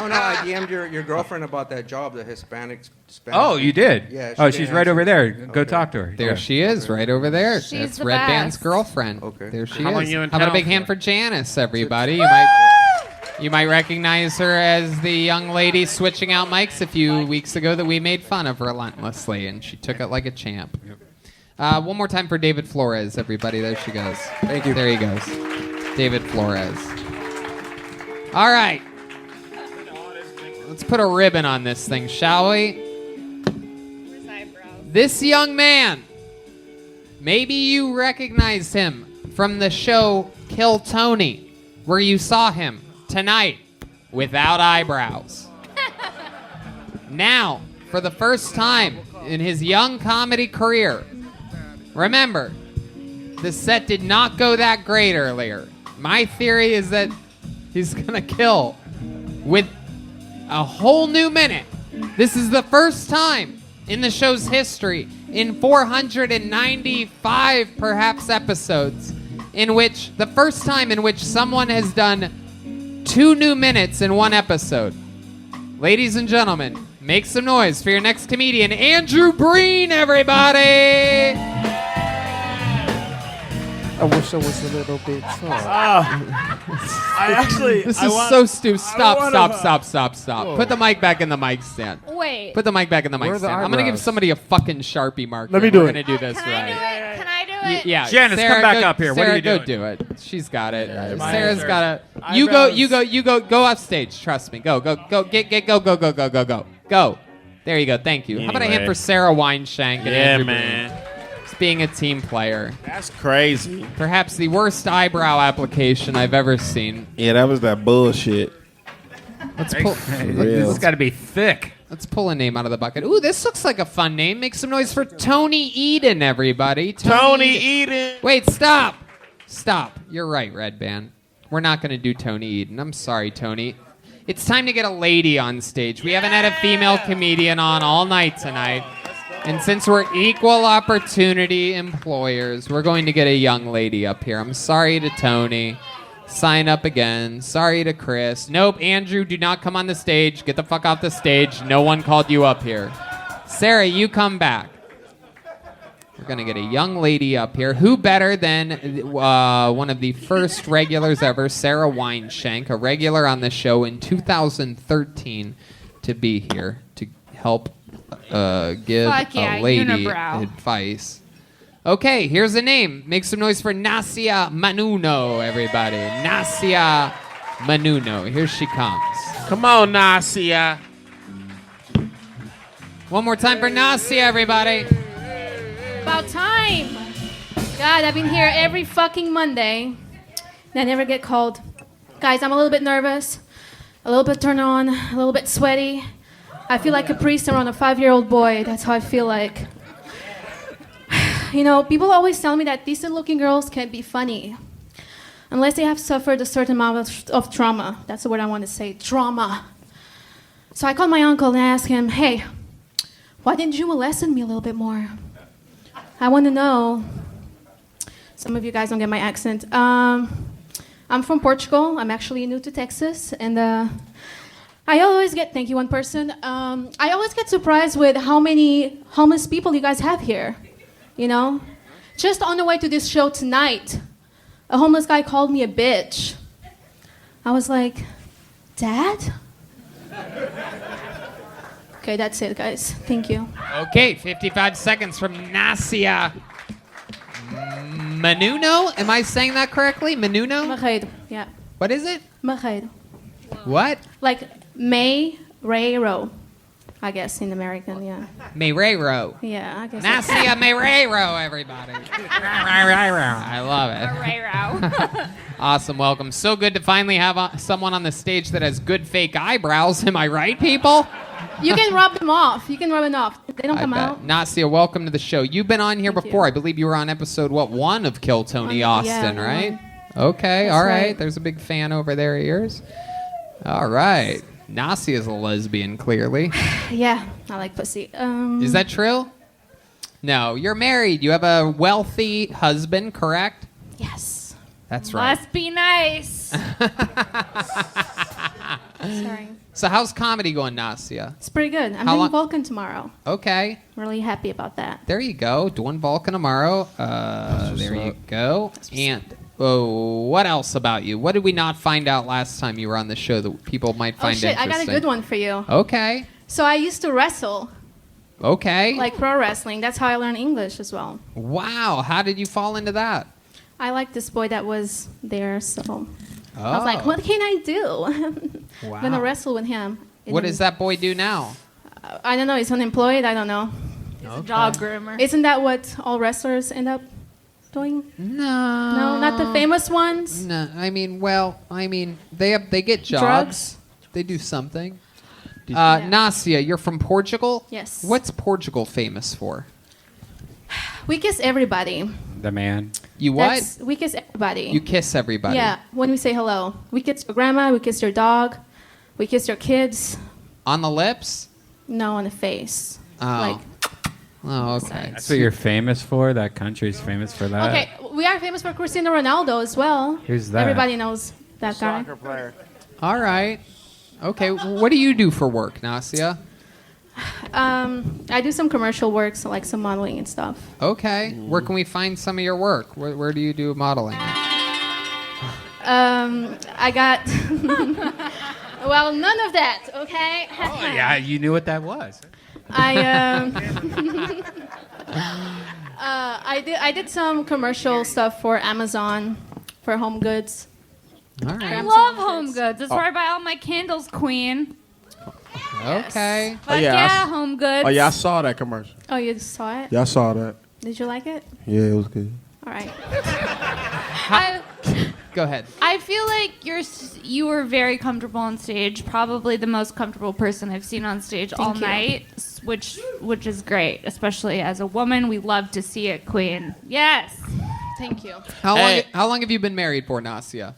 No, I DM'd your girlfriend about that job, the Hispanic. Oh, you did? Yeah. Oh, didn't she's right answer. over there. Go Okay. talk to her. There Yeah. she is, right over there. She's That's the Redban's best. girlfriend. Okay. There she How long is. you in How about a town big for? hand for Janice, everybody? You might recognize her as the young lady switching out mics a few weeks ago that we made fun of relentlessly, and she took it like a champ. One more time for David Flores, everybody. There she goes. Thank you. There he goes. David Flores. All right. Let's put a ribbon on this thing, shall we? This young man, maybe you recognized him from the show Kill Tony, where you saw him tonight without eyebrows. Now, for the first time in his young comedy career, remember, the set did not go that great earlier. My theory is that he's gonna kill with a whole new minute. This is the first time in the show's history, in 495 perhaps episodes, in which the first time in which someone has done 2 new minutes in one episode. Ladies and gentlemen, make some noise for your next comedian, Andrew Breen, everybody! I wish I was a little bit tall. This is so stupid. Stop. Put the mic back in the mic stand. Wait. Put the mic back in the mic stand. I'm going to give somebody a fucking Sharpie marker. Let me do We're it. going to do this right. Can I do it? Yeah, Janice, Sarah, come back go, up here. What Sarah, are you doing? Go do it. She's got it. my Sarah's answer. got it. You go off stage. Trust me. Go. Go. There you go. Thank you. How about a hand Anyway. for Sara Weinshenk and Yeah, Andrew man. Breen? Just being a team player. That's crazy. Perhaps the worst eyebrow application I've ever seen. Yeah, that was that bullshit. Let's pull. Real. This has got to be thick. Let's pull a name out of the bucket. Ooh, this looks like a fun name. Make some noise for Tony Eden, everybody. Tony Eden. Wait, stop. Stop. You're right, Redban. We're not going to do Tony Eden. I'm sorry, Tony. It's time to get a lady on stage. We haven't had a female comedian on all night tonight. And since we're equal opportunity employers, we're going to get a young lady up here. I'm sorry to Tony. Sign up again. Sorry to Chris. Nope, Andrew, do not come on the stage. Get the fuck off the stage. No one called you up here. Sarah, you come back. We're going to get a young lady up here. Who better than one of the first regulars ever, Sara Weinshenk, a regular on the show in 2013, to be here to help give Fuck yeah, a lady unibrow. advice. Okay, here's a name. Make some noise for Nasia Manuno, everybody. Nasia Manuno. Here she comes. Come on, Nasia. One more time for Nasia, everybody. About time. God, I've been here every fucking Monday. And I never get called. Guys, I'm a little bit nervous, a little bit turned on, a little bit sweaty. I feel like a priest around a 5-year-old boy. That's how I feel like. You know, people always tell me that decent-looking girls can't be funny unless they have suffered a certain amount of trauma. That's the word I want to say, trauma. So I called my uncle and asked him, hey, why didn't you molest me a little bit more? I want to know. Some of you guys don't get my accent. I'm from Portugal. I'm actually new to Texas. And I always get, thank you, one person. I always get surprised with how many homeless people you guys have here. You know? Just on the way to this show tonight, a homeless guy called me a bitch. I was like, Dad? Okay, that's it, guys. Thank you. Okay, 55 seconds from Nasia Manuno. Am I saying that correctly? Manuno? Machedo, yeah. What is it? Machedo. What? Like May Ray-ro, I guess, in American, yeah. Meirero. Yeah, I guess. Nasia Meirero, everybody. I love it. Awesome, welcome. So good to finally have someone on the stage that has good fake eyebrows. Am I right, people? You can rub them off. You can rub them off. They don't come out. Nasia, welcome to the show. You've been on here before. I believe you were on episode, 1 of Kill Tony Austin, yeah, right? Okay, That's all right. right. There's a big fan over there of yours. All right. Nasia's a lesbian, clearly. Yeah, I like pussy. Is that true? No, you're married. You have a wealthy husband, correct? Yes. That's right. Must be nice. Sorry. So how's comedy going, Nasia? It's pretty good. I'm How doing long- Vulcan tomorrow. Okay. Really happy about that. There you go. Doing Vulcan tomorrow. There you go. And what else about you? What did we not find out last time you were on the show that people might Oh find shit, I interesting? got a good one for you. Okay. So I used to wrestle, Okay. like pro wrestling. That's how I learned English as well. Wow. How did you fall into that? I liked this boy that was there, so I was Oh. like, what can I do? Wow. I'm gonna wrestle with him. What does that boy do now? I don't know. He's unemployed. I don't know. He's a dog groomer. Isn't that what all wrestlers end up doing? No. No, not the famous ones. No. I mean, they get jobs. Drugs? They do something. Nasia, you're from Portugal? Yes. What's Portugal famous for? We kiss everybody. The man. You what? We kiss everybody. You kiss everybody. Yeah, when we say hello. We kiss your grandma, we kiss your dog, we kiss your kids. On the lips? No, on the face. Oh. Like, Oh, okay. That's what you're famous for? That country's famous for that? Okay, we are famous for Cristiano Ronaldo as well. Who's that? Everybody knows that guy. Soccer player. All right. Okay, what do you do for work, Nasia? I do some commercial work, so like some modeling and stuff. Okay. Where can we find some of your work? Where do you do modeling? I got. Well, none of that. Okay. Oh, yeah, you knew what that was. I did some commercial stuff for Amazon for home goods. All right. I love Home Goods. That's where I buy all my candles, Queen. Okay. But Home Goods. Oh, yeah, I saw that commercial. Oh, you saw it? Yeah, I saw that. Did you like it? Yeah, it was good. All right. Go ahead. I feel like you were very comfortable on stage. Probably the most comfortable person I've seen on stage all you. night, which is great, especially as a woman. We love to see it, Queen. Yes. Thank you. How long have you been married for, Nasia?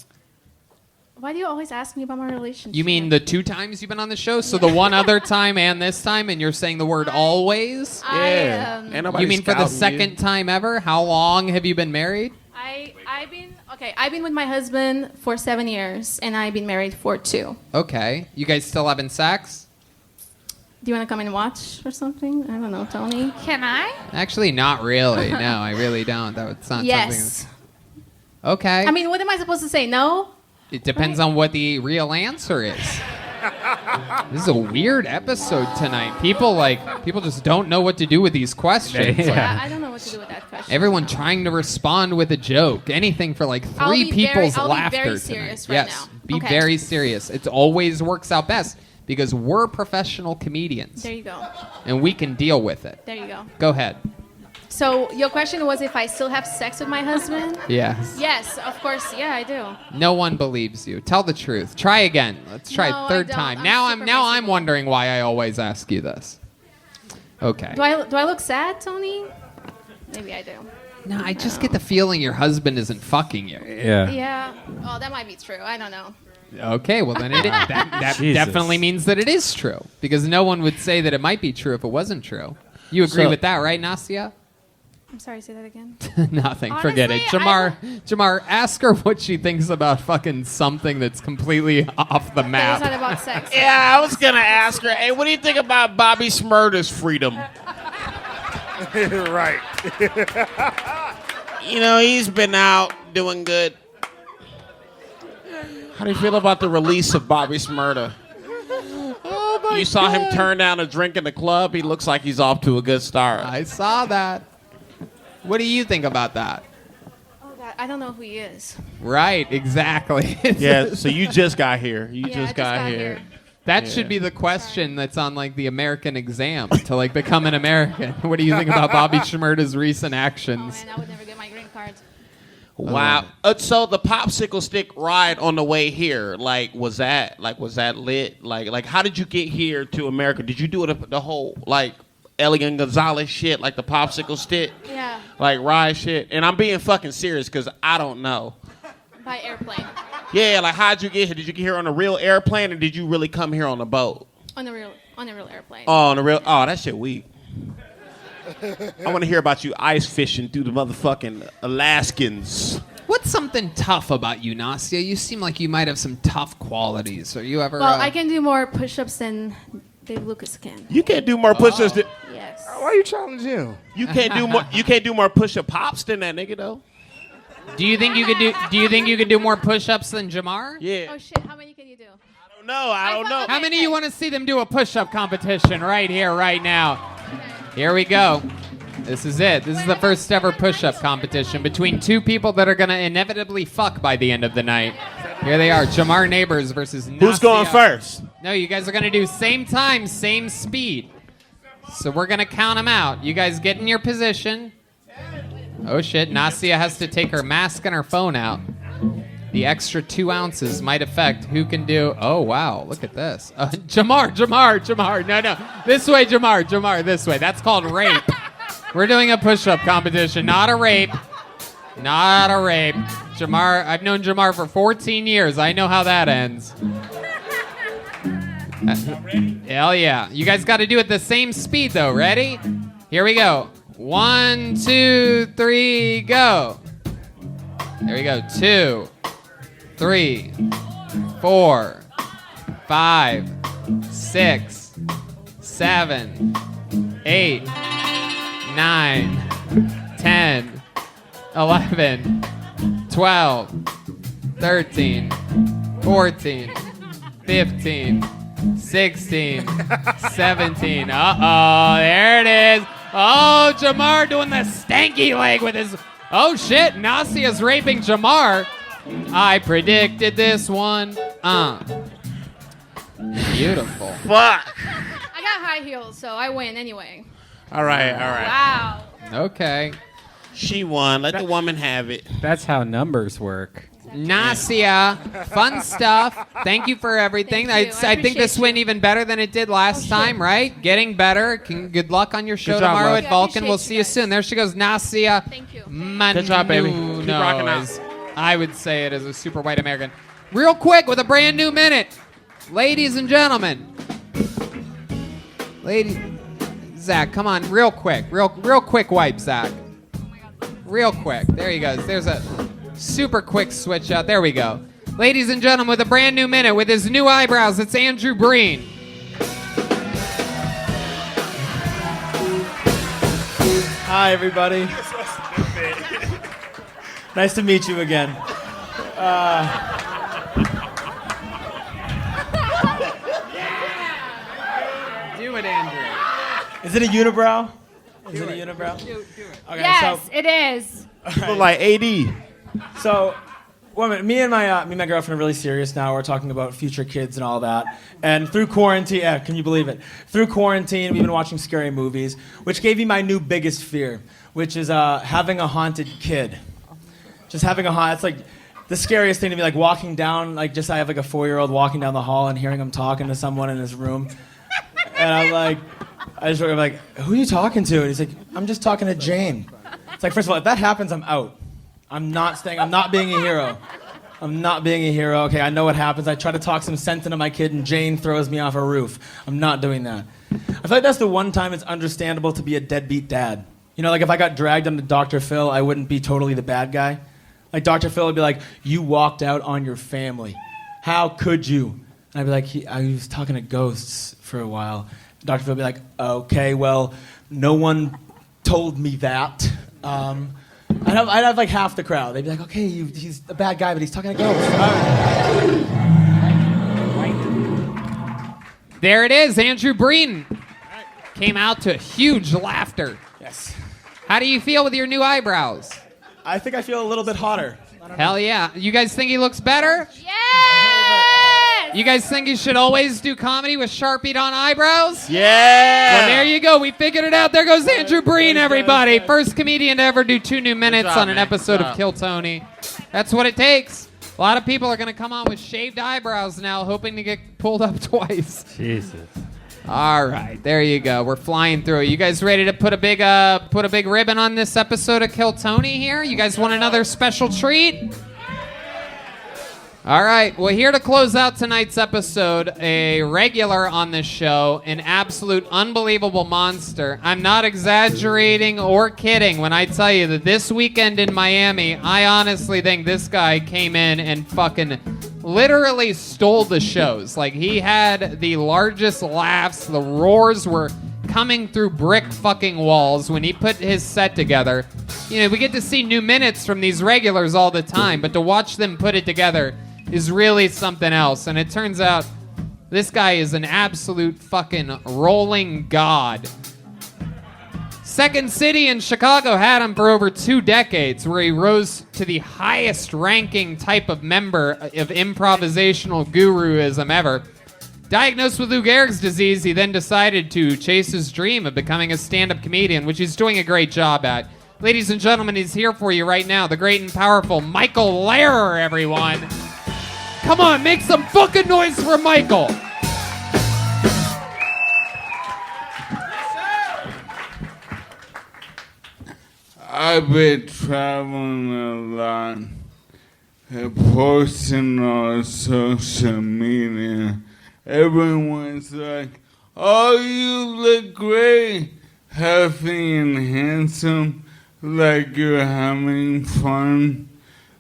Why do you always ask me about my relationship? You mean the 2 times you've been on the show? So the one other time and this time, and you're saying the word always? Yeah. Ain't nobody You mean for the scouting you. second time ever? How long have you been married? I've been with my husband for 7 years, and I've been married for 2. Okay. You guys still having sex? Do you want to come and watch or something? I don't know, Tony. Can I? Actually, not really. No, I really don't. That's not Yes. something. Okay. I mean, what am I supposed to say? No? It depends on what the real answer is. This is a weird episode tonight. People just don't know what to do with these questions. Yeah, I don't know what to do with that question. Everyone trying to respond with a joke. Anything for like I'll 3 be people's very laughter serious tonight. right Yes, now. be Okay. very serious. It always works out best because we're professional comedians There you go. and we can deal with it. There you go. Go ahead. So your question was if I still have sex with my husband? Yes. Yes, of course. Yeah, I do. No one believes you. Tell the truth. Try again. Let's try No, a third I don't. time. I'm Now super I'm wondering why I always ask you this. Okay. Do I look sad, Tony? Maybe I do. No, I just get the feeling your husband isn't fucking you. Yeah. Oh, that might be true. I don't know. Okay, well then that Jesus. definitely means that it is true because no one would say that it might be true if it wasn't true. You agree with that, right, Nasia? I'm sorry, say that again. Nothing. Forget it. Honestly, Jamar, ask her what she thinks about fucking something that's completely off the It's map. not about sex. Yeah, I was gonna ask her. Hey, what do you think about Bobby Smurder's freedom? Right. You know, he's been out doing good. How do you feel about the release of Bobby Smurder? Oh You saw him turn down a drink in the club. He looks like he's off to a good start. I saw that. What do you think about that? Oh God, I don't know who he is. Right, exactly. Yeah, so you just got here. You Yeah, I just got here. That should be the question that's on like the American exam to like become an American. What do you think about Bobby Shmurda's recent actions? Oh man, I would never get my green card. Wow. So the popsicle stick ride on the way here, was that lit? Like how did you get here to America? Did you do it the whole Elian Gonzales shit, like the popsicle stick? Yeah. Like ride shit? And I'm being fucking serious because I don't know. By airplane. Yeah, like how'd you get here? Did you get here on a real airplane or did you really come here on a boat? On a real airplane. Oh, on a real. Oh, that shit weak. I want to hear about you ice fishing through the motherfucking Alaskans. What's something tough about you, Nasia? You seem like you might have some tough qualities. Are you ever? Well, I can do more push-ups than Dave Lucas can. You can't do more push-ups. Yes. Why are you challenging him? You can't do more. You can't do more push-up pops than that nigga though. Do you think you could do? Do you think you could do more push-ups than Jamar? Yeah. Oh shit! How many can you do? I don't know. How many you want to see them do a push-up competition right here, right now? Here we go. This is it. This is the first ever push-up competition between 2 people that are going to inevitably fuck by the end of the night. Here they are, Jamar Neighbors versus Nasia. Who's going first? No, you guys are going to do same time, same speed. So we're going to count them out. You guys get in your position. Oh shit, Nasia has to take her mask and her phone out. The extra 2 ounces might affect who can do. Oh, wow. Look at this. Jamar. No. This way, Jamar, this way. That's called rape. We're doing a push-up competition, not a rape. Not a rape. Jamar, I've known Jamar for 14 years. I know how that ends. Hell yeah. You guys got to do it the same speed, though. Ready? Here we go. 1, 2, 3, go. There we go. 2, 3, 4, 5, 6, 7, 8, 9, 10, 11, 12, 13, 14, 15, 16, 17. Uh-oh, there it is. Oh, Jamar doing the stanky leg with his... Oh, shit, Nasia's raping Jamar. I predicted this one. Beautiful. Fuck. I got high heels, so I win anyway. All right. Wow. Okay. She won. Let the woman have it. That's how numbers work. Nasia, fun stuff. Thank you for everything. Thank you. I think this appreciate went even better than it did last time, right? Getting better. Good luck on your show Good job, tomorrow love. at Vulcan. I We'll appreciate see you you guys. soon. There she goes, Nasia. Thank you. Good job, baby. Keep rocking out. as I would say it as a super white American. Real quick with a brand new minute. Ladies and gentlemen. Zach, come on, real quick. Real quick wipe, Zach. Real quick. There he goes. There's a super quick switch out. There we go. Ladies and gentlemen, with a brand new minute, with his new eyebrows, it's Andrew Breen. Hi, everybody. Nice to meet you again. Do it, Andrew. Is it a unibrow? Is it a unibrow? Do it. Okay, Yes, it is. You look like AD. So, me and my girlfriend are really serious now. We're talking about future kids and all that. And through quarantine, can you believe it? Through quarantine, we've been watching scary movies, which gave me my new biggest fear, which is having a haunted kid. Just having it's like the scariest thing to me, like walking down, I have like a 4-year-old walking down the hall and hearing him talking to someone in his room. And I'm like, who are you talking to? And he's like, I'm just talking to Jane. It's like, first of all, if that happens, I'm out. I'm not staying. I'm not being a hero. I'm not being a hero. Okay, I know what happens. I try to talk some sense into my kid, and Jane throws me off a roof. I'm not doing that. I feel like that's the one time it's understandable to be a deadbeat dad. You know, like if I got dragged onto Dr. Phil, I wouldn't be totally the bad guy. Like Dr. Phil would be like, you walked out on your family. How could you? And I'd be like, I was talking to ghosts for a while. Dr. Phil would be like, okay, well, no one told me that. I'd have like half the crowd. They'd be like, okay, he's a bad guy, but he's talking to ghosts. There it is, Andrew Breen. Came out to huge laughter. Yes. How do you feel with your new eyebrows? I think I feel a little bit hotter. Hell yeah. You guys think he looks better? Yes! You guys think he should always do comedy with Sharpied on eyebrows? Yeah. Well, there you go. We figured it out. There goes Andrew Breen, everybody. First comedian to ever do 2 new minutes job, on an man. episode Good of job. Kill Tony. That's what it takes. A lot of people are going to come on with shaved eyebrows now, hoping to get pulled up twice. Jesus. All right, there you go. We're flying through it. You guys ready to put a big ribbon on this episode of Kill Tony here? You guys want another special treat? All right, well, here to close out tonight's episode, a regular on this show, an absolute unbelievable monster. I'm not exaggerating or kidding when I tell you that this weekend in Miami, I honestly think this guy came in and fucking literally stole the shows. Like, he had the largest laughs. The roars were coming through brick fucking walls when he put his set together. You know, we get to see new minutes from these regulars all the time, but to watch them put it together is really something else. And it turns out this guy is an absolute fucking rolling god. Second City in Chicago had him for over 2 decades, where he rose to the highest ranking type of member of improvisational guruism ever. Diagnosed with Lou Gehrig's disease, he then decided to chase his dream of becoming a stand-up comedian, which he's doing a great job at. Ladies and gentlemen, he's here for you right now, the great and powerful Michael Lehrer, everyone. Come on, make some fucking noise for Michael. I've been traveling a lot and posting on social media. Everyone's like, oh, you look great. healthy and handsome, like you're having fun.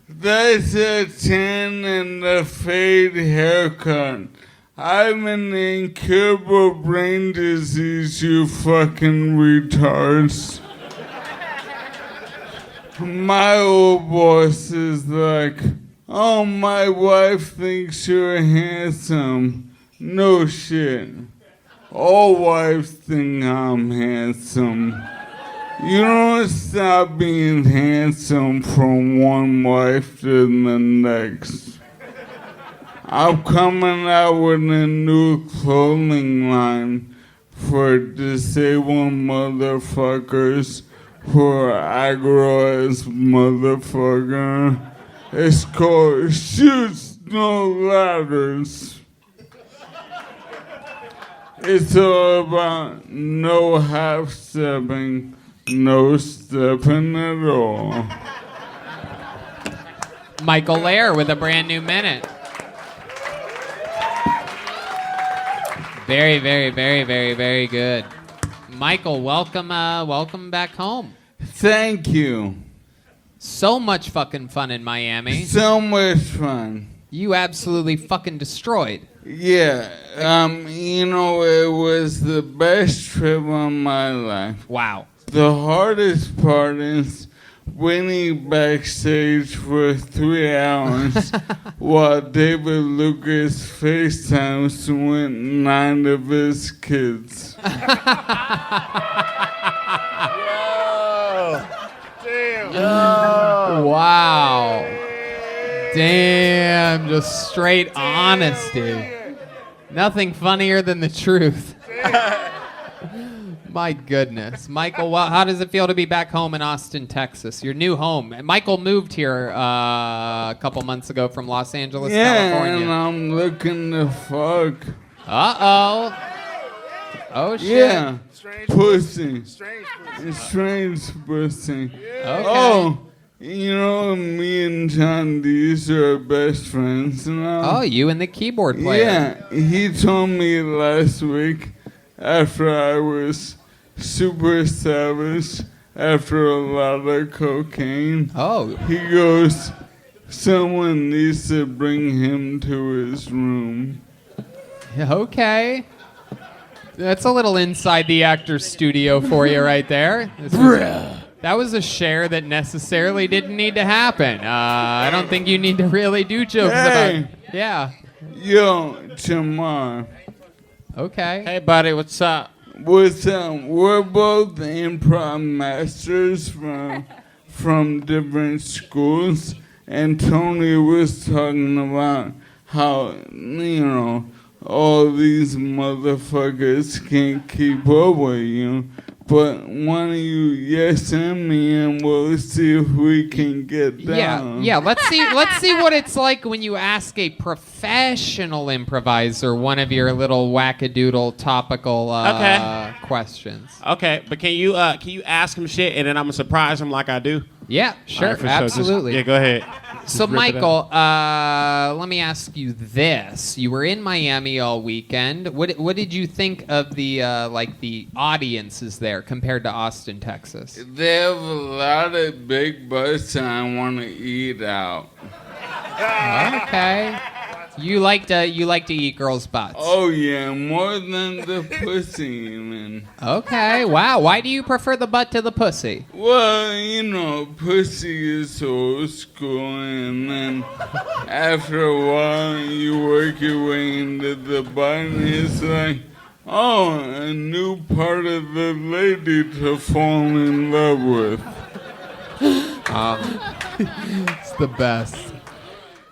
That's a tan and a fade haircut. I'm an incurable brain disease, you fucking retards. My old boss is like, oh, my wife thinks you're handsome. No shit. All wives think I'm handsome. You don't stop being handsome from one wife to the next. I'm coming out with a new clothing line for disabled motherfuckers who are aggro as motherfucker. It's called Shoots No Ladders. It's all about no half-stepping, no stepping at all. Michael Lehrer with a brand new minute. Very, very, very, very, very good. Michael, welcome back home. Thank you. So much fucking fun in Miami. So much fun. You absolutely fucking destroyed. Yeah, it was the best trip of my life. Wow. The hardest part is waiting backstage for 3 hours while David Lucas FaceTimes with 9 of his kids. Wow. Damn, just straight honesty. Nothing funnier than the truth. My goodness. Michael, how does it feel to be back home in Austin, Texas? Your new home. Michael moved here a couple months ago from Los Angeles, California. And I'm looking to fuck. Uh-oh. Oh, shit. Yeah. Pussy. Strange pussy. Okay. Oh, me and John Dees are best friends now. Oh, you and the keyboard player. Yeah, he told me last week after I was super savage after a lot of cocaine. Oh. He goes, someone needs to bring him to his room. Okay. That's a little inside the actor's studio for you right there. That was a share that necessarily didn't need to happen. I don't think you need to really do jokes about... Yeah. Yo, Jamar. Okay. Hey, buddy, what's up? What's up? We're both improv masters from different schools, and Tony was talking about how, all these motherfuckers can't keep up with you. But why don't you yes and me and we'll see if we can get down. Yeah. Let's see what it's like when you ask a professional improviser one of your little wackadoodle topical questions. Okay, but can you ask him shit and then I'm gonna surprise him like I do? Yeah, sure, Right, absolutely. Yeah, go ahead. So, Michael, let me ask you this: you were in Miami all weekend. What did you think of the the audiences there compared to Austin, Texas? They have a lot of big butts, and I want to eat out. Okay. You like to eat girls' butts. Oh yeah, more than the pussy, even. Okay. Wow. Why do you prefer the butt to the pussy? Well, pussy is old school, and then after a while you work your way into the butt, and it's like, oh, a new part of the lady to fall in love with. It's the best.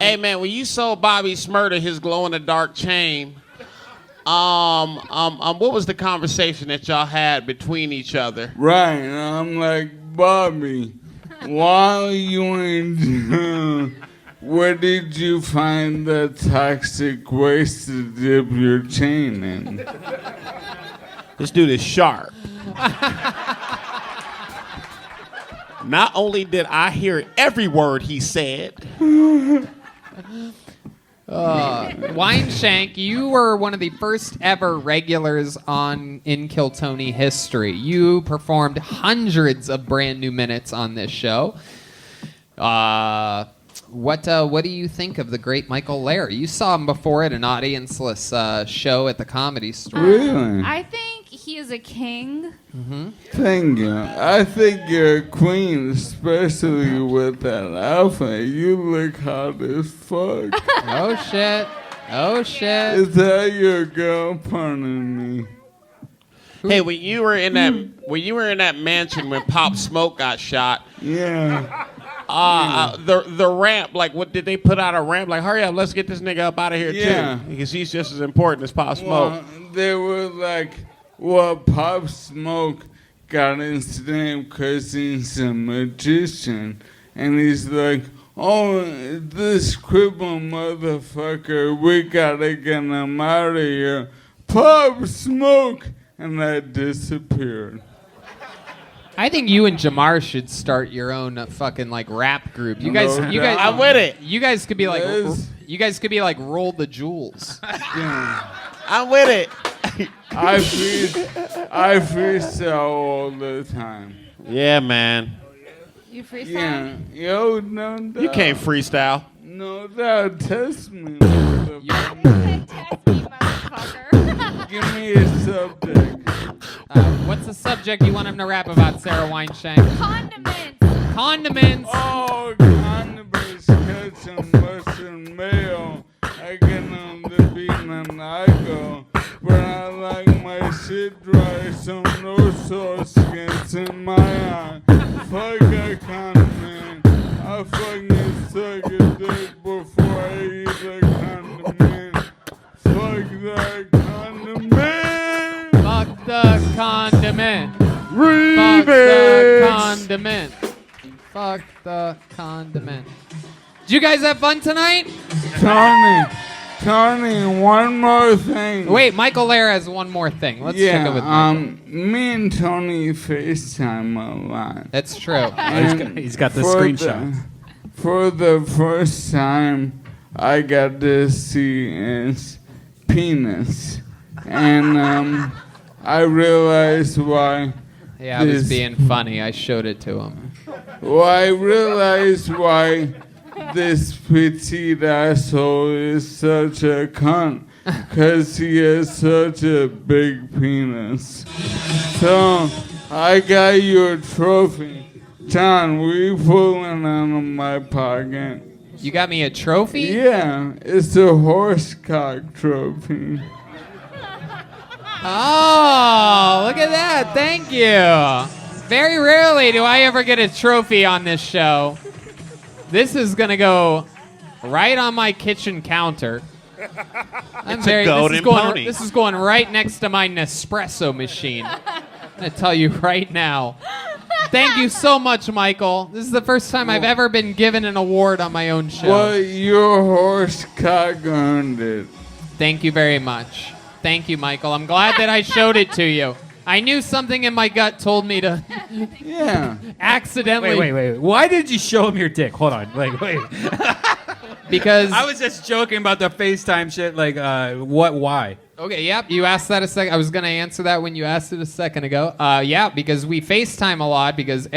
Hey man, when you sold Bobby Smurder his glow-in-the-dark chain, what was the conversation that y'all had between each other? Right, I'm like, Bobby, while you in where did you find the toxic waste to dip your chain in? This dude is sharp. Not only did I hear every word he said, Weinshenk, you were one of the first ever regulars in Kill Tony history. You performed hundreds of brand new minutes on this show. What do you think of the great Michael Lehrer? You saw him before at an audienceless show at the Comedy Store. Really? I think he is a king. Mm-hmm. Thank you. I think you're a queen, especially with that outfit. You look hot as fuck. Oh shit. Oh shit. Is that your girl? Pardon me. Hey, when you were in that mansion when Pop Smoke got shot. Yeah. The ramp, like, what did they put out a ramp? Like, hurry up, let's get this nigga up out of here too, because he's just as important as Pop Smoke. Well, they were like, well, Pop Smoke got his name because he's a magician, and he's like, oh, this crippled motherfucker, we gotta get him out of here. Pop Smoke, and that disappeared. I think you and Jamar should start your own fucking like rap group. You guys, I'm with it. You guys could be like, Roll the Jewels. I'm with it. I freestyle all the time. Yeah, man. You freestyle? Yeah. Yo, no doubt. You can't freestyle. No doubt. Test me. Give me a subject. What's the subject you want him to rap about, Sara Weinshenk? Condiments. Oh, condiments, ketchup, mustard, mayo. I get on the beat and I go. But I like my shit dry, so no sauce gets in my eye. Fuck a condiment. I fucking suck a dick before I eat a condiment. Fuck that condiment. Fuck the condiment. Remix. Fuck the condiment. Did you guys have fun tonight? Tony, one more thing. Wait, Michael Lehrer has one more thing. Let's check it with Michael. Me and Tony FaceTime a lot. That's true. He's got the screenshot. For the first time, I got to see his penis. And I realized why. Yeah, I was being funny. I showed it to him. Well, I realized why this petite asshole is such a cunt. Because he has such a big penis. So, I got you a trophy. John, will you pull it out of my pocket? You got me a trophy? Yeah, it's a horse cock trophy. Oh, look at that. Thank you. Very rarely do I ever get a trophy on this show. This is going to go right on my kitchen counter. This is going right next to my Nespresso machine. I'm going to tell you right now. Thank you so much, Michael. This is the first time I've ever been given an award on my own show. Well, your horse cock earned it. Thank you very much. Thank you, Michael. I'm glad that I showed it to you. I knew something in my gut told me to accidentally. Wait. Why did you show him your dick? Hold on. Wait. Because I was just joking about the FaceTime shit. Like, why? Okay, yep. You asked that a second. I was going to answer that when you asked it a second ago. Yeah, because we FaceTime a lot because,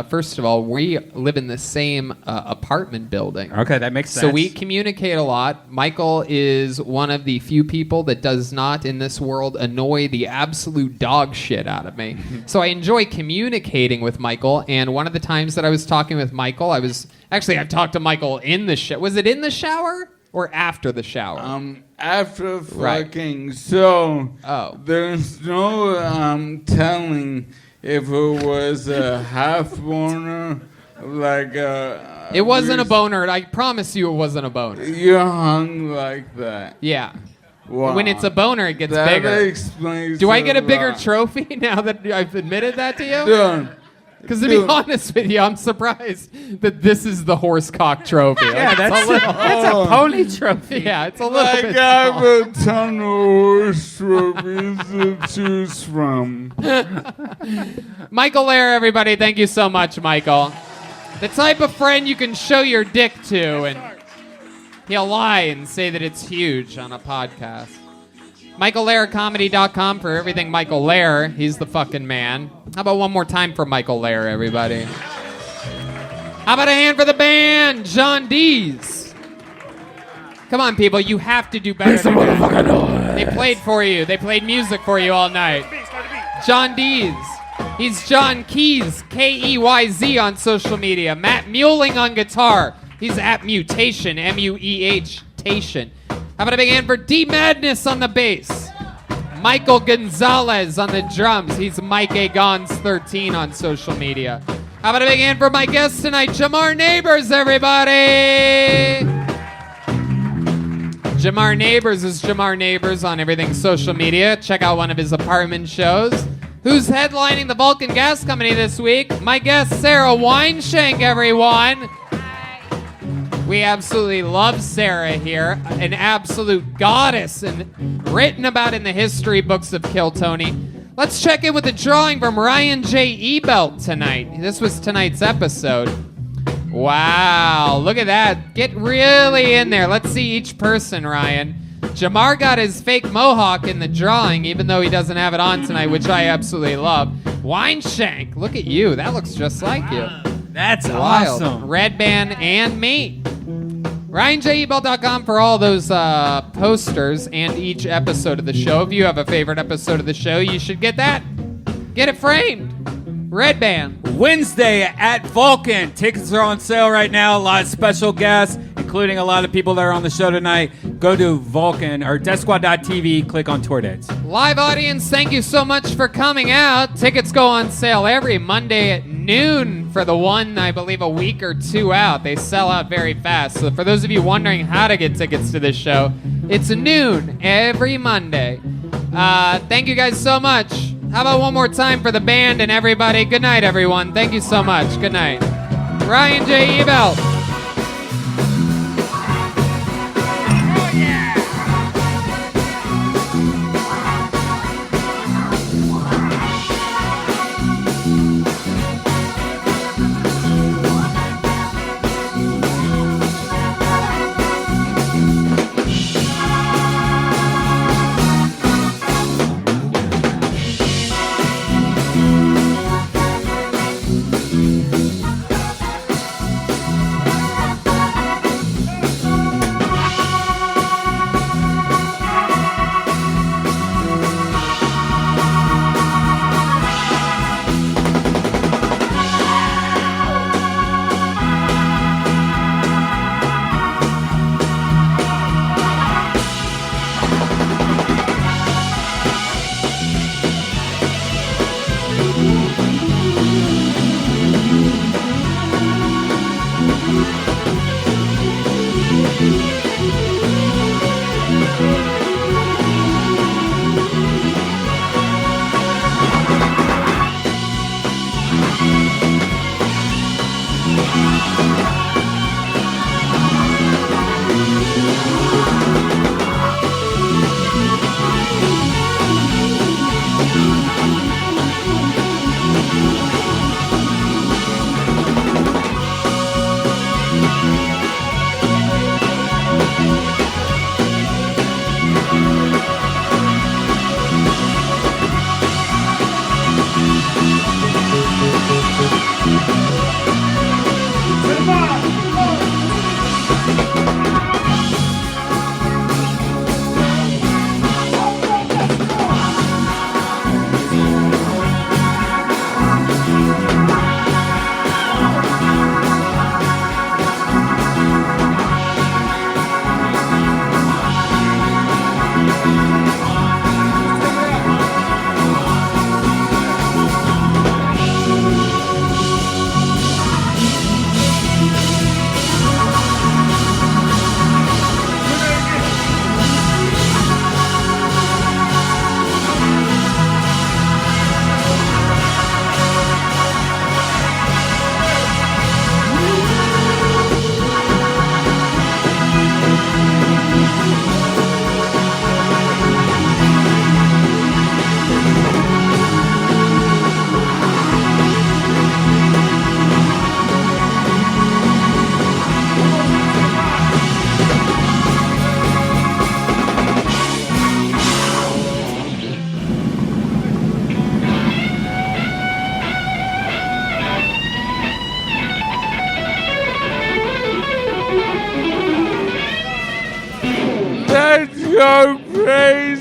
first of all, we live in the same apartment building. Okay, that makes sense. So we communicate a lot. Michael is one of the few people that does not, in this world, annoy the absolute dog shit out of me. So I enjoy communicating with Michael, and one of the times that I was talking with Michael, I've talked to Michael in the shower. Was it in the shower or after the shower? After fucking. So there's no telling if it was a half boner, like a. It wasn't a boner. I promise you, it wasn't a boner. You hung like that. Yeah. Wow. When it's a boner, it gets that bigger. Explains. Do I get a bigger lot. trophy now that I've admitted that to you? Done. Because to be honest with you, I'm surprised that this is the horse cock trophy. Yeah, that's a pony trophy. Yeah, it's a little Like bit I small. have a ton of horse trophies to choose from. Michael Lehrer, everybody, thank you so much, Michael. The type of friend you can show your dick to, and He'll lie and say that it's huge on a podcast. MichaelLehrerComedy.com for everything Michael Lehrer. He's the fucking man. How about one more time for Michael Lehrer, everybody? How about a hand for the band, John Dees? Come on, people, you have to do better than that. They played for you. They played music for you all night. John Dees. He's John Keyz, Keyz on social media. Matt Muehling on guitar. He's at Mutation, Mueh-tation. How about a big hand for D Madness on the bass? Michael Gonzales on the drums. He's Mike A. Gons 13 on social media. How about a big hand for my guest tonight, Jamar Neighbors, everybody! Jamar Neighbors is Jamar Neighbors on everything social media. Check out one of his apartment shows. Who's headlining the Vulcan Gas Company this week? My guest, Sara Weinshenk, everyone. We absolutely love Sara here, an absolute goddess and written about in the history books of Kill Tony. Let's check in with a drawing from Ryan J. Ebelt tonight. This was tonight's episode. Wow, look at that. Get really in there. Let's see each person, Ryan. Jamar got his fake mohawk in the drawing, even though he doesn't have it on tonight, which I absolutely love. Weinshenk, look at you. That looks just like you. That's wild. awesome. Redban and me. RyanJEbel.com for all those posters and each episode of the show. If you have a favorite episode of the show, you should get that. Get it framed. Redban. Wednesday at Vulcan. Tickets are on sale right now. A lot of special guests, including a lot of people that are on the show tonight. Go to Vulcan or DeathSquad.tv. Click on tour dates. Live audience, thank you so much for coming out. Tickets go on sale every Monday at noon for the one, I believe, a week or two out. They sell out very fast. So for those of you wondering how to get tickets to this show, it's noon every Monday. Thank you guys so much. How about one more time for the band and everybody? Good night, everyone. Thank you so much. Good night. Ryan J. Ebelt. go crazy.